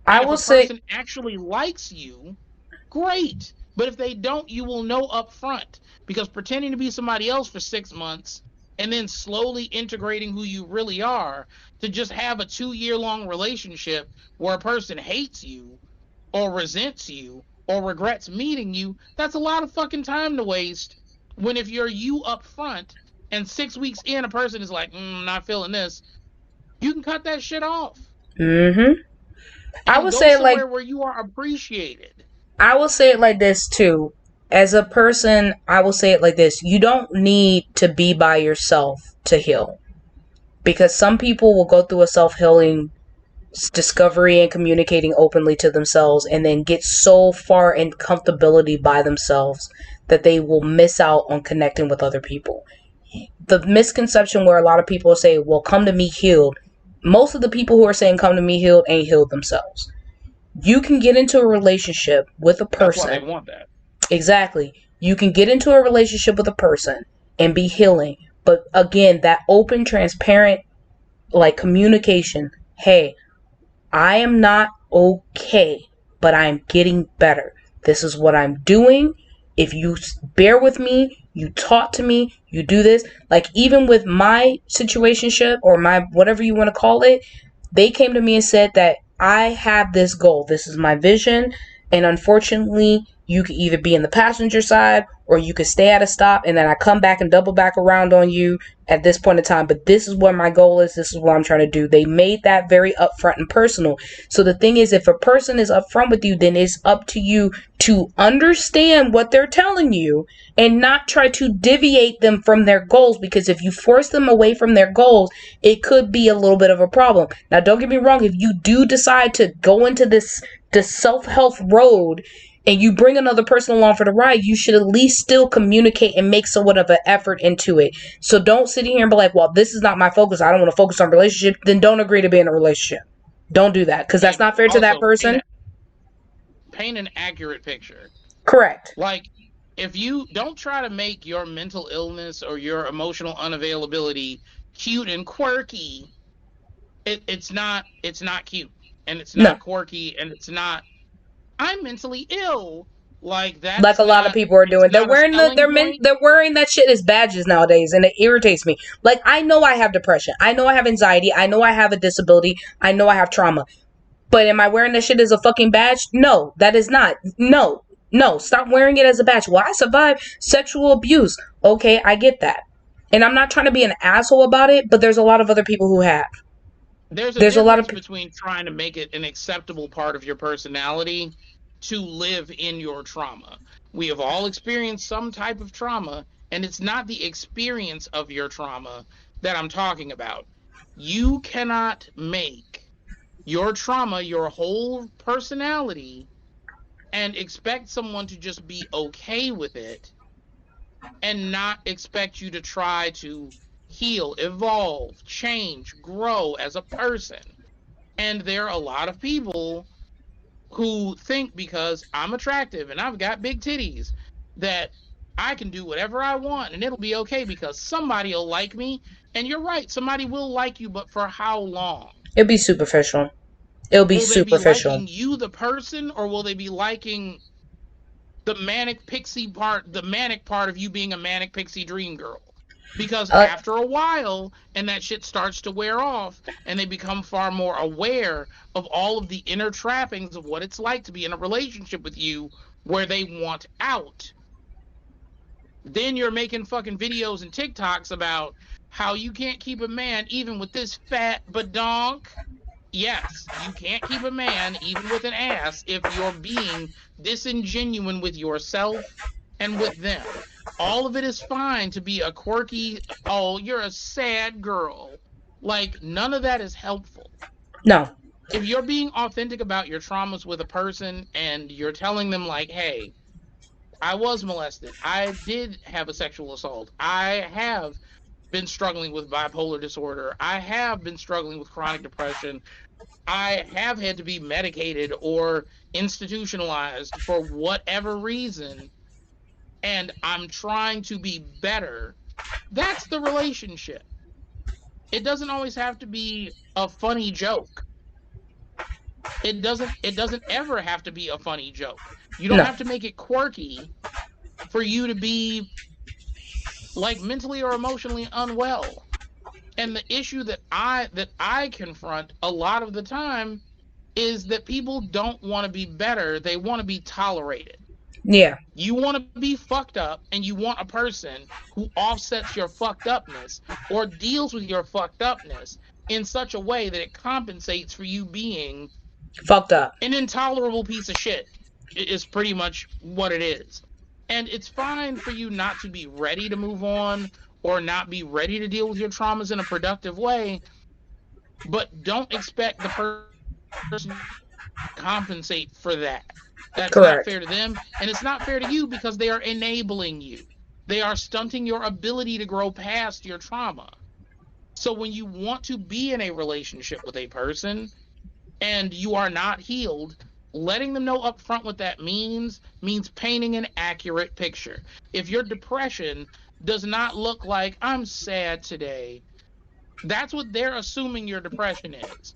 I And if will a say, person actually likes you, great. But if they don't, you will know up front. Because pretending to be somebody else for 6 months and then slowly integrating who you really are to just have a 2 year long relationship where a person hates you or resents you or regrets meeting you, that's a lot of fucking time to waste. When if you're you up front and 6 weeks in, a person is like, not feeling this, you can cut that shit off mm-hmm. I and will go say it like somewhere where you are appreciated. I will say it like this too. As a person, I will say it like this. You don't need to be by yourself to heal. Because some people will go through a self-healing discovery and communicating openly to themselves and then get so far in comfortability by themselves that they will miss out on connecting with other people. The misconception where a lot of people say, well, come to me healed. Most of the people who are saying come to me healed ain't healed themselves. You can get into a relationship with a That's why they person. want that. Exactly. You can get into a relationship with a person and be healing. But again, that open, transparent, like communication. Hey, I am not okay, but I am getting better. This is what I'm doing. If you bear with me, you talk to me, you do this. Like even with my situationship or my whatever you want to call it, they came to me and said that I have this goal. This is my vision. And unfortunately, you could either be in the passenger side or you could stay at a stop and then I come back and double back around on you at this point in time. But this is what my goal is. This is what I'm trying to do. They made that very upfront and personal. So the thing is, if a person is upfront with you, then it's up to you to understand what they're telling you and not try to deviate them from their goals. Because if you force them away from their goals, it could be a little bit of a problem. Now, don't get me wrong. If you do decide to go into this self-help road and you bring another person along for the ride, you should at least still communicate and make somewhat of an effort into it. So don't sit here and be like, well, this is not my focus. I don't want to focus on relationship. Then don't agree to be in a relationship. Don't do that because that's And not fair to that also person. paint an accurate picture. Correct. Like, if you don't try to make your mental illness or your emotional unavailability cute and quirky, it's not cute and it's No. not quirky and it's not I'm mentally ill. Like Like that's a lot of not people are it's doing. They're not a wearing selling point. they're wearing that shit as badges nowadays and it irritates me. Like I know I have depression. I know I have anxiety. I know I have a disability. I know I have trauma. But am I wearing this shit as a fucking badge? No, that is not. No. No, stop wearing it as a badge. Well, I survived sexual abuse. Okay, I get that. And I'm not trying to be an asshole about it, but there's a lot of other people who have. There's a There's a lot of difference between trying to make it an acceptable part of your personality to live in your trauma. We have all experienced some type of trauma, and it's not the experience of your trauma that I'm talking about. You cannot make your trauma your whole personality and expect someone to just be okay with it and not expect you to try to heal, evolve, change, grow as a person. And there are a lot of people who think because I'm attractive and I've got big titties that I can do whatever I want and it'll be okay because somebody will like me. And you're right, somebody will like you, but for how long? It'll be superficial. It'll be Will they be superficial. liking you, the person, or will they be liking the manic part of you being a manic pixie dream girl? Because after a while, and that shit starts to wear off, and they become far more aware of all of the inner trappings of what it's like to be in a relationship with you where they want out. Then you're making fucking videos and TikToks about how you can't keep a man even with this fat badonk. Yes, you can't keep a man even with an ass if you're being disingenuine with yourself and with them. All of it is fine to be a quirky, oh, you're a sad girl. Like, none of that is helpful. No. If you're being authentic about your traumas with a person and you're telling them, like, hey, I was molested, I did have a sexual assault, I have been struggling with bipolar disorder, I have been struggling with chronic depression, I have had to be medicated or institutionalized for whatever reason, and I'm trying to be better. That's the relationship. It doesn't always have to be a funny joke. It doesn't ever have to be a funny joke. You don't No. have to make it quirky for you to be like mentally or emotionally unwell. And the issue that I confront a lot of the time is that people don't want to be better, they want to be tolerated. Yeah. You want to be fucked up and you want a person who offsets your fucked upness or deals with your fucked upness in such a way that it compensates for you being Fucked up. an intolerable piece of shit. It is pretty much what it is. And it's fine for you not to be ready to move on or not be ready to deal with your traumas in a productive way, but don't expect the person compensate for that. That's not Correct. fair to them, and it's not fair to you because they are enabling you. They are stunting your ability to grow past your trauma. So when you want to be in a relationship with a person and you are not healed, letting them know up front what that means painting an accurate picture. If your depression does not look like I'm sad today, that's what they're assuming your depression is.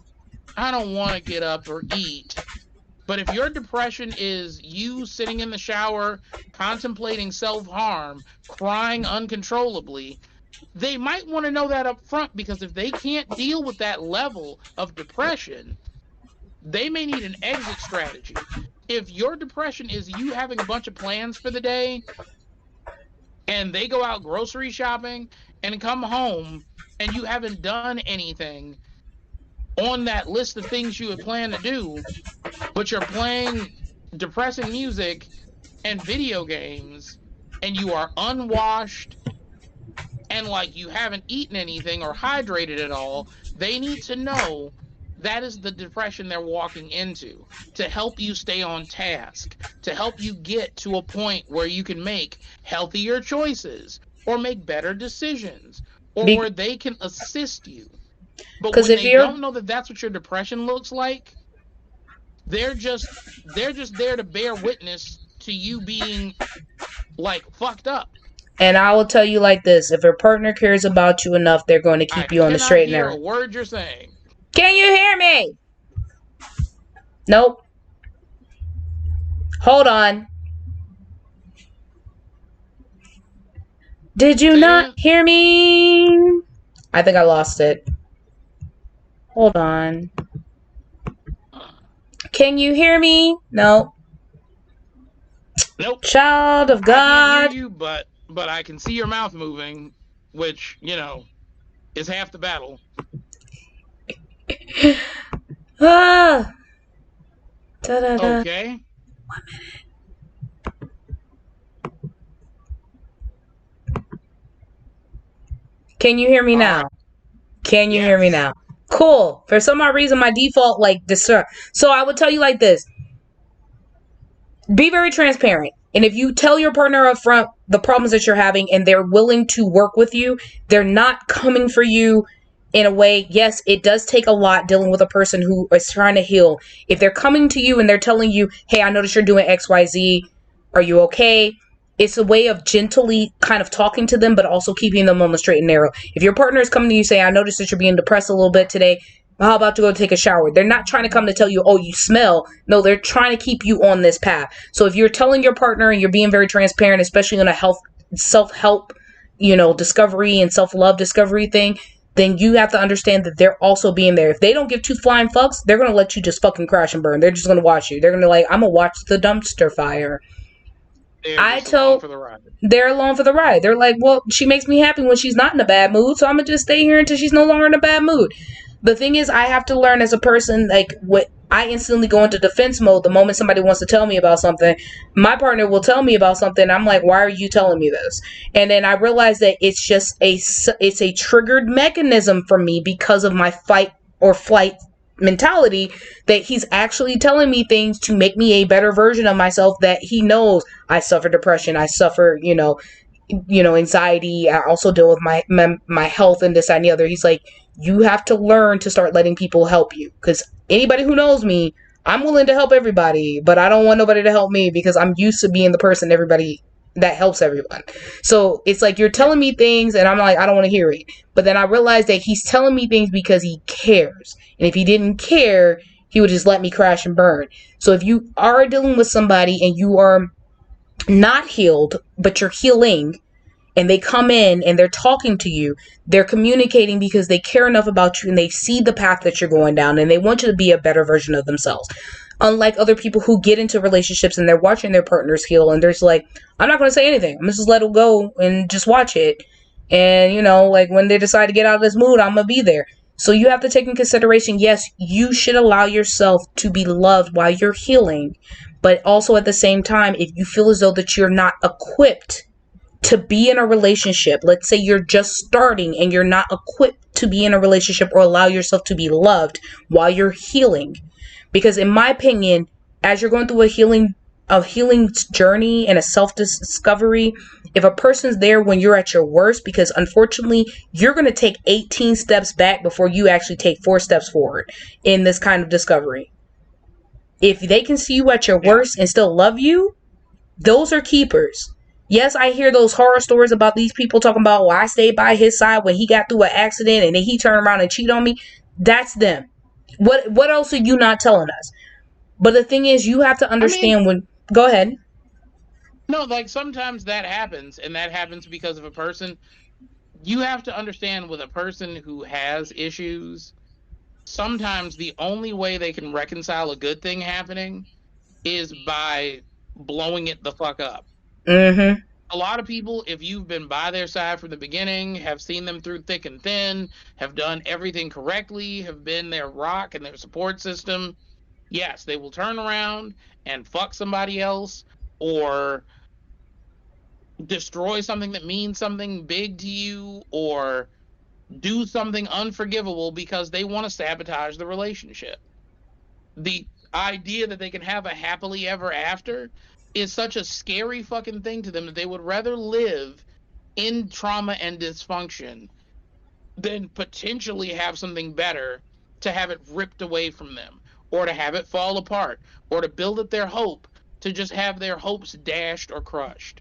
I don't want to get up or eat. But if your depression is you sitting in the shower, contemplating self harm, crying uncontrollably, they might want to know that up front because if they can't deal with that level of depression, they may need an exit strategy. If your depression is you having a bunch of plans for the day and they go out grocery shopping and come home and you haven't done anything on that list of things you had planned to do, but you're playing depressing music and video games and you are unwashed and like you haven't eaten anything or hydrated at all, they need to know that is the depression they're walking into to help you stay on task, to help you get to a point where you can make healthier choices or make better decisions or where they can assist you. But Because when if they you're don't know that that's what your depression looks like, they're just they're just there to bear witness to you being like fucked up. And I will tell you like this, if your partner cares about you enough, they're going to I keep you on the cannot straight and hear narrow. a word you're saying. Can you hear me? Nope. Hold on. Did you Say not again? hear me? I think I lost it. Hold on. Can you hear me? No. Nope. Child of I can't hear God. you, but I can see your mouth moving, which, is half the battle. Ah. Da-da-da. Okay. Can you hear me All now? right. Can you hear me Yes. now? Cool. For some odd reason, my default So I would tell you like this: be very transparent. And if you tell your partner up front the problems that you're having and they're willing to work with you, they're not coming for you in a way. Yes, it does take a lot dealing with a person who is trying to heal. If they're coming to you and they're telling you, hey, I noticed you're doing XYZ. Are you okay? It's a way of gently kind of talking to them, but also keeping them on the straight and narrow. If your partner is coming to you saying, I noticed that you're being depressed a little bit today, how about to go take a shower? They're not trying to come to tell you, oh, you smell. No, they're trying to keep you on this path. So if you're telling your partner and you're being very transparent, especially on a self-help, discovery and self-love discovery thing, then you have to understand that they're also being there. If they don't give two flying fucks, they're going to let you just fucking crash and burn. They're just going to watch you. They're going to I'm going to watch the dumpster fire. They're I just along told for the ride. they're along for the ride. They're like, well, she makes me happy when she's not in a bad mood, so I'm gonna just stay here until she's no longer in a bad mood. The thing is, I have to learn as a person, like, what I instantly go into defense mode the moment somebody wants to tell me about something. My partner will tell me about something. I'm like, why are you telling me this? And then I realize that it's a triggered mechanism for me because of my fight or flight mentality, that he's actually telling me things to make me a better version of myself, that he knows I suffer depression, I suffer, anxiety. I also deal with my health and this, that, and the other. He's like, you have to learn to start letting people help you, because anybody who knows me, I'm willing to help everybody, but I don't want nobody to help me because I'm used to being the person everybody that helps everyone. So it's like, you're telling me things and I'm like, I don't want to hear it. But then I realized that he's telling me things because he cares. And if he didn't care, he would just let me crash and burn. So if you are dealing with somebody and you are not healed, but you're healing, and they come in and they're talking to you, they're communicating because they care enough about you and they see the path that you're going down and they want you to be a better version of themselves. Unlike other people who get into relationships and they're watching their partners heal and there's like, I'm not going to say anything. I'm just let it go and just watch it. And, when they decide to get out of this mood, I'm going to be there. So you have to take in consideration, yes, you should allow yourself to be loved while you're healing. But also at the same time, if you feel as though that you're not equipped to be in a relationship, let's say you're just starting and you're not equipped to be in a relationship or allow yourself to be loved while you're healing. Because in my opinion, as you're going through a healing journey and a self-discovery, if a person's there when you're at your worst, because unfortunately you're going to take 18 steps back before you actually take 4 steps forward in this kind of discovery. If they can see you at your worst and still love you, those are keepers. Yes, I hear those horror stories about these people talking about, well, I stayed by his side when he got through an accident and then he turned around and cheated on me. That's them. What else are you not telling us? But the thing is, you have to I mean, understand when. Go ahead. no, like sometimes that happens, and that happens because of a person. You have to understand, with a person who has issues, sometimes the only way they can reconcile a good thing happening is by blowing it the fuck up. Mm-hmm. A lot of people, if you've been by their side from the beginning, have seen them through thick and thin, have done everything correctly, have been their rock and their support system, yes, they will turn around and fuck somebody else or destroy something that means something big to you or do something unforgivable because they want to sabotage the relationship. The idea that they can have a happily ever after is such a scary fucking thing to them that they would rather live in trauma and dysfunction than potentially have something better to have it ripped away from them or to have it fall apart or to build up their hope to just have their hopes dashed or crushed.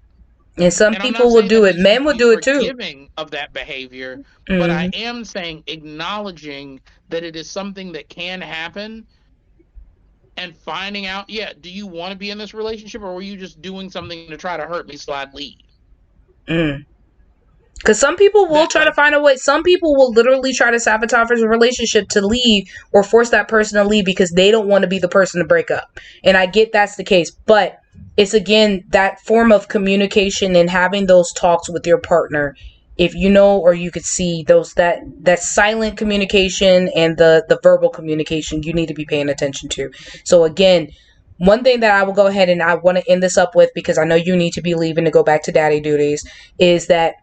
And some And I'm not people will saying do that it. we Men need to will be do it too. forgiving of that behavior, but I Mm-hmm. am saying acknowledging that it is something that can happen and finding out, yeah, do you want to be in this relationship or were you just doing something to try to hurt me so I'd leave? Mm. Because some people will That, try to find a way. Some people will literally try to sabotage a relationship to leave or force that person to leave because they don't want to be the person to break up. And I get that's the case. But it's, again, that form of communication and having those talks with your partner. If you know, or you could see those, that silent communication and the verbal communication, you need to be paying attention to. So again, one thing that I will go ahead and I want to end this up with, because I know you need to be leaving to go back to daddy duties, is that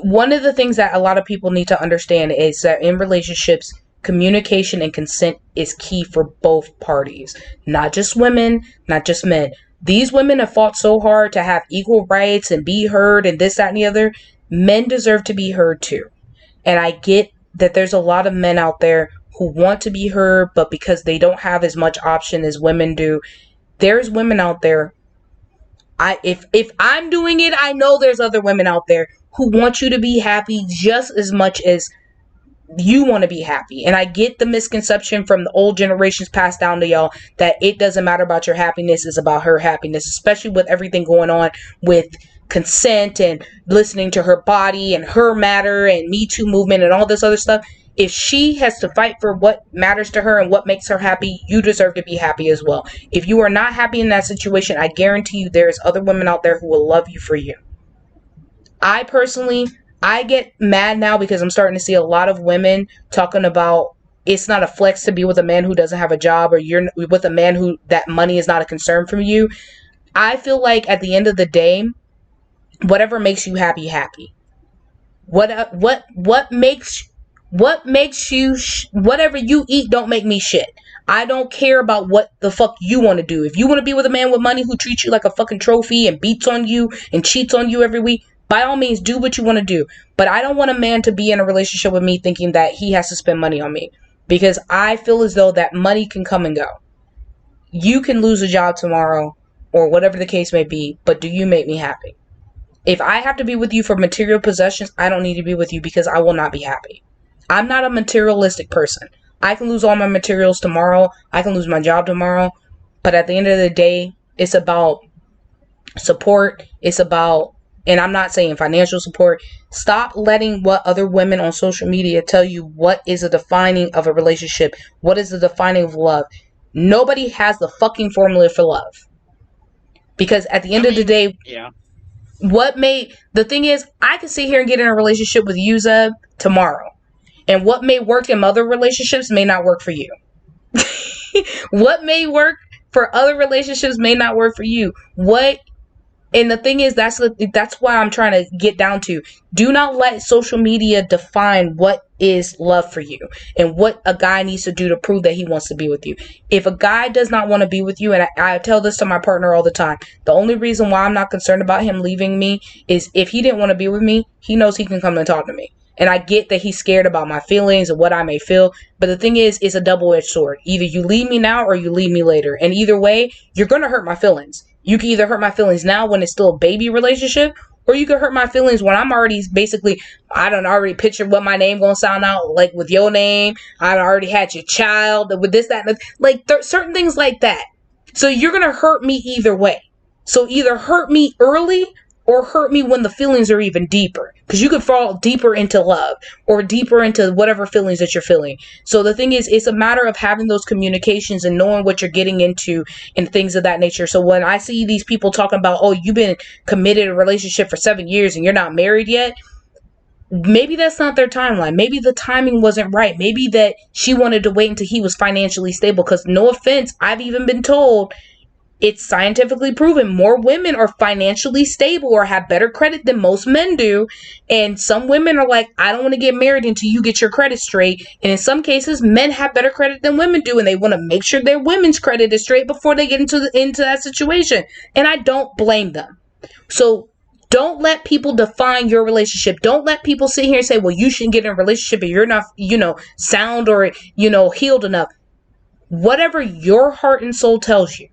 one of the things that a lot of people need to understand is that in relationships, communication and consent is key for both parties. Not just women, not just men. These women have fought so hard to have equal rights and be heard and this, that, and the other. Men deserve to be heard too. And I get that there's a lot of men out there who want to be heard, but because they don't have as much option as women do, there's women out there. If I'm doing it, I know there's other women out there who want you to be happy just as much as you want to be happy. And I get the misconception from the old generations passed down to y'all that it doesn't matter about your happiness, it's about her happiness, especially with everything going on with consent and listening to her body and her matter and Me Too movement and all this other stuff. If she has to fight for what matters to her and what makes her happy, you deserve to be happy as well. If you are not happy in that situation, I guarantee you there's other women out there who will love you for you. I personally, I get mad now because I'm starting to see a lot of women talking about it's not a flex to be with a man who doesn't have a job, or you're with a man who that money is not a concern for you. I feel like at the end of the day, whatever makes you happy, happy. What makes you whatever you eat don't make me shit. I don't care about what the fuck you want to do. If you want to be with a man with money who treats you like a fucking trophy and beats on you and cheats on you every week, by all means do what you want to do. But I don't want a man to be in a relationship with me thinking that he has to spend money on me, because I feel as though that money can come and go. You can lose a job tomorrow or whatever the case may be, but do you make me happy? If I have to be with you for material possessions, I don't need to be with you, because I will not be happy. I'm not a materialistic person. I can lose all my materials tomorrow. I can lose my job tomorrow. But at the end of the day, it's about support. It's about, and I'm not saying financial support. Stop letting what other women on social media tell you what is a defining of a relationship. What is the defining of love? Nobody has the fucking formula for love. Because at the end of the day, yeah. The thing is, I can sit here and get in a relationship with you, Zeb, tomorrow. And what may work in other relationships may not work for you. What may work for other relationships may not work for you. And the thing is, that's why I'm trying to get down to. Do not let social media define what is love for you and what a guy needs to do to prove that he wants to be with you. If a guy does not want to be with you, and I tell this to my partner all the time, the only reason why I'm not concerned about him leaving me is if he didn't want to be with me, he knows he can come and talk to me. And I get that he's scared about my feelings and what I may feel. But the thing is, it's a double-edged sword. Either you leave me now or you leave me later. And either way, you're going to hurt my feelings. You can either hurt my feelings now when it's still a baby relationship, or you can hurt my feelings when I'm already basically, I done already pictured what my name going to sound out like with your name. I already had your child with this, that, and like certain things like that. So you're going to hurt me either way. So either hurt me early or hurt me when the feelings are even deeper, because you could fall deeper into love or deeper into whatever feelings that you're feeling. So the thing is, it's a matter of having those communications and knowing what you're getting into and things of that nature. So when I see these people talking about, oh, you've been committed in a relationship for 7 years and you're not married yet, maybe that's not their timeline. Maybe the timing wasn't right. Maybe that she wanted to wait until he was financially stable, because no offense, I've even been told it's scientifically proven more women are financially stable or have better credit than most men do. And some women are like, I don't want to get married until you get your credit straight. And in some cases, men have better credit than women do, and they want to make sure their women's credit is straight before they get into that situation. And I don't blame them. So don't let people define your relationship. Don't let people sit here and say, well, you shouldn't get in a relationship if you're not, sound or, healed enough. Whatever your heart and soul tells you.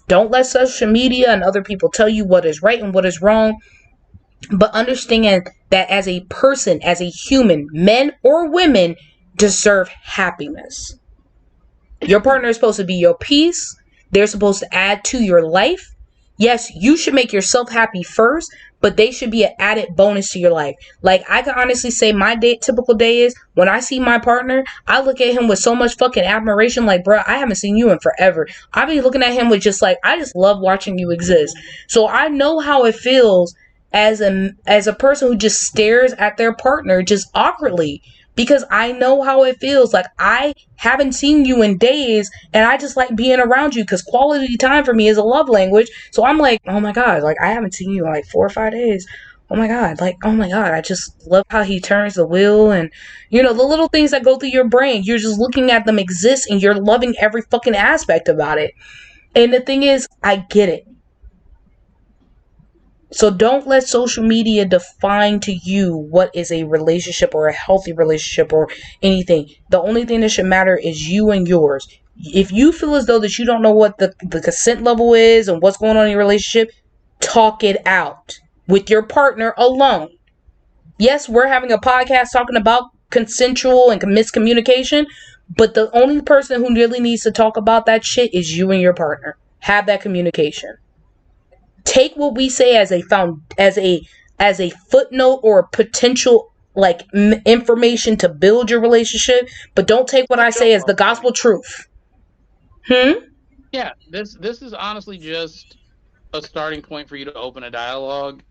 Don't let social media and other people tell you what is right and what is wrong. But understand that as a person, as a human, men or women deserve happiness. Your partner is supposed to be your peace. They're supposed to add to your life. Yes, you should make yourself happy first, but they should be an added bonus to your life. Like, I can honestly say my typical day is when I see my partner, I look at him with so much fucking admiration. Like, bro, I haven't seen you in forever. I be looking at him with just like, I just love watching you exist. So I know how it feels as a person who just stares at their partner just awkwardly, because I know how it feels. Like, I haven't seen you in days, and I just like being around you because quality time for me is a love language. So I'm like, oh my God, like, I haven't seen you in like 4 or 5 days. Oh my God, like, oh my God, I just love how he turns the wheel, and, the little things that go through your brain. You're just looking at them exist, and you're loving every fucking aspect about it. And the thing is, I get it. So don't let social media define to you what is a relationship or a healthy relationship or anything. The only thing that should matter is you and yours. If you feel as though that you don't know what the consent level is and what's going on in your relationship, talk it out with your partner alone. Yes, we're having a podcast talking about consensual and miscommunication, but the only person who really needs to talk about that shit is you and your partner. Have that communication. Take what we say as a footnote or potential like information to build your relationship, but don't take what I say as the gospel truth. Yeah, this is honestly just a starting point for you to open a dialogue.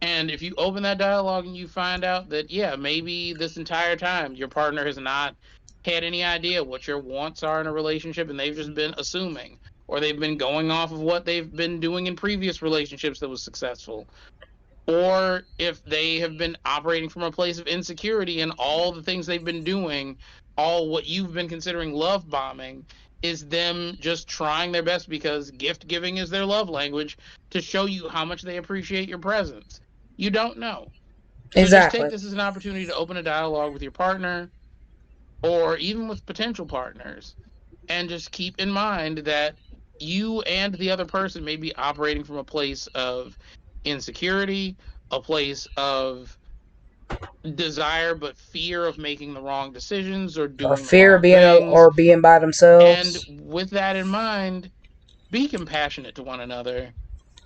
And if you open that dialogue and you find out that, yeah, maybe this entire time your partner has not had any idea what your wants are in a relationship, and they've just been assuming, or they've been going off of what they've been doing in previous relationships that was successful, or if they have been operating from a place of insecurity and all the things they've been doing, all what you've been considering love bombing, is them just trying their best because gift giving is their love language to show you how much they appreciate your presence. You don't know. So just take Exactly. this as an opportunity to open a dialogue with your partner or even with potential partners, and just keep in mind that you and the other person may be operating from a place of insecurity, a place of desire but fear of making the wrong decisions or Or doing the fear of wrong being things. or being by And themselves. with that in mind, be compassionate to one another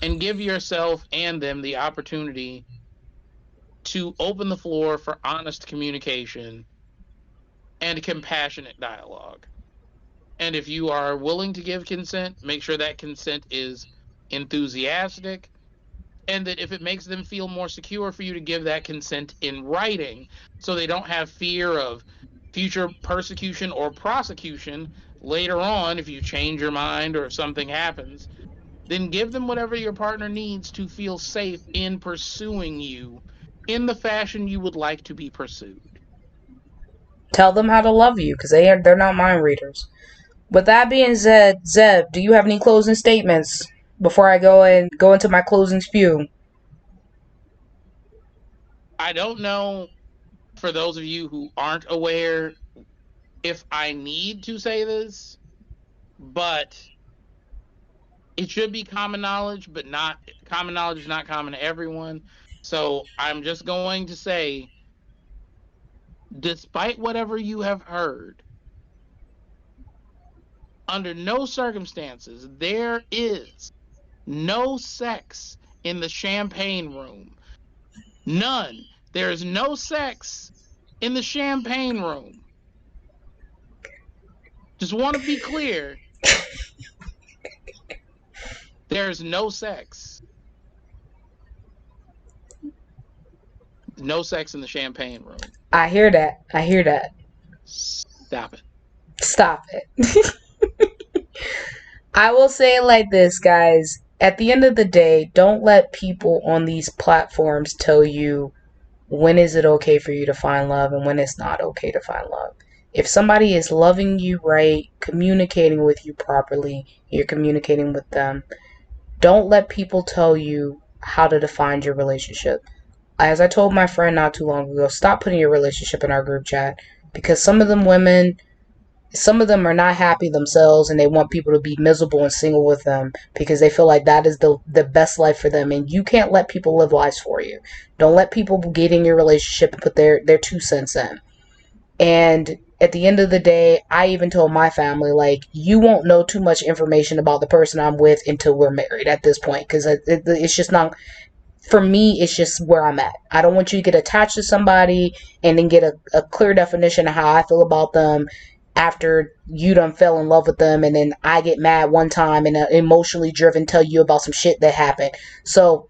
and give yourself and them the opportunity to open the floor for honest communication and compassionate dialogue. And if you are willing to give consent, make sure that consent is enthusiastic, and that if it makes them feel more secure for you to give that consent in writing so they don't have fear of future persecution or prosecution later on if you change your mind or if something happens, then give them whatever your partner needs to feel safe in pursuing you in the fashion you would like to be pursued. Tell them how to love you, because they're not mind readers. With that being said, Zeb, do you have any closing statements before I go into my closing spew? I don't know, for those of you who aren't aware, if I need to say this, but it should be common knowledge, but not common knowledge is not common to everyone. So I'm just going to say, despite whatever you have heard, under no circumstances there is no sex in the champagne room. None. There is no sex in the champagne room. Just want to be clear. There's no sex. No sex in the champagne room. I hear that. I hear that. Stop it. Stop it. I will say it like this, guys. At the end of the day, don't let people on these platforms tell you when is it okay for you to find love and when it's not okay to find love. If somebody is loving you right, communicating with you properly, you're communicating with them, don't let people tell you how to define your relationship. As I told my friend not too long ago, stop putting your relationship in our group chat, because some of them are not happy themselves and they want people to be miserable and single with them because they feel like that is the best life for them, and you can't let people live lives for you. Don't let people get in your relationship and put their 2 cents in. And at the end of the day, I even told my family, like, you won't know too much information about the person I'm with until we're married at this point, because it's just not, for me, it's just where I'm at. I don't want you to get attached to somebody and then get a clear definition of how I feel about them after you done fell in love with them, and then I get mad one time and emotionally driven tell you about some shit that happened. So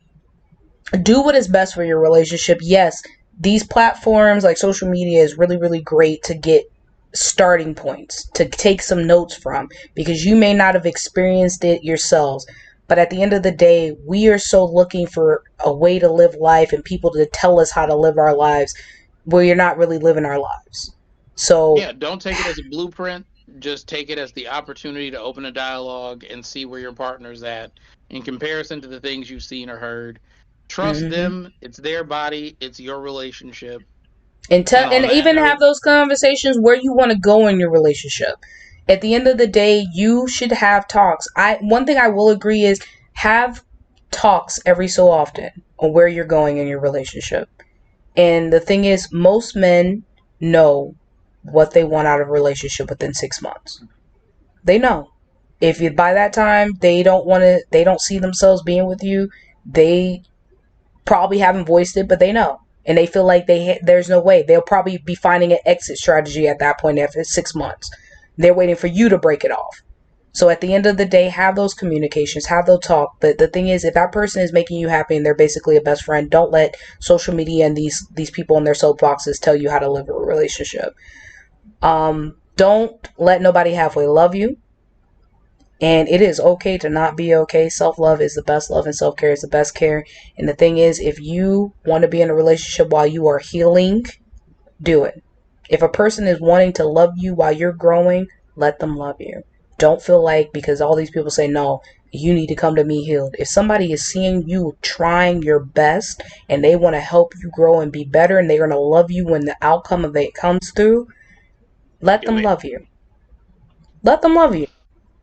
do what is best for your relationship. Yes, these platforms like social media is really, really great to get starting points, to take some notes from, because you may not have experienced it yourselves. But at the end of the day, we are so looking for a way to live life and people to tell us how to live our lives where you're not really living our lives. So Yeah, don't take it as a blueprint. Just take it as the opportunity to open a dialogue and see where your partner's at in comparison to the things you've seen or heard. Trust mhm. them. It's their body. It's your relationship. and And tell, and on that even have note, those conversations where you want to go in your relationship. At the end of the day, you should have talks. One thing I will agree is have talks every so often on where you're going in your relationship. And the thing is, most men know what they want out of a relationship within 6 months. They know. If you by that time they don't see themselves being with you, they probably haven't voiced it, but they know. And they feel like there's no way. They'll probably be finding an exit strategy at that point after 6 months. They're waiting for you to break it off. So at the end of the day, have those communications, have those talk. But the thing is, if that person is making you happy and they're basically a best friend, don't let social media and these people in their soapboxes tell you how to live a relationship. Don't let nobody halfway love you. And it is okay to not be okay. Self-love is the best love, and self-care is the best care. And the thing is, if you want to be in a relationship while you are healing, do it. If a person is wanting to love you while you're growing, let them love you. Don't feel like because all these people say no, you need to come to me healed. If somebody is seeing you trying your best and they want to help you grow and be better, and they're going to love you when the outcome of it comes through, let do them it. love you. Let them love you.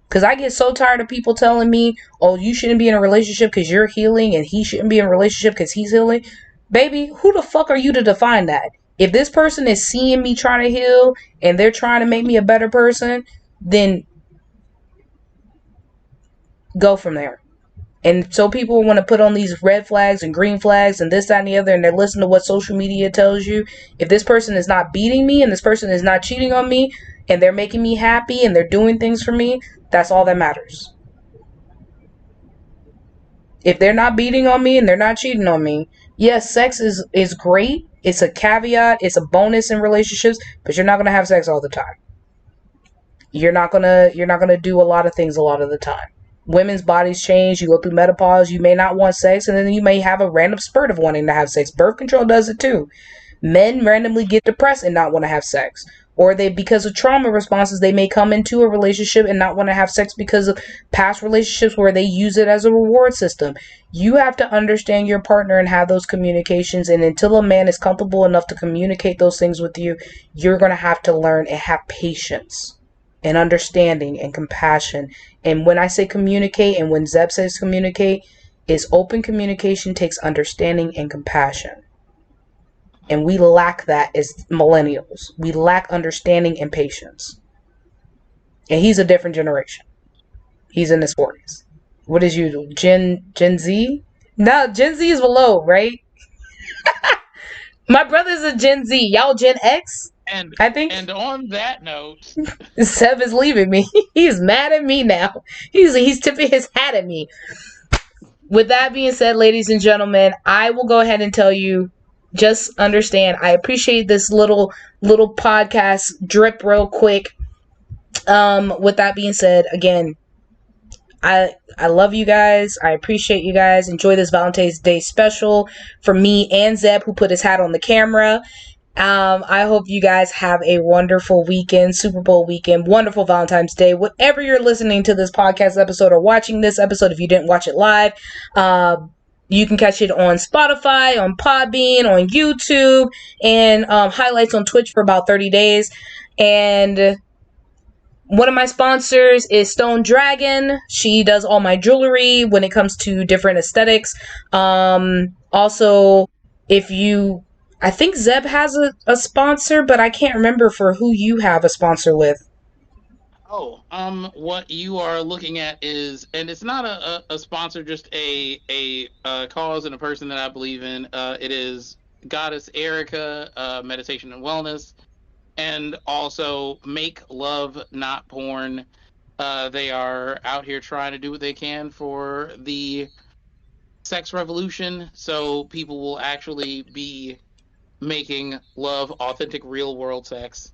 Because I get so tired of people telling me, oh, you shouldn't be in a relationship because you're healing, and he shouldn't be in a relationship because he's healing. Baby, who the fuck are you to define that? If this person is seeing me trying to heal and they're trying to make me a better person, then go from there. And so people want to put on these red flags and green flags and this, that, and the other, and they listen to what social media tells you. If this person is not beating me and this person is not cheating on me and they're making me happy and they're doing things for me, that's all that matters. If they're not beating on me and they're not cheating on me, yes, sex is great. It's a caveat. It's a bonus in relationships, but you're not gonna have sex all the time. You're not gonna do a lot of things a lot of the time. Women's bodies change. You go through menopause. You may not want sex, and then you may have a random spurt of wanting to have sex. Birth control does it too. Men randomly get depressed and not want to have sex. Or they, because of trauma responses, they may come into a relationship and not want to have sex because of past relationships where they use it as a reward system. You have to understand your partner and have those communications. And until a man is comfortable enough to communicate those things with you, you're going to have to learn and have patience and understanding and compassion. And when I say communicate and when Zeb says communicate, is open communication takes understanding and compassion. And we lack that as millennials. We lack understanding and patience. And he's a different generation. He's in his 40s. What is you? Gen Z? No, Gen Z is below, right? My brother's a Gen Z. Y'all Gen X? And I think. and on that note, Seb is leaving me. He's mad at me now. He's tipping his hat at me. With that being said, ladies and gentlemen, I will go ahead and tell you, just understand, I appreciate this little podcast drip real quick. With that being said, again, I love you guys. I appreciate you guys. Enjoy this Valentine's Day special for me and Zeb, who put his hat on the camera. I hope you guys have a wonderful weekend, Super Bowl weekend, wonderful Valentine's Day. Whatever you're listening to this podcast episode or watching this episode, if you didn't watch it live, you can catch it on Spotify, on Podbean, on YouTube, and highlights on Twitch for about 30 days. And one of my sponsors is Stone Dragon. She does all my jewelry when it comes to different aesthetics. Also, if you I think Zeb has a sponsor, but I can't remember for who you have a sponsor with. Oh, what you are looking at is, and it's not a sponsor, just a cause and a person that I believe in. It is Goddess Erica, meditation and wellness, and also Make Love Not Porn. They are out here trying to do what they can for the sex revolution, so people will actually be making love authentic, real world sex.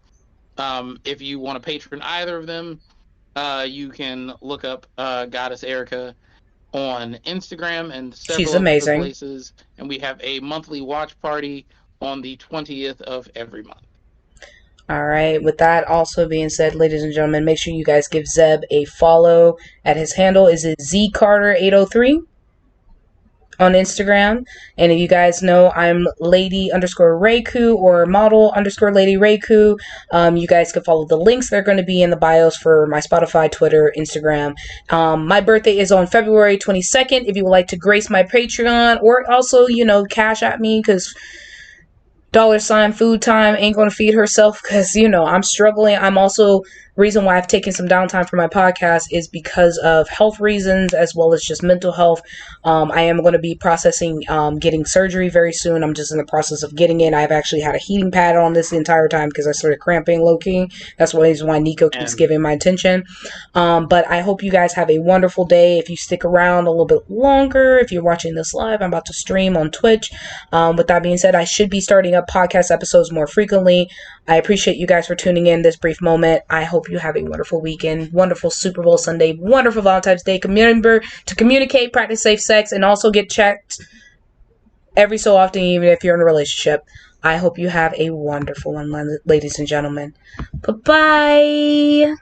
If you want to patron either of them, you can look up Goddess Erica on Instagram and She's several other amazing. places. And we have a monthly watch party on the 20th of every month. All right. With that also being said, ladies and gentlemen, make sure you guys give Zeb a follow at his handle. Is it zcarter803 on Instagram? And if you guys know, I'm lady_Reiku or model_lady Reiku. You guys can follow the links. They're going to be in the bios for my Spotify, Twitter, Instagram. My birthday is on February 22nd. If you would like to grace my Patreon, or also, cash at me, because $food time ain't gonna feed herself, because I'm struggling. I'm also, reason why I've taken some downtime for my podcast is because of health reasons, as well as just mental health. I am going to be processing getting surgery very soon. I'm just in the process of getting it. I've actually had a heating pad on this the entire time because I started cramping low-key. That's why Nico keeps giving my attention. But I hope you guys have a wonderful day. If you stick around a little bit longer, if you're watching this live, I'm about to stream on Twitch. With that being said, I should be starting up podcast episodes more frequently. I appreciate you guys for tuning in this brief moment. I hope you have a wonderful weekend, wonderful Super Bowl Sunday, wonderful Valentine's Day. Remember to communicate, practice safe sex, and also get checked every so often, even if you're in a relationship. I hope you have a wonderful one, ladies and gentlemen. Bye-bye.